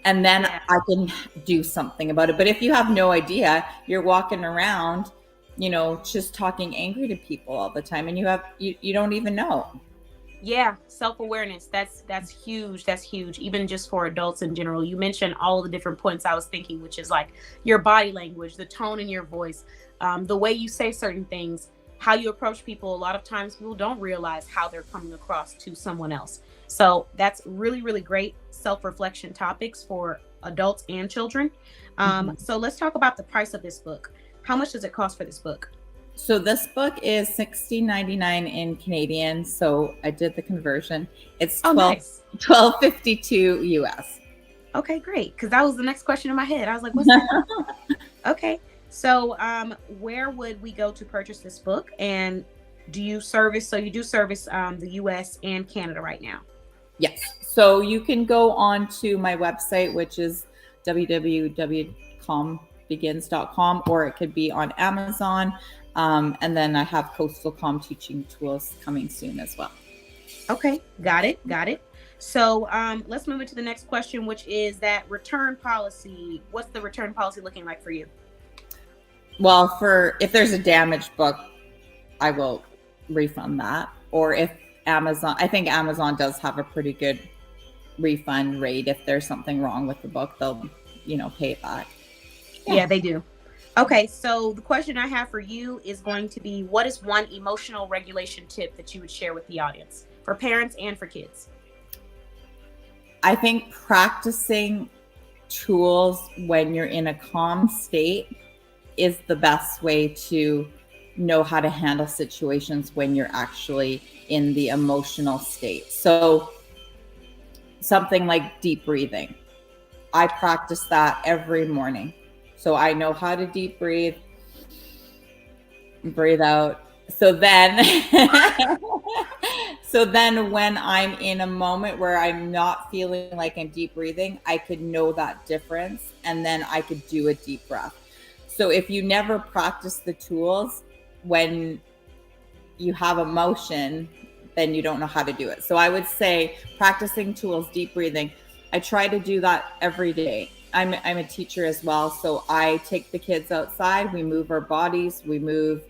And then I can do something about it. But if you have no idea, you're walking around, you know, just talking angry to people all the time, and you don't even know. Yeah, self-awareness. That's huge. That's huge. Even just for adults in general. You mentioned all the different points I was thinking, which is like your body language, the tone in your voice, the way you say certain things, how you approach people. A lot of times people don't realize how they're coming across to someone else. So that's really, really great self-reflection topics for adults and children. So let's talk about the price of this book. How much does it cost for this book? So this book is $16.99 in Canadian. So I did the conversion. It's $12.52 US. Okay, great. Because that was the next question in my head. I was like, what's that? Okay. So where would we go to purchase this book? And do you service the US and Canada right now? Yes. So you can go on to my website, which is www.combegins.com, or it could be on Amazon. And then I have Coastal Calm teaching tools coming soon as well. Okay, got it. So let's move into the next question, which is that return policy. What's the return policy looking like for you? Well, if there's a damaged book, I will refund that. Or if I think Amazon does have a pretty good refund rate. If there's something wrong with the book, they'll, pay it back. Yeah, they do. Okay, so the question I have for you is going to be, what is one emotional regulation tip that you would share with the audience for parents and for kids? I think practicing tools when you're in a calm state is the best way to know how to handle situations when you're actually in the emotional state. So something like deep breathing. I practice that every morning. So I know how to deep breathe out. So then when I'm in a moment where I'm not feeling like I'm deep breathing, I could know that difference, and then I could do a deep breath. So if you never practice the tools when you have emotion, then you don't know how to do it. So I would say practicing tools, deep breathing. I try to do that every day. I'm a teacher as well. So I take the kids outside, we move our bodies, we move.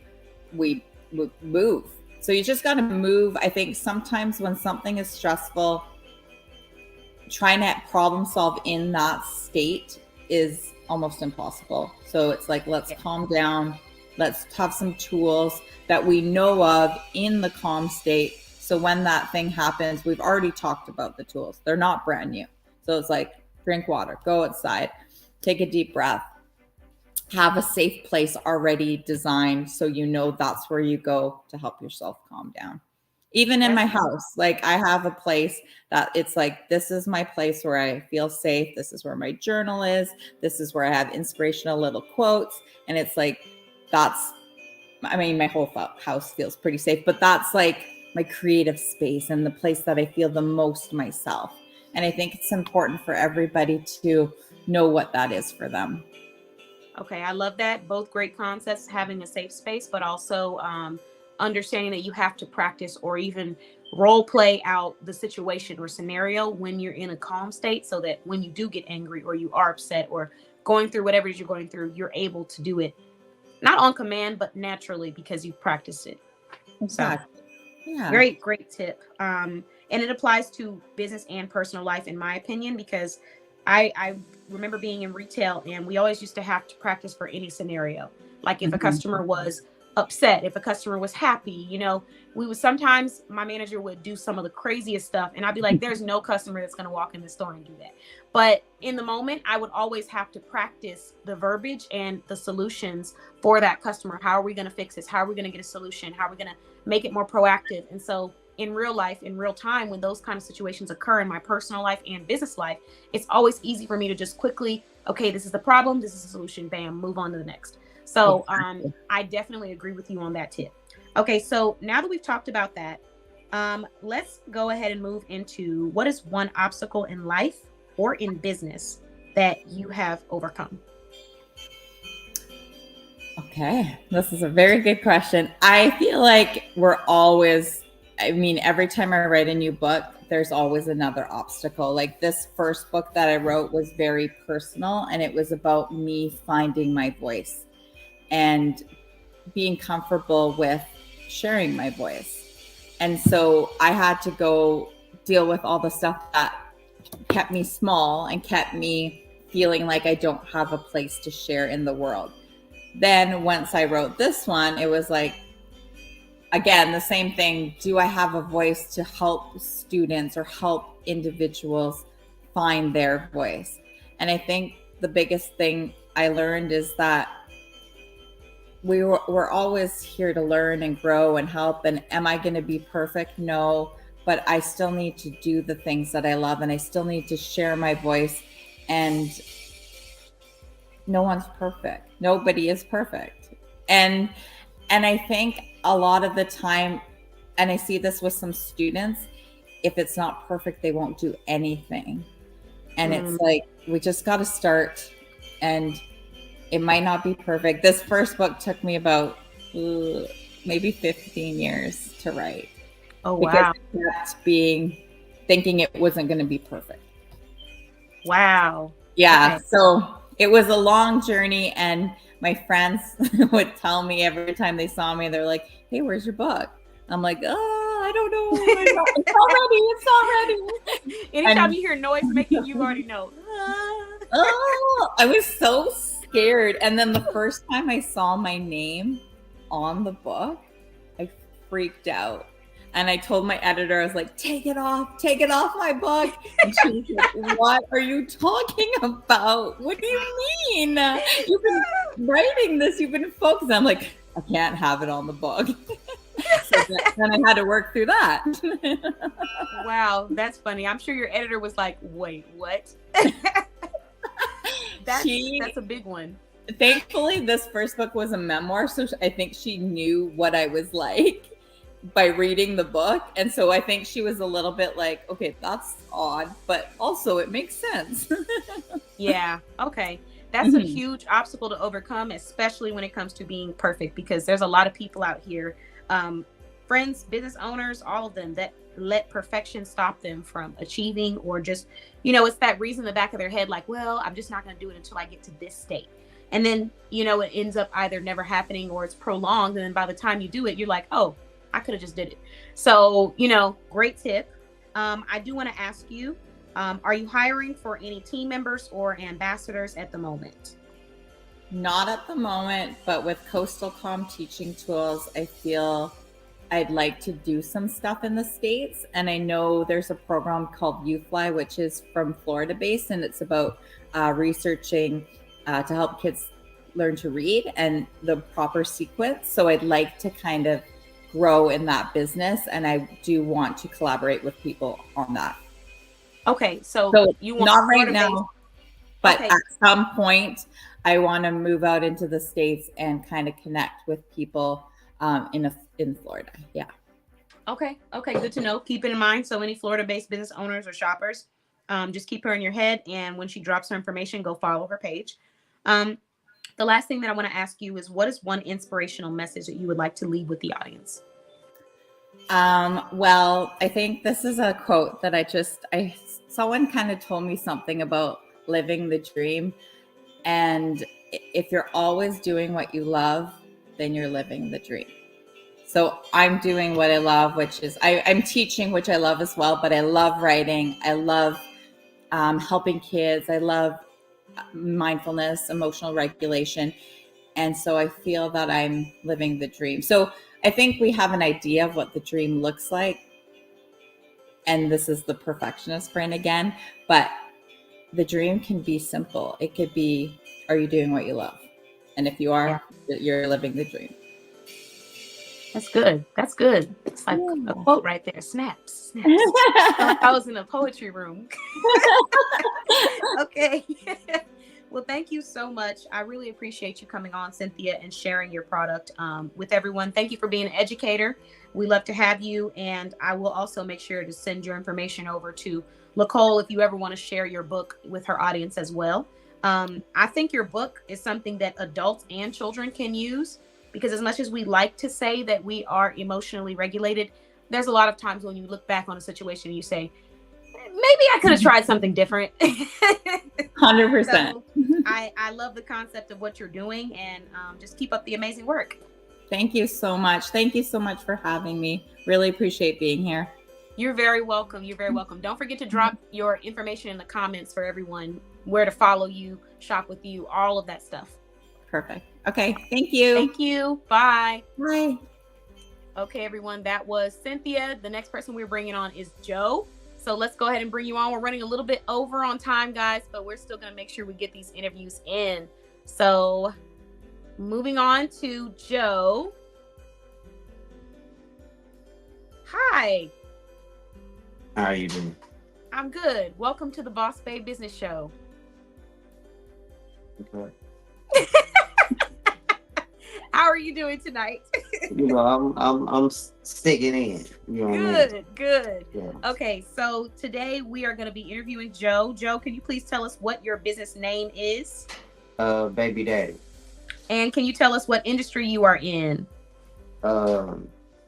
So you just got to move. I think sometimes when something is stressful, trying to problem solve in that state is almost impossible. So it's like, let's calm down. Let's have some tools that we know of in the calm state. So when that thing happens, we've already talked about the tools. They're not brand new. So it's like, drink water, go outside, take a deep breath, have a safe place already designed so you know that's where you go to help yourself calm down. Even in my house, like I have a place that it's like, this is my place where I feel safe. This is where my journal is. This is where I have inspirational little quotes. And it's like, my whole house feels pretty safe, but that's like my creative space and the place that I feel the most myself. And I think it's important for everybody to know what that is for them. Okay, I love that. Both great concepts, having a safe space, but also understanding that you have to practice or even role play out the situation or scenario when you're in a calm state, so that when you do get angry or you are upset or going through whatever it is you're going through, you're able to do it not on command, but naturally because you've practiced it. Exactly. So, yeah. Great tip. And it applies to business and personal life, in my opinion, because I remember being in retail and we always used to have to practice for any scenario. Like if a customer was upset, if a customer was happy, sometimes my manager would do some of the craziest stuff and I'd be like, there's no customer that's going to walk in the store and do that. But in the moment, I would always have to practice the verbiage and the solutions for that customer. How are we going to fix this? How are we going to get a solution? How are we going to make it more proactive? And so in real life, in real time, when those kind of situations occur in my personal life and business life, it's always easy for me to just quickly okay, this is the problem, this is the solution, bam, move on to the next. So I definitely agree with you on that tip. Okay, so now that we've talked about that, let's go ahead and move into what is one obstacle in life or in business that you have overcome? Okay, this is a very good question. I feel like we're always, I mean, every time I write a new book, there's always another obstacle. Like this first book that I wrote was very personal, and it was about me finding my voice and being comfortable with sharing my voice. And so I had to go deal with all the stuff that kept me small and kept me feeling like I don't have a place to share in the world. Then once I wrote this one, it was like, again, the same thing. Do I have a voice to help students or help individuals find their voice? And I think the biggest thing I learned is that we're always here to learn and grow and help. And am I going to be perfect? No, but I still need to do the things that I love, and I still need to share my voice. And no one's perfect. Nobody is perfect. And I think a lot of the time, and I see this with some students, if it's not perfect, they won't do anything. And it's like, we just got to start, and it might not be perfect. This first book took me about maybe 15 years to write. Oh, wow. Because I kept thinking it wasn't going to be perfect. Wow. Yeah. Okay. So it was a long journey, and my friends would tell me every time they saw me, they're like, hey, where's your book? I'm like, oh, I don't know. It's not ready. Anytime you hear noise making, you already know. Oh, I was so scared. And then the first time I saw my name on the book, I freaked out. And I told my editor, I was like, take it off my book. And she was like, what are you talking about? What do you mean? You've been writing this, you've been focused. I'm like, I can't have it on the book. So then I had to work through that. Wow, that's funny. I'm sure your editor was like, wait, what? That's a big one. Thankfully, this first book was a memoir, so I think she knew what I was like by reading the book. And so I think she was a little bit like, okay, that's odd, but also it makes sense. Yeah. Okay. That's a huge obstacle to overcome, especially when it comes to being perfect, because there's a lot of people out here, friends, business owners, all of them, that let perfection stop them from achieving, or just, it's that reason in the back of their head, like, well, I'm just not going to do it until I get to this state. And then, it ends up either never happening or it's prolonged. And then by the time you do it, you're like, oh, I could have just did it. So, great tip. I do want to ask you, are you hiring for any team members or ambassadors at the moment? Not at the moment, but with Coastal Comm Teaching Tools, I feel I'd like to do some stuff in the States. And I know there's a program called UFly, which is from Florida based, and it's about researching to help kids learn to read and the proper sequence. So I'd like to kind of grow in that business, and I do want to collaborate with people on that. Okay, so you want not right now, but okay. At some point I want to move out into the States and kind of connect with people in Florida. Yeah. Okay, good to know. Keep it in mind. So any Florida-based business owners or shoppers, just keep her in your head, and when she drops her information, go follow her page. The last thing that I want to ask you is, what is one inspirational message that you would like to leave with the audience? Well, I think this is a quote that someone kind of told me something about living the dream. And if you're always doing what you love, then you're living the dream. So I'm doing what I love, which is I'm teaching, which I love as well, but I love writing. I love helping kids. I love mindfulness, emotional regulation. And so I feel that I'm living the dream. So I think we have an idea of what the dream looks like. And this is the perfectionist brain again, but the dream can be simple. It could be, are you doing what you love? And if you are, you're living the dream. That's good. It's like a quote right there. Snaps. I was in a poetry room. Okay. Well, thank you so much. I really appreciate you coming on, Cynthia, and sharing your product with everyone. Thank you for being an educator. We love to have you. And I will also make sure to send your information over to Nicole if you ever want to share your book with her audience as well. I think your book is something that adults and children can use, because as much as we like to say that we are emotionally regulated, there's a lot of times when you look back on a situation and you say, maybe I could have tried something different. 100%. So I love the concept of what you're doing, and just keep up the amazing work. Thank you so much. Thank you so much for having me. Really appreciate being here. You're very welcome. You're very welcome. Don't forget to drop your information in the comments for everyone, where to follow you, shop with you, all of that stuff. Perfect. Okay. Thank you. Thank you. Bye. Bye. Okay, everyone. That was Cynthia. The next person we're bringing on is Joe. So let's go ahead and bring you on. We're running a little bit over on time, guys, but we're still going to make sure we get these interviews in. So moving on to Joe. Hi. How are you doing? I'm good. Welcome to the Boss Babe Business Show. Okay. How are you doing tonight? You know, I'm sticking in. You know what I mean? Good. Yeah. Okay, so today we are going to be interviewing Joe. Joe, can you please tell us what your business name is? Baby Daddy. And can you tell us what industry you are in?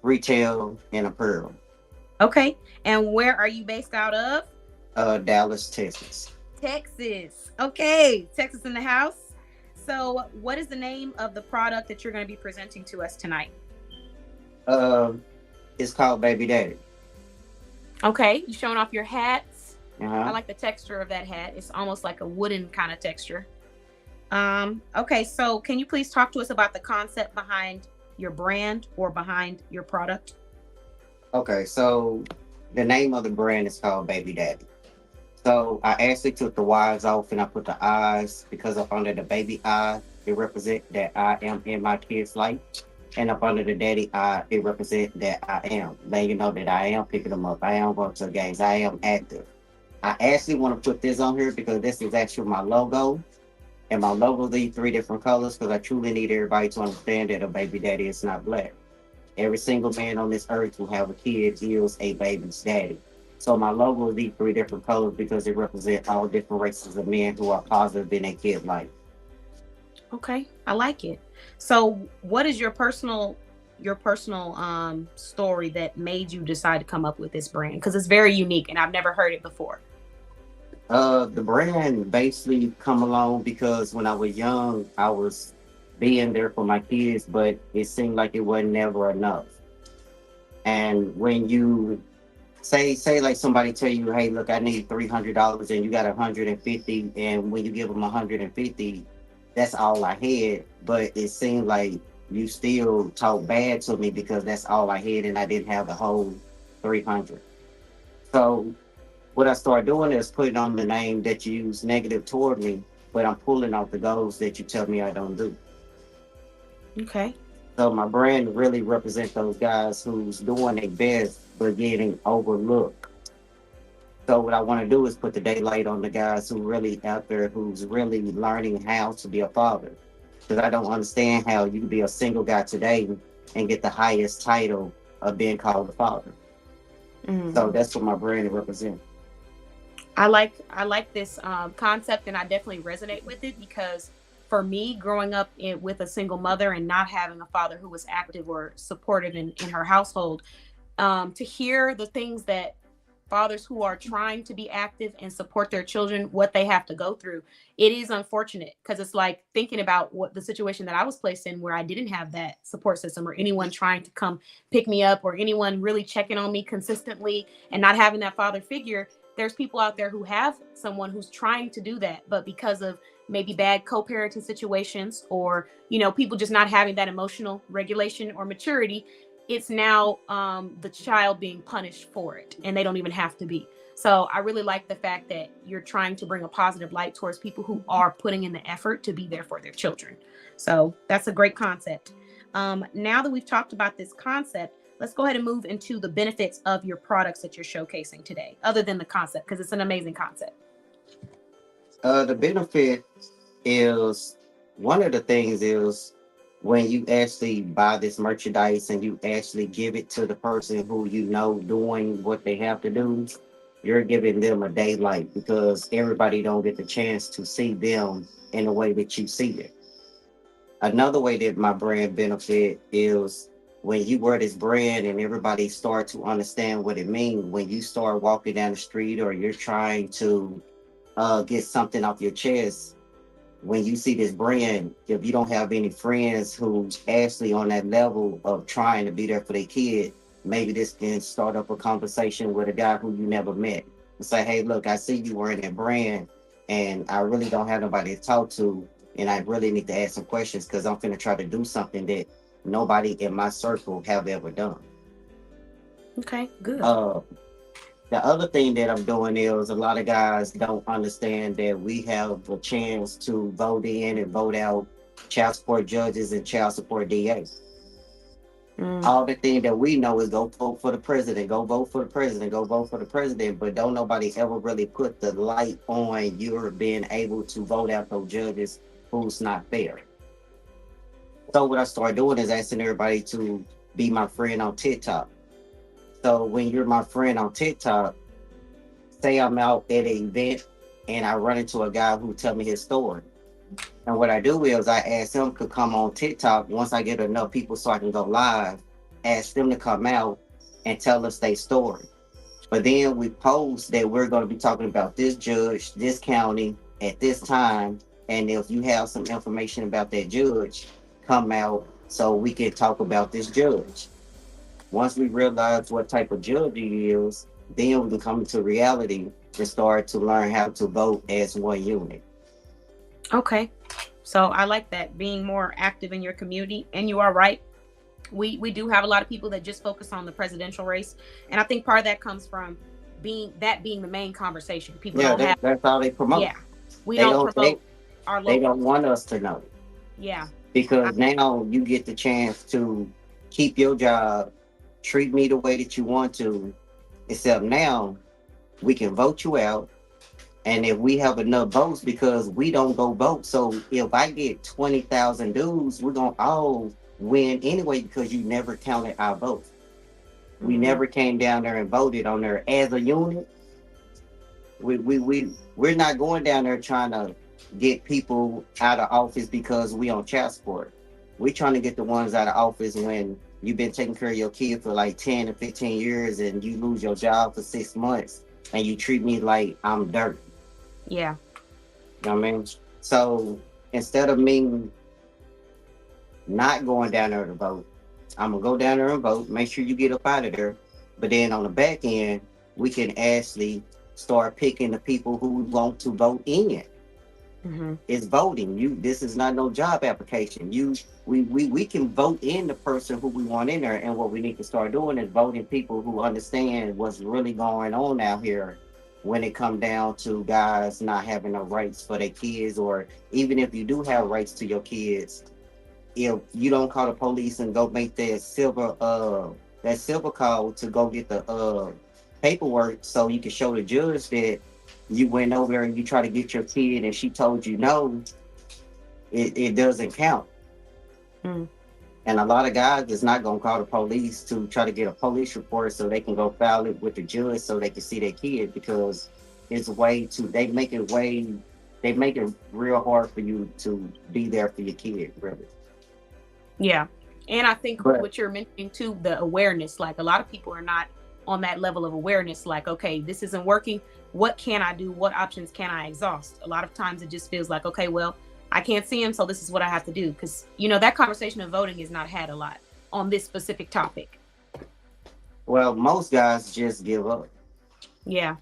Retail and apparel. Okay, and where are you based out of? Dallas, Texas. Texas. Okay, Texas in the house. So what is the name of the product that you're going to be presenting to us tonight? It's called Baby Daddy. Okay, you showing off your hats. I Uh-huh. like the texture of that hat. It's almost like a wooden kind of texture. Okay, so can you please talk to us about the concept behind your brand or behind your product? Okay, so the name of the brand is called Baby Daddy. So I actually took the Y's off and I put the I's, because up under the baby I, it represents that I am in my kid's life. And up under the daddy I, it represents that I am. Letting you know that I am picking them up. I am going to games. I am active. I actually want to put this on here because this is actually my logo. And my logo, these 3 different colors, because I truly need everybody to understand that a baby daddy is not black. Every single man on this earth who have a kid is a baby's daddy. So my logo is these 3 different colors because it represents all different races of men who are positive in their kid life. Okay, I like it. So what is your personal story that made you decide to come up with this brand? Because it's very unique and I've never heard it before. The brand basically come along because when I was young, I was being there for my kids, but it seemed like it wasn't never enough. And when you say like somebody tell you, hey, look, I need $300 and you got 150, and when you give them 150, that's all I had. But it seemed like you still talk bad to me because that's all I had and I didn't have the whole 300. So what I started doing is putting on the name that you use negative toward me, but I'm pulling off the goals that you tell me I don't do. Okay. So my brand really represents those guys who's doing their best but getting overlooked. So what I want to do is put the daylight on the guys who really out there, who's really learning how to be a father. Because I don't understand how you can be a single guy today and get the highest title of being called a father. So that's what my brand represents. I like this concept, and I definitely resonate with it, because for me, growing up with a single mother and not having a father who was active or supportive in her household, to hear the things that fathers who are trying to be active and support their children, what they have to go through, it is unfortunate, because it's like thinking about what the situation that I was placed in, where I didn't have that support system or anyone trying to come pick me up or anyone really checking on me consistently, and not having that father figure. There's people out there who have someone who's trying to do that, but because of maybe bad co-parenting situations, or, you know, people just not having that emotional regulation or maturity, it's now the child being punished for it, and they don't even have to be. So I really like the fact that you're trying to bring a positive light towards people who are putting in the effort to be there for their children. So that's a great concept. Now that we've talked about this concept, let's go ahead and move into the benefits of your products that you're showcasing today, other than the concept, because it's an amazing concept. The benefit is one of the things is when you actually buy this merchandise and you actually give it to the person who you know doing what they have to do, you're giving them a daylight because everybody don't get the chance to see them in the way that you see it. Another way that my brand benefit is when you wear this brand and everybody start to understand what it means. When you start walking down the street or you're trying to get something off your chest, when you see this brand, if you don't have any friends who's actually on that level of trying to be there for their kid, maybe this can start up a conversation with a guy who you never met and say, hey, look, I see you wearing that brand and I really don't have nobody to talk to. And I really need to ask some questions because I'm finna try to do something that nobody in my circle have ever done. Okay, good. The other thing that I'm doing is a lot of guys don't understand that we have a chance to vote in and vote out child support judges and child support DAs. All the thing that we know is go vote for the president, go vote for the president, go vote for the president, but don't nobody ever really put the light on you're being able to vote out those judges who's not fair. So what I started doing is asking everybody to be my friend on TikTok. So when you're my friend on TikTok, say I'm out at an event and I run into a guy who tell me his story. And what I do is I ask him to come on TikTok once I get enough people so I can go live, ask them to come out and tell us their story. But then we post that we're going to be talking about this judge, this county at this time. And if you have some information about that judge, come out so we can talk about this judge. Once we realize what type of judge he is, then we can come into reality and start to learn how to vote as one unit. Okay. So I like that, being more active in your community. And you are right. We do have a lot of people that just focus on the presidential race. And I think part of that comes from being the main conversation. People don't have. That's how they promote. Yeah. We don't promote our local. They don't want us to know. Yeah. Because now you get the chance to keep your job, treat me the way that you want to, except now we can vote you out. And if we have enough votes, because we don't go vote. So if I get 20,000 dudes, we're going to all win anyway, because you never counted our votes. We never came down there and voted on there as a unit. We're not going down there trying to get people out of office because we on child support. We're trying to get the ones out of office when you've been taking care of your kid for like 10 or 15 years and you lose your job for 6 months and you treat me like I'm dirt. Yeah. You know what I mean? So instead of me not going down there to vote, I'm going to go down there and vote, make sure you get up out of there. But then on the back end, we can actually start picking the people who want to vote in. It's voting. This is not no job application. We can vote in the person who we want in there. And what we need to start doing is voting people who understand what's really going on out here when it comes down to guys not having no rights for their kids, or even if you do have rights to your kids, if you don't call the police and go make that silver call to go get the paperwork so you can show the judge that you went over there and you try to get your kid and she told you no, it doesn't count. And a lot of guys is not going to call the police to try to get a police report so they can go file it with the judge so they can see their kid, because it's they make it real hard for you to be there for your kid, really. Yeah. And I think what you're mentioning too, the awareness, like a lot of people are not on that level of awareness, like, okay, this isn't working. What can I do? What options can I exhaust? A lot of times it just feels like, okay, well, I can't see him, so this is what I have to do. Because, that conversation of voting is not had a lot on this specific topic. Well, most guys just give up. Yeah.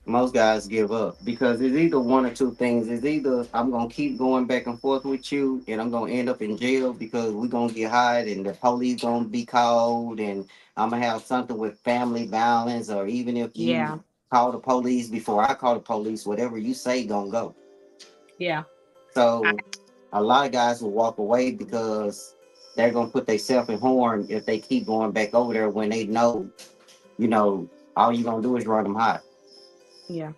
Most guys give up because it's either one or two things. It's either I'm going to keep going back and forth with you and I'm going to end up in jail because we're going to get hired and the police going to be called and I'm going to have something with family violence, or even if you call the police before I call the police, whatever you say going to go. Yeah. So a lot of guys will walk away because they're going to put themselves in harm if they keep going back over there when they know, all you're going to do is run them hot. Yeah.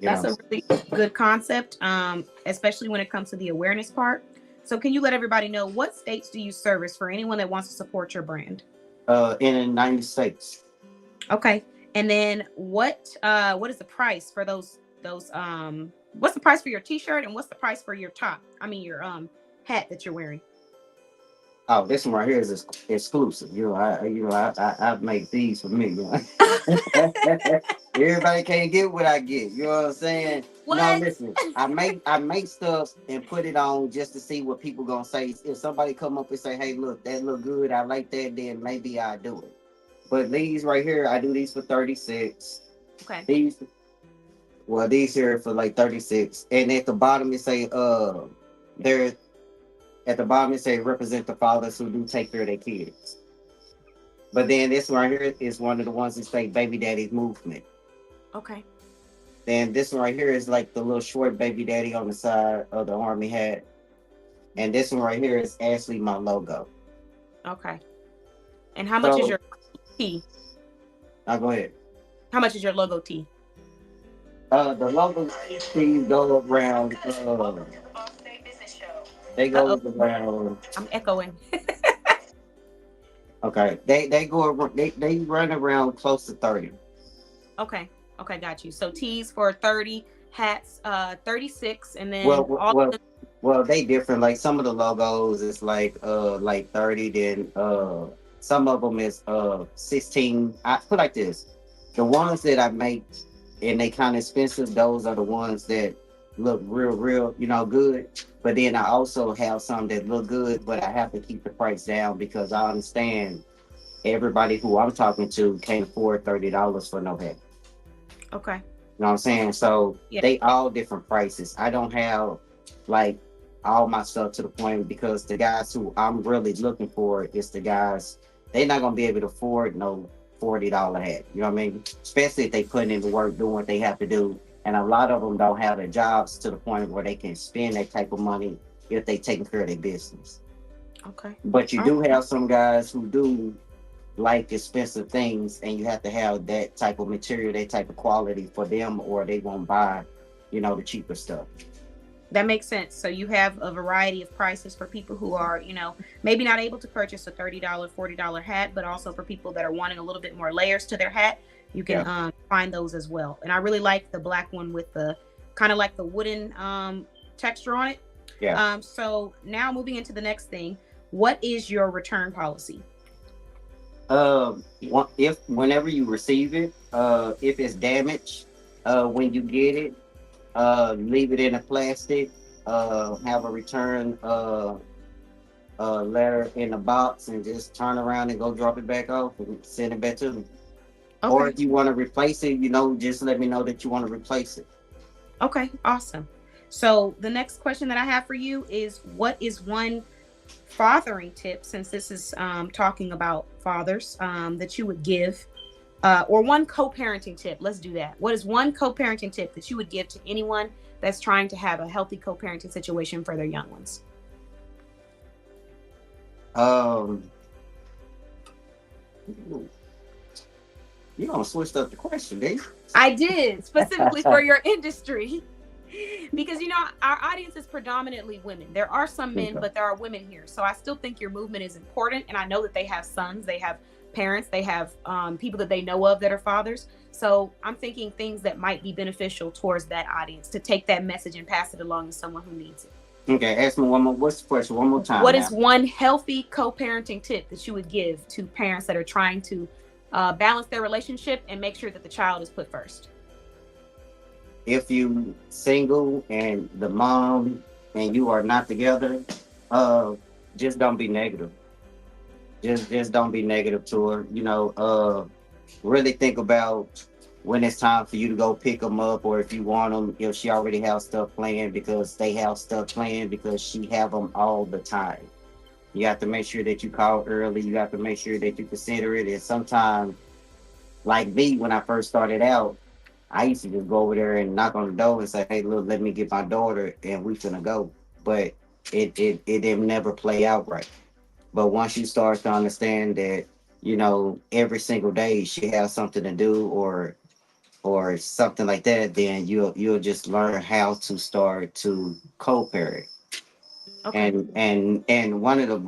You That's know, a really good concept, especially when it comes to the awareness part. So can you let everybody know what states do you service for anyone that wants to support your brand? in the United States. Okay. And then what is the price for those what's the price for your t-shirt and what's the price for your top? I mean your hat that you're wearing. Oh, this one right here is exclusive. I make these for me. You know? Everybody can't get what I get. You know what I'm saying? What? No, listen. I make stuff and put it on just to see what people gonna say. If somebody come up and say, "Hey, look, that look good. I like that," then maybe I do it. But these right here, I do these for 36. Okay. These here for like 36, and at the bottom it say they're at the bottom it say represent the fathers who do take care of their kids. But then this one right here is one of the ones that say baby daddy's movement. Okay. Then this one right here is like the little short baby daddy on the side of the army hat. And this one right here is actually my logo. Okay. And how much is your tee? Now go ahead. How much is your logo tee? The logo tees go around they go around. I'm echoing. Okay. They run around close to 30. Okay, got you. So tees for 30, hats 36, and then well, they different. Like some of the logos is like 30, then some of them is 16. I put like this. The ones that I make and they kind of expensive, those are the ones that look real, good. But then I also have some that look good, but I have to keep the price down because I understand everybody who I'm talking to can't afford $30 for no hat. Okay. You know what I'm saying? So They all different prices. I don't have like all my stuff to the point because the guys who I'm really looking for is the guys, they're not gonna be able to afford no $40 hat. You know what I mean? Especially if they put in the work doing what they have to do. And a lot of them don't have the jobs to the point where they can spend that type of money if they taking care of their business. Okay. But you do have some guys who do like expensive things, and you have to have that type of material, that type of quality for them, or they won't buy, the cheaper stuff. That makes sense. So you have a variety of prices for people who are, maybe not able to purchase a $30, $40 hat, but also for people that are wanting a little bit more layers to their hat. You can find those as well. And I really like the black one with the kind of like the wooden texture on it. Yeah. So now moving into the next thing, what is your return policy? Whenever you receive it, if it's damaged, when you get it, leave it in a plastic, have a return letter in a box and just turn around and go drop it back off and send it back to them. Okay. Or if you want to replace it, just let me know that you want to replace it. Okay, awesome. So the next question that I have for you is, what is one fathering tip, since this is talking about fathers, that you would give, or one co-parenting tip? Let's do that. What is one co-parenting tip that you would give to anyone that's trying to have a healthy co-parenting situation for their young ones? You don't switch up the question, Dave. I did, specifically for your industry. Because, our audience is predominantly women. There are some men, but there are women here. So I still think your movement is important. And I know that they have sons, they have parents, they have people that they know of that are fathers. So I'm thinking things that might be beneficial towards that audience to take that message and pass it along to someone who needs it. Okay, ask me one more. What's the question? One more time. What is one healthy co-parenting tip that you would give to parents that are trying to balance their relationship and make sure that the child is put first? If you single and the mom and you are not together, just don't be negative. Just don't be negative to her. Really think about when it's time for you to go pick them up, or if you want them, if she already has stuff planned, because they have stuff planned because she have them all the time. You have to make sure that you call early. You have to make sure that you consider it. And sometimes, like me, when I first started out, I used to just go over there and knock on the door and say, "Hey, look, let me get my daughter and we finna go." But it didn't never play out right. But once you start to understand that, every single day she has something to do, or or something like that, then you'll just learn how to start to co-parent. Okay. And one of the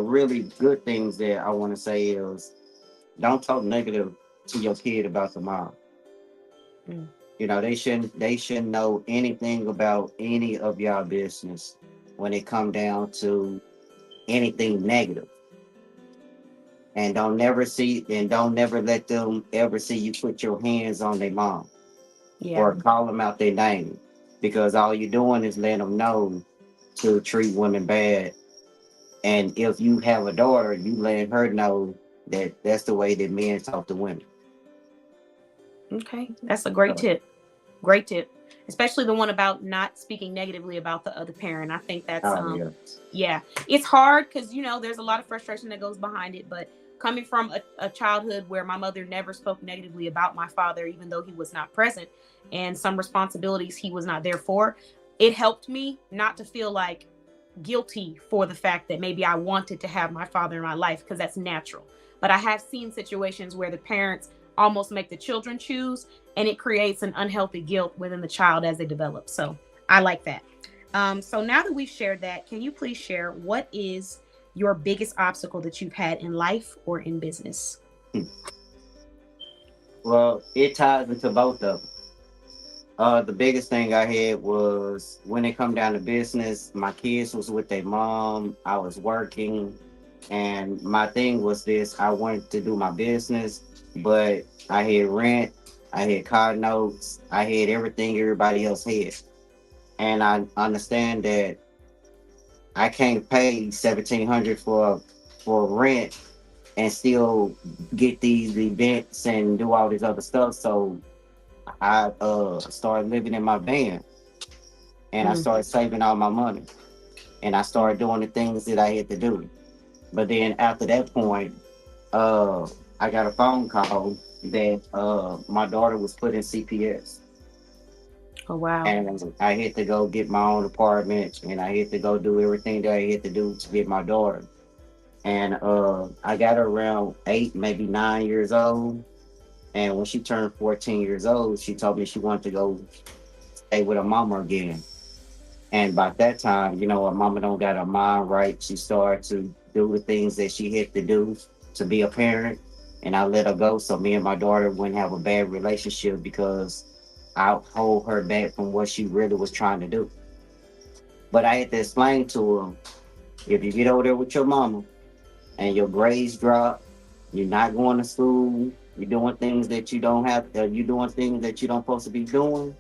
really good things that I want to say is don't talk negative to your kid about the mom. Mm. You know, they shouldn't know anything about any of y'all business when it come down to anything negative. And don't never let them ever see you put your hands on their mom Yeah. or call them out their name, because all you're doing is letting them know to treat women bad. And if you have a daughter, you let her know that that's the way that men talk to women. Okay. That's a great tip. Great tip. Especially the one about not speaking negatively about the other parent. I think that's Oh yeah. yeah. It's hard because there's a lot of frustration that goes behind it. But coming from a childhood where my mother never spoke negatively about my father, even though he was not present, and some responsibilities he was not there for, it helped me not to feel like guilty for the fact that maybe I wanted to have my father in my life, because that's natural. But I have seen situations where the parents almost make the children choose, and it creates an unhealthy guilt within the child as they develop. So I like that. So now that we've shared that, can you please share what is your biggest obstacle that you've had in life or in business? Well, it ties into both of them. The biggest thing I had was when it come down to business, my kids was with their mom. I was working, and my thing was this: I wanted to do my business, but I had rent, I had car notes, I had everything everybody else had, and I understand that I can't pay $1,700 for rent and still get these events and do all this other stuff. So I started living in my van, and I started saving all my money, and I started doing the things that I had to do. But then after that point, I got a phone call that my daughter was put in CPS. Oh, wow. And I had to go get my own apartment, and I had to go do everything that I had to do to get my daughter. And I got her around 8, maybe 9 years old. And when she turned 14 years old, she told me she wanted to go stay with her mama again. And by that time, her mama don't got her mind right. She started to do the things that she had to do to be a parent. And I let her go so me and my daughter wouldn't have a bad relationship, because I hold her back from what she really was trying to do. But I had to explain to her, if you get over there with your mama and your grades drop, you're not going to school, you're doing things that you don't have, you're doing things that you don't supposed to be doing,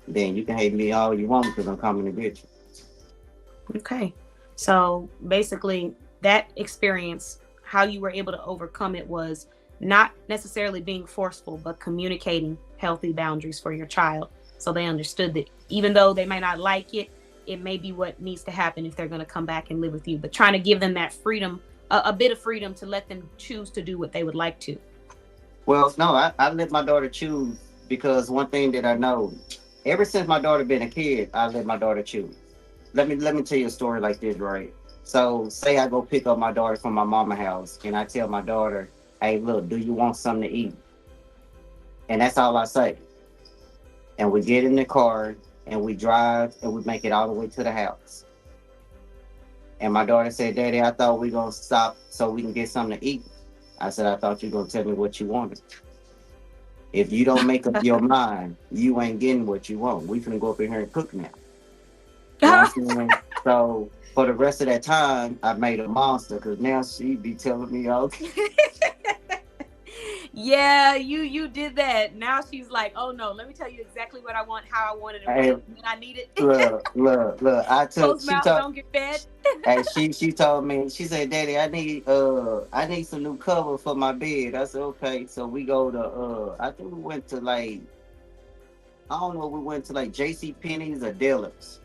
then you can hate me all you want, because I'm coming to get you. Okay. So basically, that experience, how you were able to overcome it, was not necessarily being forceful, but communicating healthy boundaries for your child. So they understood that even though they might not like it, it may be what needs to happen if they're going to come back and live with you. But trying to give them that freedom, a bit of freedom to let them choose to do what they would like to. Well, no, I let my daughter choose, because one thing that I know, ever since my daughter been a kid, I let my daughter choose. Let me tell you a story like this, right? So say I go pick up my daughter from my mama house, and I tell my daughter, hey, look, do you want something to eat? And that's all I say. And we get in the car and we drive and we make it all the way to the house. And my daughter said, Daddy, I thought we were going to stop so we can get something to eat. I said, I thought you were going to tell me what you wanted. If you don't make up your mind, you ain't getting what you want. We finna go up in here and cook now. You know what I'm saying? So for the rest of that time, I made a monster, because now she be telling me, okay. Yeah, you did that. Now she's like, oh no, let me tell you exactly what I want, how I want it, and when I need it. Look. Closed mouth don't get fed. And she told me, she said, Daddy, I need some new cover for my bed. I said, okay. So we go to I think we went to like, I don't know, we went to like JC Penney's or Dillard's.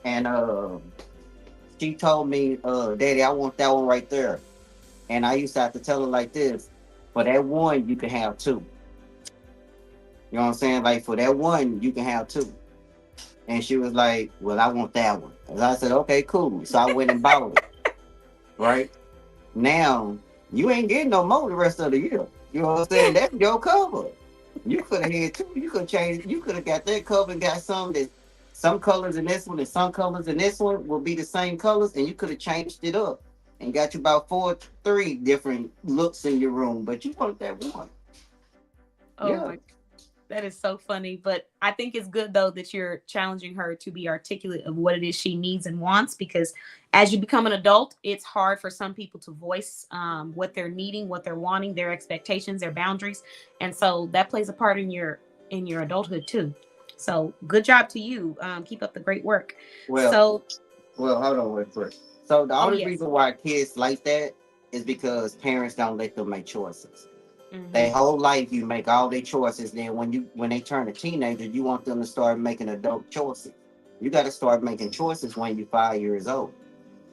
And she told me, Daddy, I want that one right there. And I used to have to tell her like this, for that one, you can have two. You know what I'm saying? Like, for that one, you can have two. And she was like, well, I want that one. And I said, okay, cool. So I went and bought it. Right? Now, you ain't getting no more the rest of the year. You know what I'm saying? That's your cover. You could have had two. You could have changed. You could have got that cover and got some colors in this one and some colors in this one will be the same colors, and you could have changed it up and got you about three different looks in your room. But you wanted that one. Oh Yeah. my, that is so funny. But I think it's good though that you're challenging her to be articulate of what it is she needs and wants, because as you become an adult, it's hard for some people to voice what they're needing, what they're wanting, their expectations, their boundaries, and so that plays a part in your adulthood too. So good job to you. Keep up the great work. Well, So, hold on, wait for it. So the oh only yes. reason why kids like that is because parents don't let them make choices. Mhm. Their whole life, you make all their choices. Then when they turn a teenager, you want them to start making adult choices. You got to start making choices when you're 5 years old.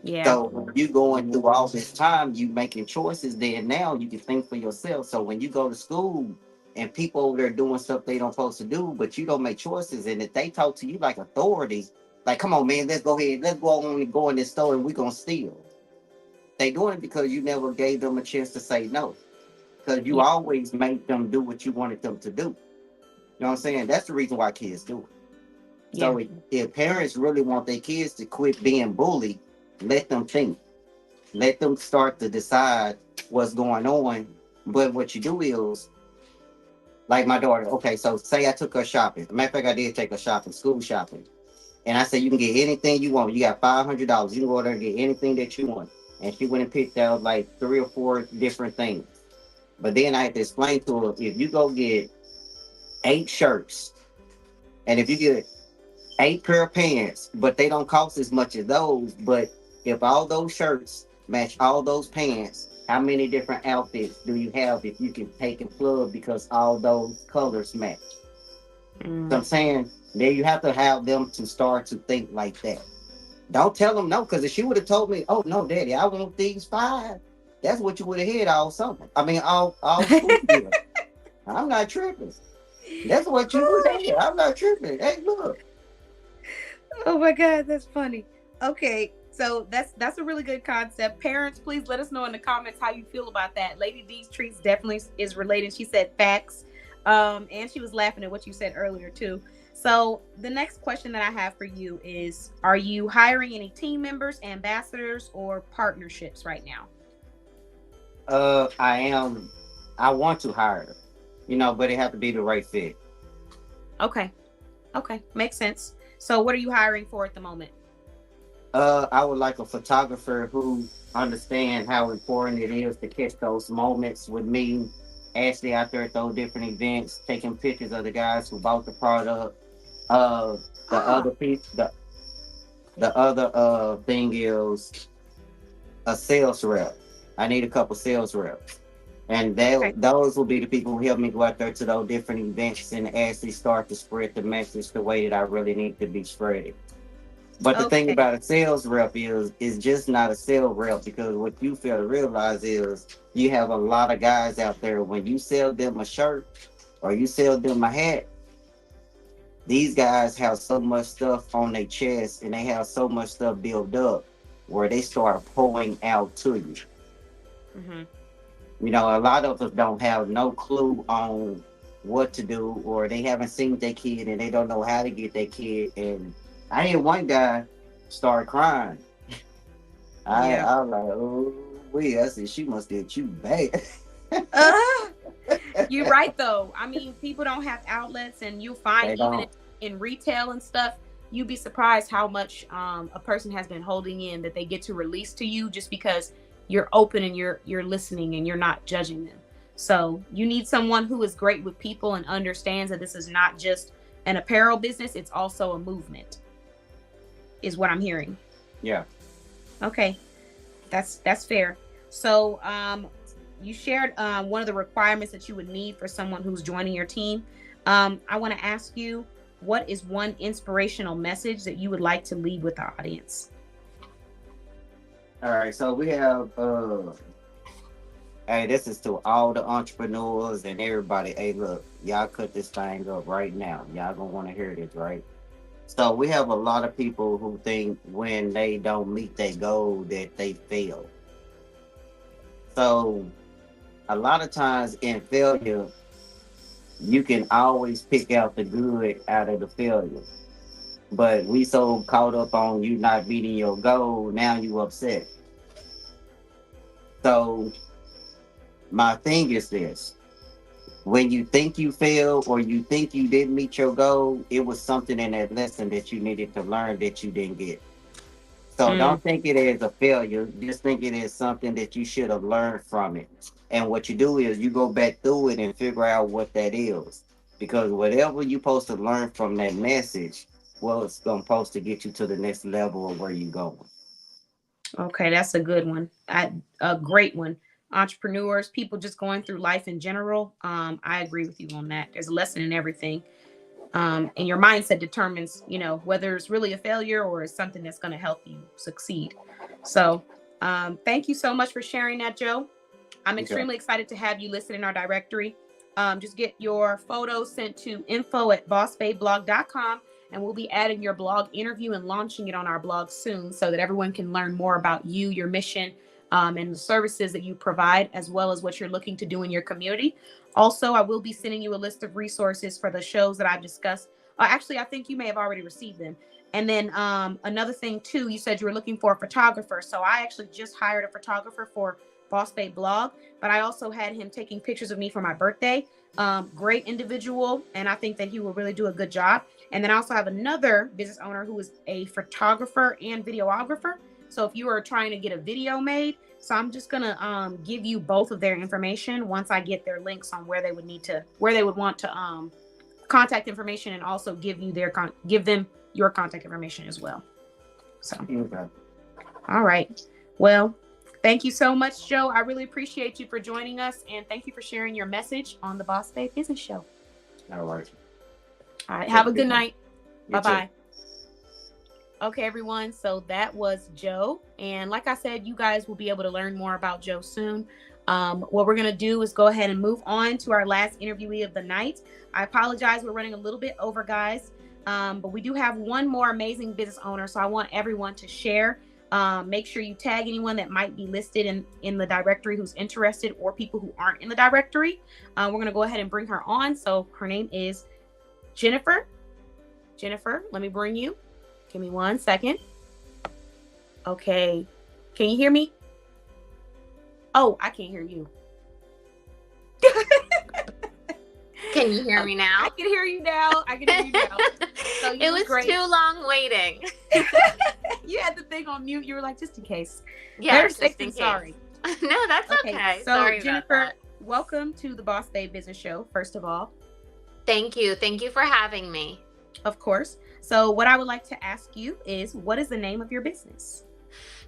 Yeah. So when you going through all this time, you making choices. Then now you can think for yourself. So when you go to school and people over there doing stuff they don't supposed to do, but you don't make choices, and if they talk to you like authorities, like, come on, man, let's go ahead, let's go on and go in this store and we're gonna steal. They doing it because you never gave them a chance to say no. Because you Yeah. always make them do what you wanted them to do. You know what I'm saying? That's the reason why kids do it. So Yeah. if parents really want their kids to quit being bullied, let them think. Let them start to decide what's going on. But what you do is, like my daughter, okay, so say I took her shopping. Matter of fact, I did take her shopping, school shopping. And I said, you can get anything you want. You got $500. You can go there and get anything that you want. And she went and picked out like 3 or 4 different things. But then I had to explain to her, if you go get 8 shirts, and if you get 8 pair of pants, but they don't cost as much as those. But if all those shirts match all those pants, how many different outfits do you have if you can take and plug because all those colors match? So I'm saying then you have to have them to start to think like that. Don't tell them no, because if she would have told me, "Oh no, Daddy, I want these 5," that's what you would have had all summer. I mean, all school year. I'm not tripping. That's what you would have had. I'm not tripping. Hey, look. Oh my God, that's funny. Okay, so that's a really good concept. Parents, please let us know in the comments how you feel about that. Lady D's treats definitely is related. She said facts, and she was laughing at what you said earlier too. So the next question that I have for you is: are you hiring any team members, ambassadors, or partnerships right now? I am. I want to hire, but it have to be the right fit. Okay, makes sense. So what are you hiring for at the moment? I would like a photographer who understand how important it is to catch those moments with me, Ashley out there at those different events, taking pictures of the guys who bought the product. The other piece, the other thing is a sales rep. I need a couple sales reps. And those will be the people who help me go out there to those different events and actually start to spread the message the way that I really need to be spread. But the thing about a sales rep is just not a sales rep, because what you fail to realize is you have a lot of guys out there. When you sell them a shirt or you sell them a hat, these guys have so much stuff on their chest and they have so much stuff built up where they start pouring out to you. Mm-hmm. A lot of us don't have no clue on what to do, or they haven't seen their kid and they don't know how to get their kid. And I had one guy start crying. I was like, oh, I said, she must get you bad. You're right, though. I mean, people don't have outlets, and you'll find even in retail and stuff, you'd be surprised how much a person has been holding in that they get to release to you just because you're open and you're listening and you're not judging them. So you need someone who is great with people and understands that this is not just an apparel business, it's also a movement, is what I'm hearing. Yeah. Okay. That's fair. So you shared one of the requirements that you would need for someone who's joining your team. I want to ask you, what is one inspirational message that you would like to leave with the audience? All right, so we have hey, this is to all the entrepreneurs and everybody. Hey, look, y'all cut this thing up right now. Y'all gonna want to hear this, right? So we have a lot of people who think when they don't meet their goal that they fail. So a lot of times in failure, you can always pick out the good out of the failure. But we so caught up on you not meeting your goal, now you upset. So my thing is this: when you think you failed or you think you didn't meet your goal, it was something in that lesson that you needed to learn that you didn't get. So don't think it as a failure. Just think it as something that you should have learned from it. And what you do is you go back through it and figure out what that is. Because whatever you're supposed to learn from that message, well, it's supposed to get you to the next level of where you're going. Okay, that's a good one. A great one. Entrepreneurs, people just going through life in general. I agree with you on that. There's a lesson in everything. And your mindset determines, whether it's really a failure or it's something that's going to help you succeed. So thank you so much for sharing that, Joe. I'm extremely excited to have you listed in our directory. Just get your photos sent to info@bossbabeblog.com, and we'll be adding your blog interview and launching it on our blog soon so that everyone can learn more about you, your mission, and the services that you provide, as well as what you're looking to do in your community. Also, I will be sending you a list of resources for the shows that I've discussed. Actually, I think you may have already received them. And then another thing, too, you said you were looking for a photographer. So I actually just hired a photographer for Boss Babe Blog, but I also had him taking pictures of me for my birthday. Great individual, and I think that he will really do a good job. And then I also have another business owner who is a photographer and videographer. So if you are trying to get a video made, so I'm just gonna give you both of their information once I get their links on where they would want to contact information, and also give them your contact information as well. So, all right. Well, thank you so much, Joe. I really appreciate you for joining us, and thank you for sharing your message on the Boss Babe Business Show. All right. All right. Have a good night. Bye-bye. Okay, everyone. So that was Joe. And like I said, you guys will be able to learn more about Joe soon. What we're going to do is go ahead and move on to our last interviewee of the night. I apologize. We're running a little bit over, guys. But we do have one more amazing business owner. So I want everyone to share. Make sure you tag anyone that might be listed in the directory who's interested, or people who aren't in the directory. We're going to go ahead and bring her on. So her name is Jennifer. Jennifer, let me bring you. Give me 1 second. Okay. Can you hear me? Oh, I can't hear you. Can you hear me now? I can hear you now. So it was great. too long waiting. You had the thing on mute. You were like, just in case. Yeah, just in case. Sorry. No, that's okay. So Sorry, Jennifer, welcome to the Boss Babe Business Show, first of all. Thank you. Thank you for having me. Of course. So what I would like to ask you is, what is the name of your business?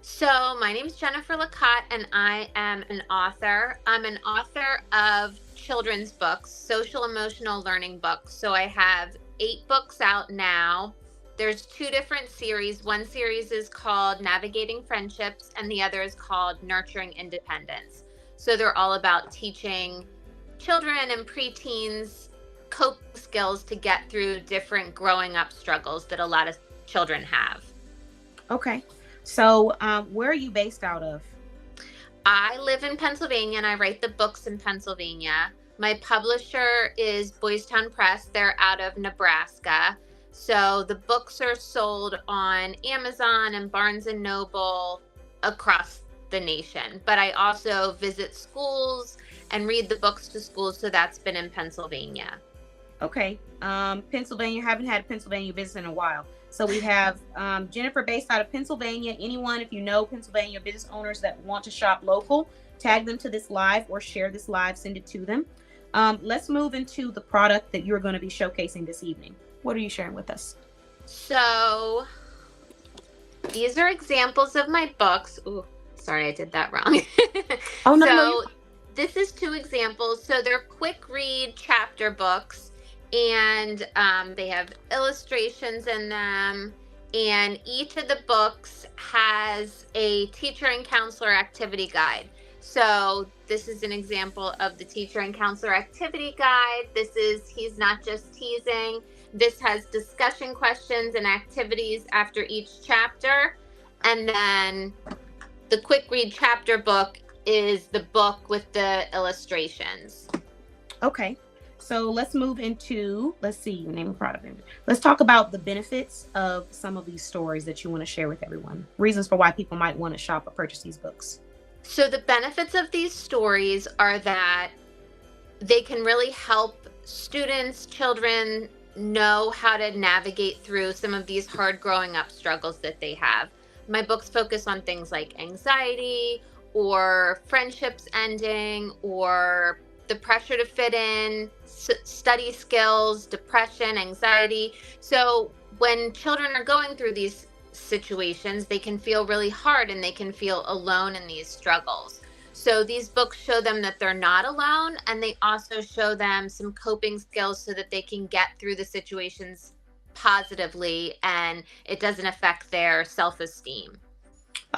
So my name is Jennifer Lacotte, and I am an author. I'm an author of children's books, social emotional learning books. So I have 8 books out now. There's 2 different series. One series is called Navigating Friendships, and the other is called Nurturing Independence. So they're all about teaching children and preteens coping skills to get through different growing up struggles that a lot of children have. Okay. So where are you based out of? I live in Pennsylvania, and I write the books in Pennsylvania. My publisher is Boys Town Press. They're out of Nebraska. So the books are sold on Amazon and Barnes and Noble across the nation. But I also visit schools and read the books to schools. So that's been in Pennsylvania. Okay. Pennsylvania, haven't had a Pennsylvania business in a while. So we have Jennifer based out of Pennsylvania. Anyone, if you know Pennsylvania business owners that want to shop local, tag them to this live or share this live, send it to them. Let's move into the product that you're going to be showcasing this evening. What are you sharing with us? So these are examples of my books. Ooh, sorry, I did that wrong. Oh, no, so no. This is 2 examples. So they're quick read chapter books, and they have illustrations in them. And each of the books has a teacher and counselor activity guide. So this is an example of the teacher and counselor activity guide. This is He's Not Just Teasing. This has discussion questions and activities after each chapter. And then the quick read chapter book is the book with the illustrations. Okay. So let's move into, let's see, name of product. Let's talk about the benefits of some of these stories that you want to share with everyone. Reasons for why people might want to shop or purchase these books. So the benefits of these stories are that they can really help students, children know how to navigate through some of these hard growing up struggles that they have. My books focus on things like anxiety or friendships ending or the pressure to fit in, study skills, depression, anxiety. So when children are going through these situations, they can feel really hard and they can feel alone in these struggles. So these books show them that they're not alone, and they also show them some coping skills so that they can get through the situations positively and it doesn't affect their self-esteem.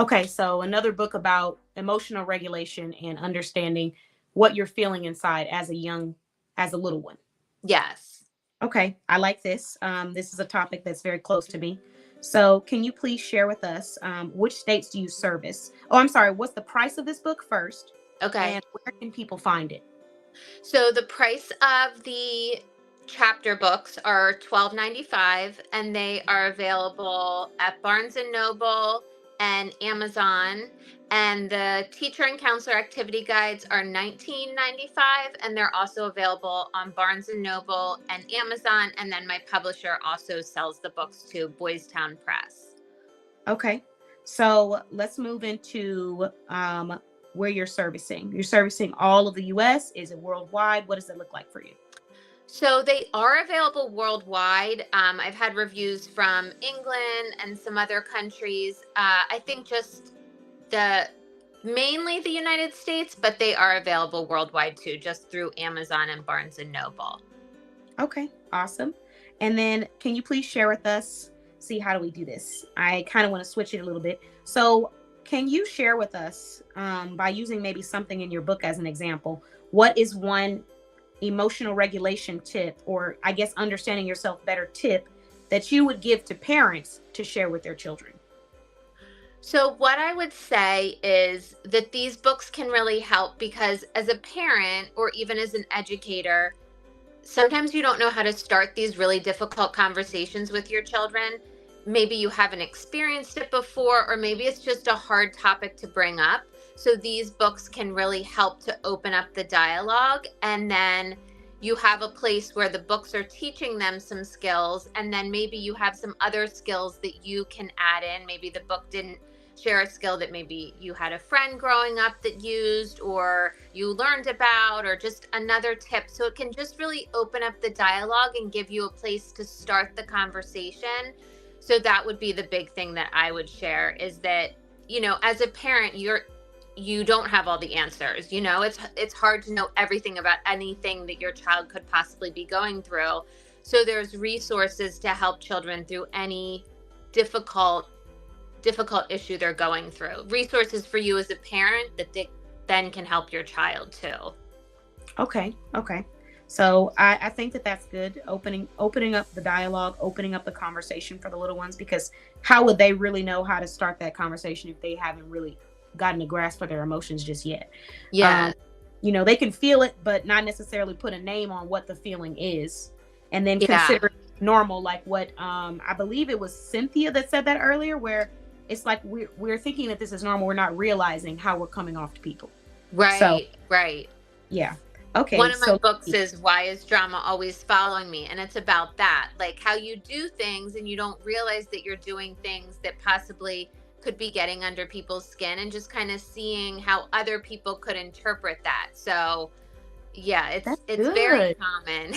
Okay, so another book about emotional regulation and understanding what you're feeling inside as a little one. Yes. Okay, I like this. This is a topic that's very close to me. So can you please share with us which states do you service? Oh, I'm sorry. What's the price of this book first? Okay. And where can people find it? So the price of the chapter books are $12.95, and they are available at Barnes and Noble and Amazon. And the teacher and counselor activity guides are $19.95, and they're also available on Barnes and Noble and Amazon. And then my publisher also sells the books to Boys Town Press. Okay, so let's move into where you're servicing. You're servicing all of the U.S. Is it worldwide? What does it look like for you? So they are available worldwide. I've had reviews from England and some other countries. I think just mainly the United States, but they are available worldwide too, just through Amazon and Barnes and Noble. Okay, awesome. And then can you please share with us, see, how do we do this? I kind of want to switch it a little bit. So can you share with us, by using maybe something in your book as an example, what is one emotional regulation tip, or I guess understanding yourself better tip, that you would give to parents to share with their children? So what I would say is that these books can really help, because as a parent or even as an educator, sometimes you don't know how to start these really difficult conversations with your children. Maybe you haven't experienced it before, or maybe it's just a hard topic to bring up. So these books can really help to open up the dialogue, and then you have a place where the books are teaching them some skills, and then maybe you have some other skills that you can add in. Maybe the book didn't share a skill that maybe you had a friend growing up that used, or you learned about, or just another tip. So it can just really open up the dialogue and give you a place to start the conversation. So that would be the big thing that I would share, is that, you know, as a parent, you don't have all the answers. You know, it's hard to know everything about anything that your child could possibly be going through. So there's resources to help children through any difficult issue they're going through. Resources for you as a parent that they then can help your child too. Okay. So I think that that's good. Opening up the dialogue, opening up the conversation for the little ones, because how would they really know how to start that conversation if they haven't really gotten a grasp for their emotions just yet? Yeah. You know, they can feel it, but not necessarily put a name on what the feeling is, and then consider it normal. Like what I believe it was Cynthia that said that earlier, where it's like we're thinking that this is normal. We're not realizing how we're coming off to people. Right. So, right. Yeah. Okay. One of my books is Why is Drama Always Following Me? And it's about that, like how you do things and you don't realize that you're doing things that possibly could be getting under people's skin, and just kind of seeing how other people could interpret that. So yeah, it's very common.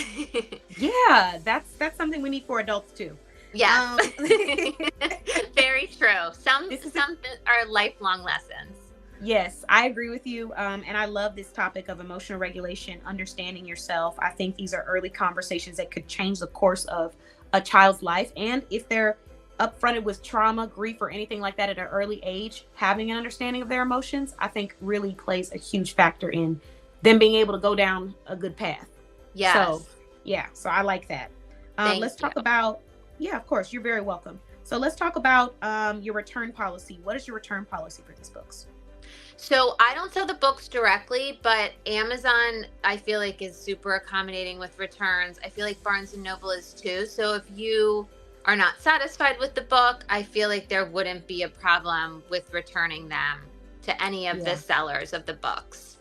Yeah, that's something we need for adults too. Yeah. Very true. Some are lifelong lessons. Yes, I agree with you. And I love this topic of emotional regulation, understanding yourself. I think these are early conversations that could change the course of a child's life. And if they're upfronted with trauma, grief, or anything like that at an early age, having an understanding of their emotions, I think really plays a huge factor in them being able to go down a good path. Yes. So I like that. Let's talk about, yeah, of course, you're very welcome. So let's talk about your return policy. What is your return policy for these books? So I don't sell the books directly, but Amazon, I feel like, is super accommodating with returns. I feel like Barnes and Noble is too. So if you are not satisfied with the book, I feel like there wouldn't be a problem with returning them to any of the sellers of the books.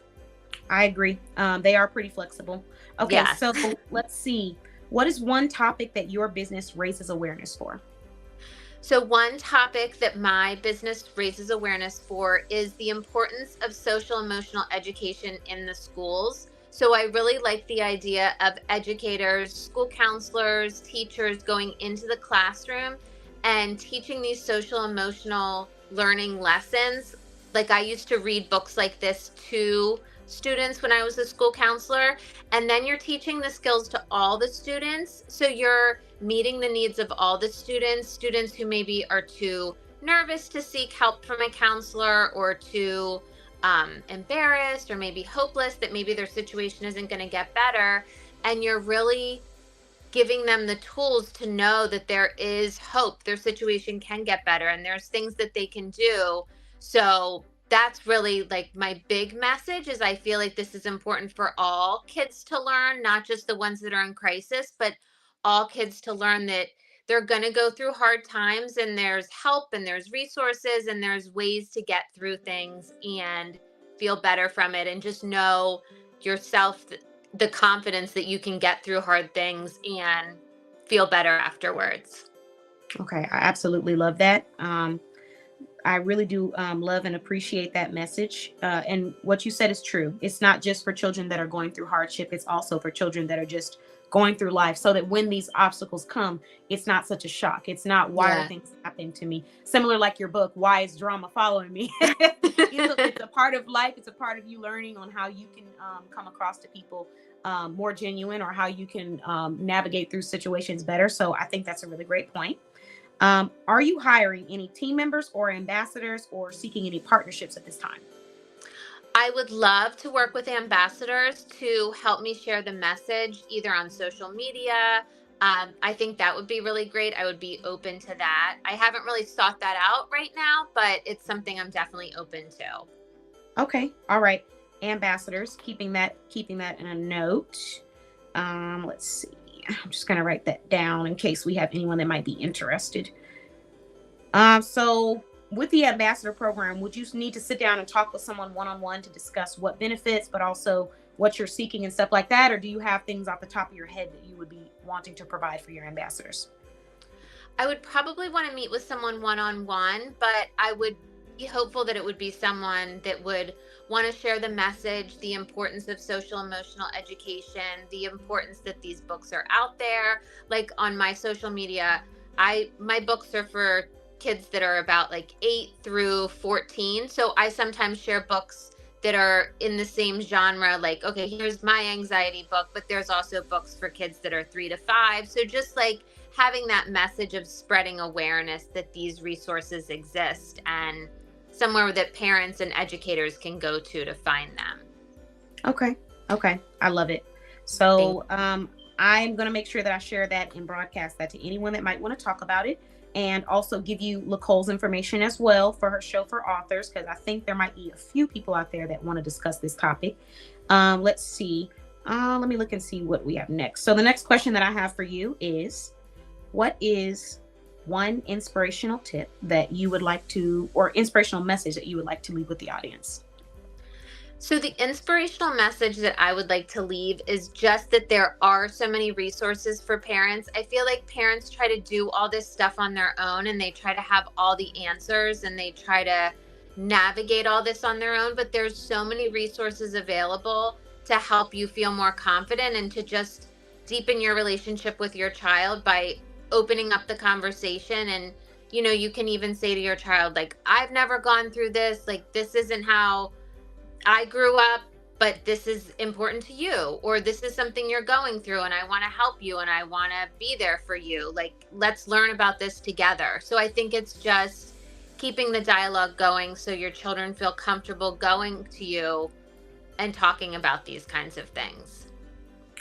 I agree. They are pretty flexible. Okay, Yes. so let's see. What is one topic that your business raises awareness for? So one topic that my business raises awareness for is the importance of social emotional education in the schools. So I really like the idea of educators, school counselors, teachers going into the classroom and teaching these social emotional learning lessons. Like I used to read books like this to students when I was a school counselor, and then you're teaching the skills to all the students. So you're meeting the needs of all the students who maybe are too nervous to seek help from a counselor, or too embarrassed, or maybe hopeless that maybe their situation isn't going to get better. And you're really giving them the tools to know that there is hope, their situation can get better, and there's things that they can do. So that's really like my big message, is I feel like this is important for all kids to learn, not just the ones that are in crisis, but all kids to learn that they're going to go through hard times, and there's help, and there's resources, and there's ways to get through things and feel better from it, and just know yourself the confidence that you can get through hard things and feel better afterwards. Okay, I absolutely love that. I really do love and appreciate that message. And what you said is true. It's not just for children that are going through hardship. It's also for children that are just going through life, so that when these obstacles come, it's not such a shock. It's not, why are things happening to me? Similar like your book, Why is Drama Following Me? It's a part of life. It's a part of you learning on how you can come across to people more genuine, or how you can navigate through situations better. So I think that's a really great point. Are you hiring any team members or ambassadors, or seeking any partnerships at this time? I would love to work with ambassadors to help me share the message, either on social media. I think that would be really great. I would be open to that. I haven't really sought that out right now, but it's something I'm definitely open to. Okay. All right. Ambassadors, keeping that in a note. Let's see. I'm just going to write that down in case we have anyone that might be interested. So with the ambassador program, would you need to sit down and talk with someone one-on-one to discuss what benefits, but also what you're seeking and stuff like that? Or do you have things off the top of your head that you would be wanting to provide for your ambassadors? I would probably want to meet with someone one-on-one, but I would be hopeful that it would be someone that would want to share the message, the importance of social emotional education, the importance that these books are out there. Like on my social media, my books are for kids that are about like 8 through 14. So I sometimes share books that are in the same genre, like, okay, here's my anxiety book, but there's also books for kids that are 3 to 5. So just like having that message of spreading awareness that these resources exist, and somewhere that parents and educators can go to find them. Okay. I love it. So I'm going to make sure that I share that and broadcast that to anyone that might want to talk about it, and also give you Nicole's information as well for her show for authors, because I think there might be a few people out there that want to discuss this topic. Let's see. Let me look and see what we have next. So the next question that I have for you is, what is one inspirational tip that you would like to, or inspirational message that you would like to leave with the audience? So the inspirational message that I would like to leave is just that there are so many resources for parents. I feel like parents try to do all this stuff on their own, and they try to have all the answers, and they try to navigate all this on their own, but there's so many resources available to help you feel more confident, and to just deepen your relationship with your child by opening up the conversation. And you can even say to your child, like, I've never gone through this, like, this isn't how I grew up, but this is important to you, or this is something you're going through, and I want to help you, and I want to be there for you. Like, let's learn about this together. So I think it's just keeping the dialogue going, so your children feel comfortable going to you and talking about these kinds of things.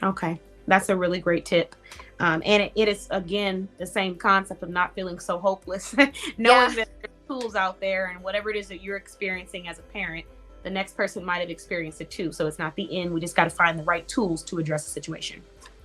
Okay. That's a really great tip. And it is, again, the same concept of not feeling so hopeless, knowing that there's tools out there, and whatever it is that you're experiencing as a parent, the next person might have experienced it too. So it's not the end. We just got to find the right tools to address the situation.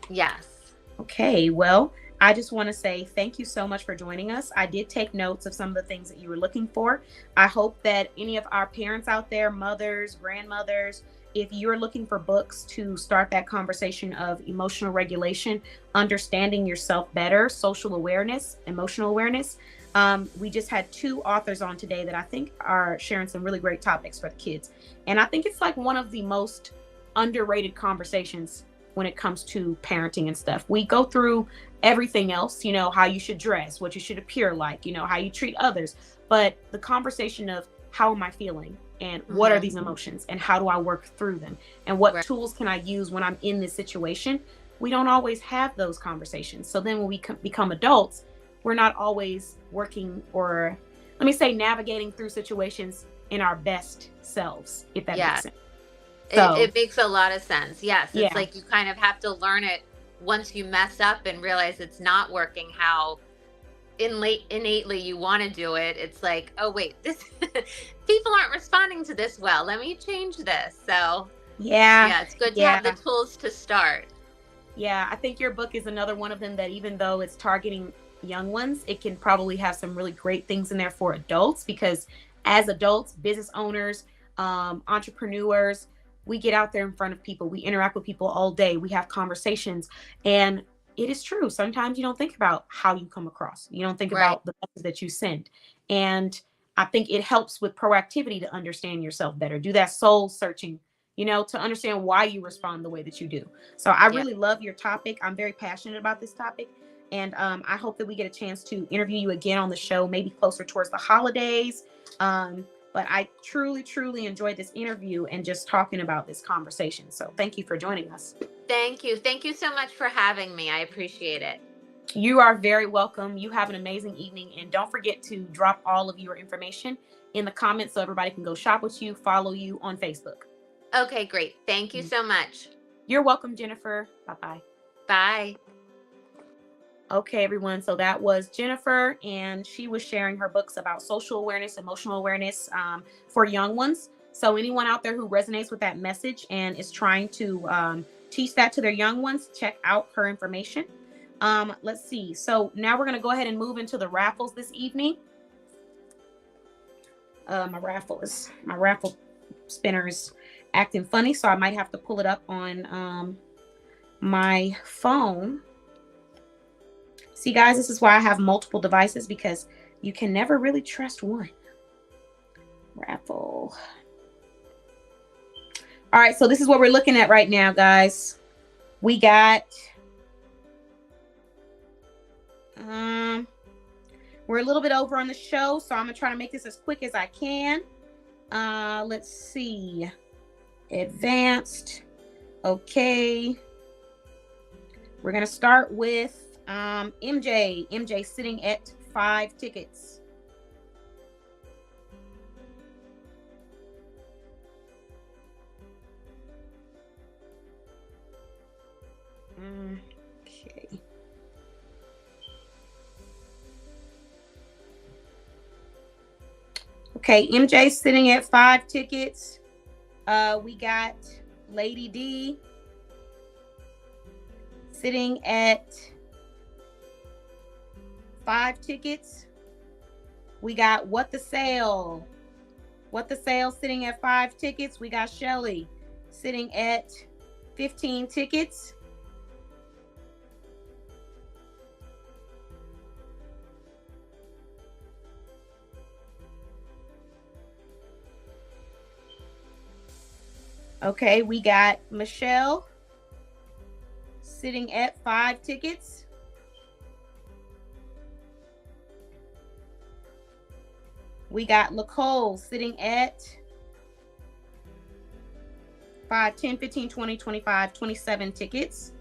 Yes. Okay, well, I just want to say thank you so much for joining us. I did take notes of some of the things that you were looking for. I hope that any of our parents out there, mothers, grandmothers, if you're looking for books to start that conversation of emotional regulation, understanding yourself better, social awareness, emotional awareness, we just had 2 authors on today that I think are sharing some really great topics for the kids. And I think it's like one of the most underrated conversations when it comes to parenting and stuff. We go through everything else, you know, how you should dress, what you should appear like, you know, how you treat others. But the conversation of how am I feeling? And what are these emotions, and how do I work through them, and what tools can I use when I'm in this situation? We don't always have those conversations. So then when we become adults, we're not always working, or let me say, navigating through situations in our best selves, if that makes sense. So, it makes a lot of sense. Yes. It's like you kind of have to learn it once you mess up and realize it's not working how innately you want to do it. It's like, oh wait, this people aren't responding to this well, let me change this. So it's good to have the tools to start. I think your book is another one of them that, even though it's targeting young ones, it can probably have some really great things in there for adults, because as adults, business owners, entrepreneurs, we get out there in front of people, we interact with people all day, we have conversations, and it is true. Sometimes you don't think about how you come across. You don't think about the message that you send. And I think it helps with proactivity to understand yourself better. Do that soul searching, you know, to understand why you respond the way that you do. So I really love your topic. I'm very passionate about this topic. And I hope that we get a chance to interview you again on the show, maybe closer towards the holidays. But I truly, truly enjoyed this interview and just talking about this conversation. So thank you for joining us. Thank you. Thank you so much for having me. I appreciate it. You are very welcome. You have an amazing evening. And don't forget to drop all of your information in the comments so everybody can go shop with you, follow you on Facebook. Okay, great. Thank you so much. You're welcome, Jennifer. Bye-bye. Bye. Okay, everyone. So that was Jennifer, and she was sharing her books about social awareness, emotional awareness for young ones. So anyone out there who resonates with that message and is trying to teach that to their young ones, check out her information. Let's see. So now we're going to go ahead and move into the raffles this evening. My raffle spinner is acting funny, so I might have to pull it up on my phone. See, guys, this is why I have multiple devices, because you can never really trust one. Raffle. All right, so this is what we're looking at right now, guys. We got we're a little bit over on the show, so I'm gonna try to make this as quick as I can. Let's see. Advanced. Okay. We're gonna start with MJ. MJ sitting at 5 tickets. Okay. Okay, MJ sitting at 5 tickets. We got Lady D sitting at 5 tickets. We got What the Sale sitting at 5 tickets. We got Shelly sitting at 15 tickets. Okay, we got Michelle sitting at 5 tickets. We got Nicole sitting at 5, 10, 15, 20, 25, 27 tickets.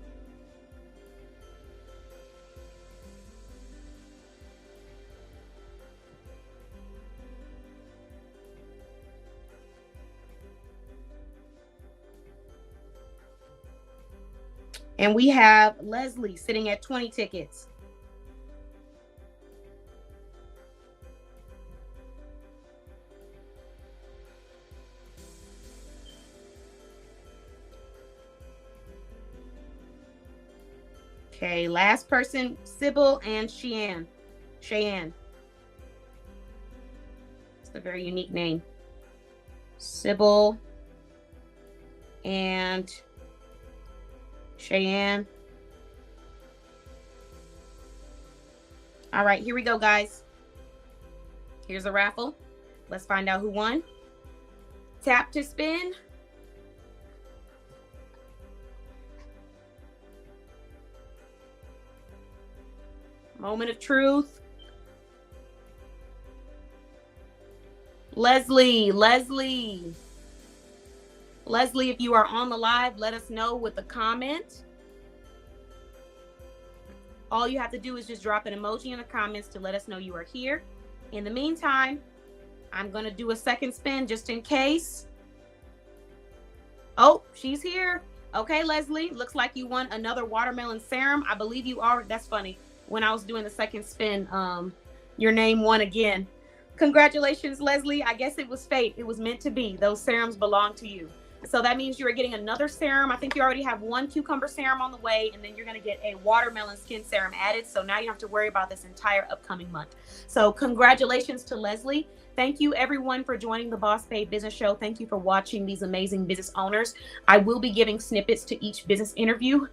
And we have Leslie sitting at 20 tickets. Okay, last person, Sybil and Cheyenne. Cheyenne. It's a very unique name. Sybil and Cheyenne. All right, here we go, guys. Here's a raffle. Let's find out who won. Tap to spin. Moment of truth. Leslie, if you are on the live, let us know with a comment. All you have to do is just drop an emoji in the comments to let us know you are here. In the meantime, I'm going to do a second spin just in case. Oh, she's here. Okay, Leslie, looks like you won another watermelon serum. I believe you are. That's funny. When I was doing the second spin, your name won again. Congratulations, Leslie. I guess it was fate. It was meant to be. Those serums belong to you. So that means you are getting another serum. I think you already have one cucumber serum on the way, and then you're going to get a watermelon skin serum added. So now you don't have to worry about this entire upcoming month. So congratulations to Leslie. Thank you, everyone, for joining the Boss Babe Business Show. Thank you for watching these amazing business owners. I will be giving snippets to each business interview.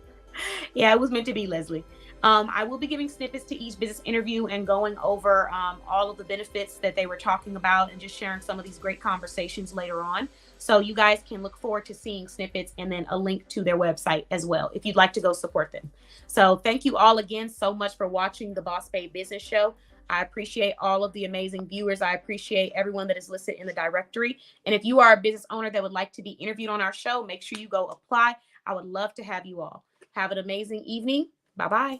Yeah, it was meant to be, Leslie. I will be giving snippets to each business interview and going over all of the benefits that they were talking about and just sharing some of these great conversations later on. So you guys can look forward to seeing snippets and then a link to their website as well if you'd like to go support them. So thank you all again so much for watching the Boss Babe Business Show. I appreciate all of the amazing viewers. I appreciate everyone that is listed in the directory. And if you are a business owner that would like to be interviewed on our show, make sure you go apply. I would love to have you all. Have an amazing evening. Bye-bye.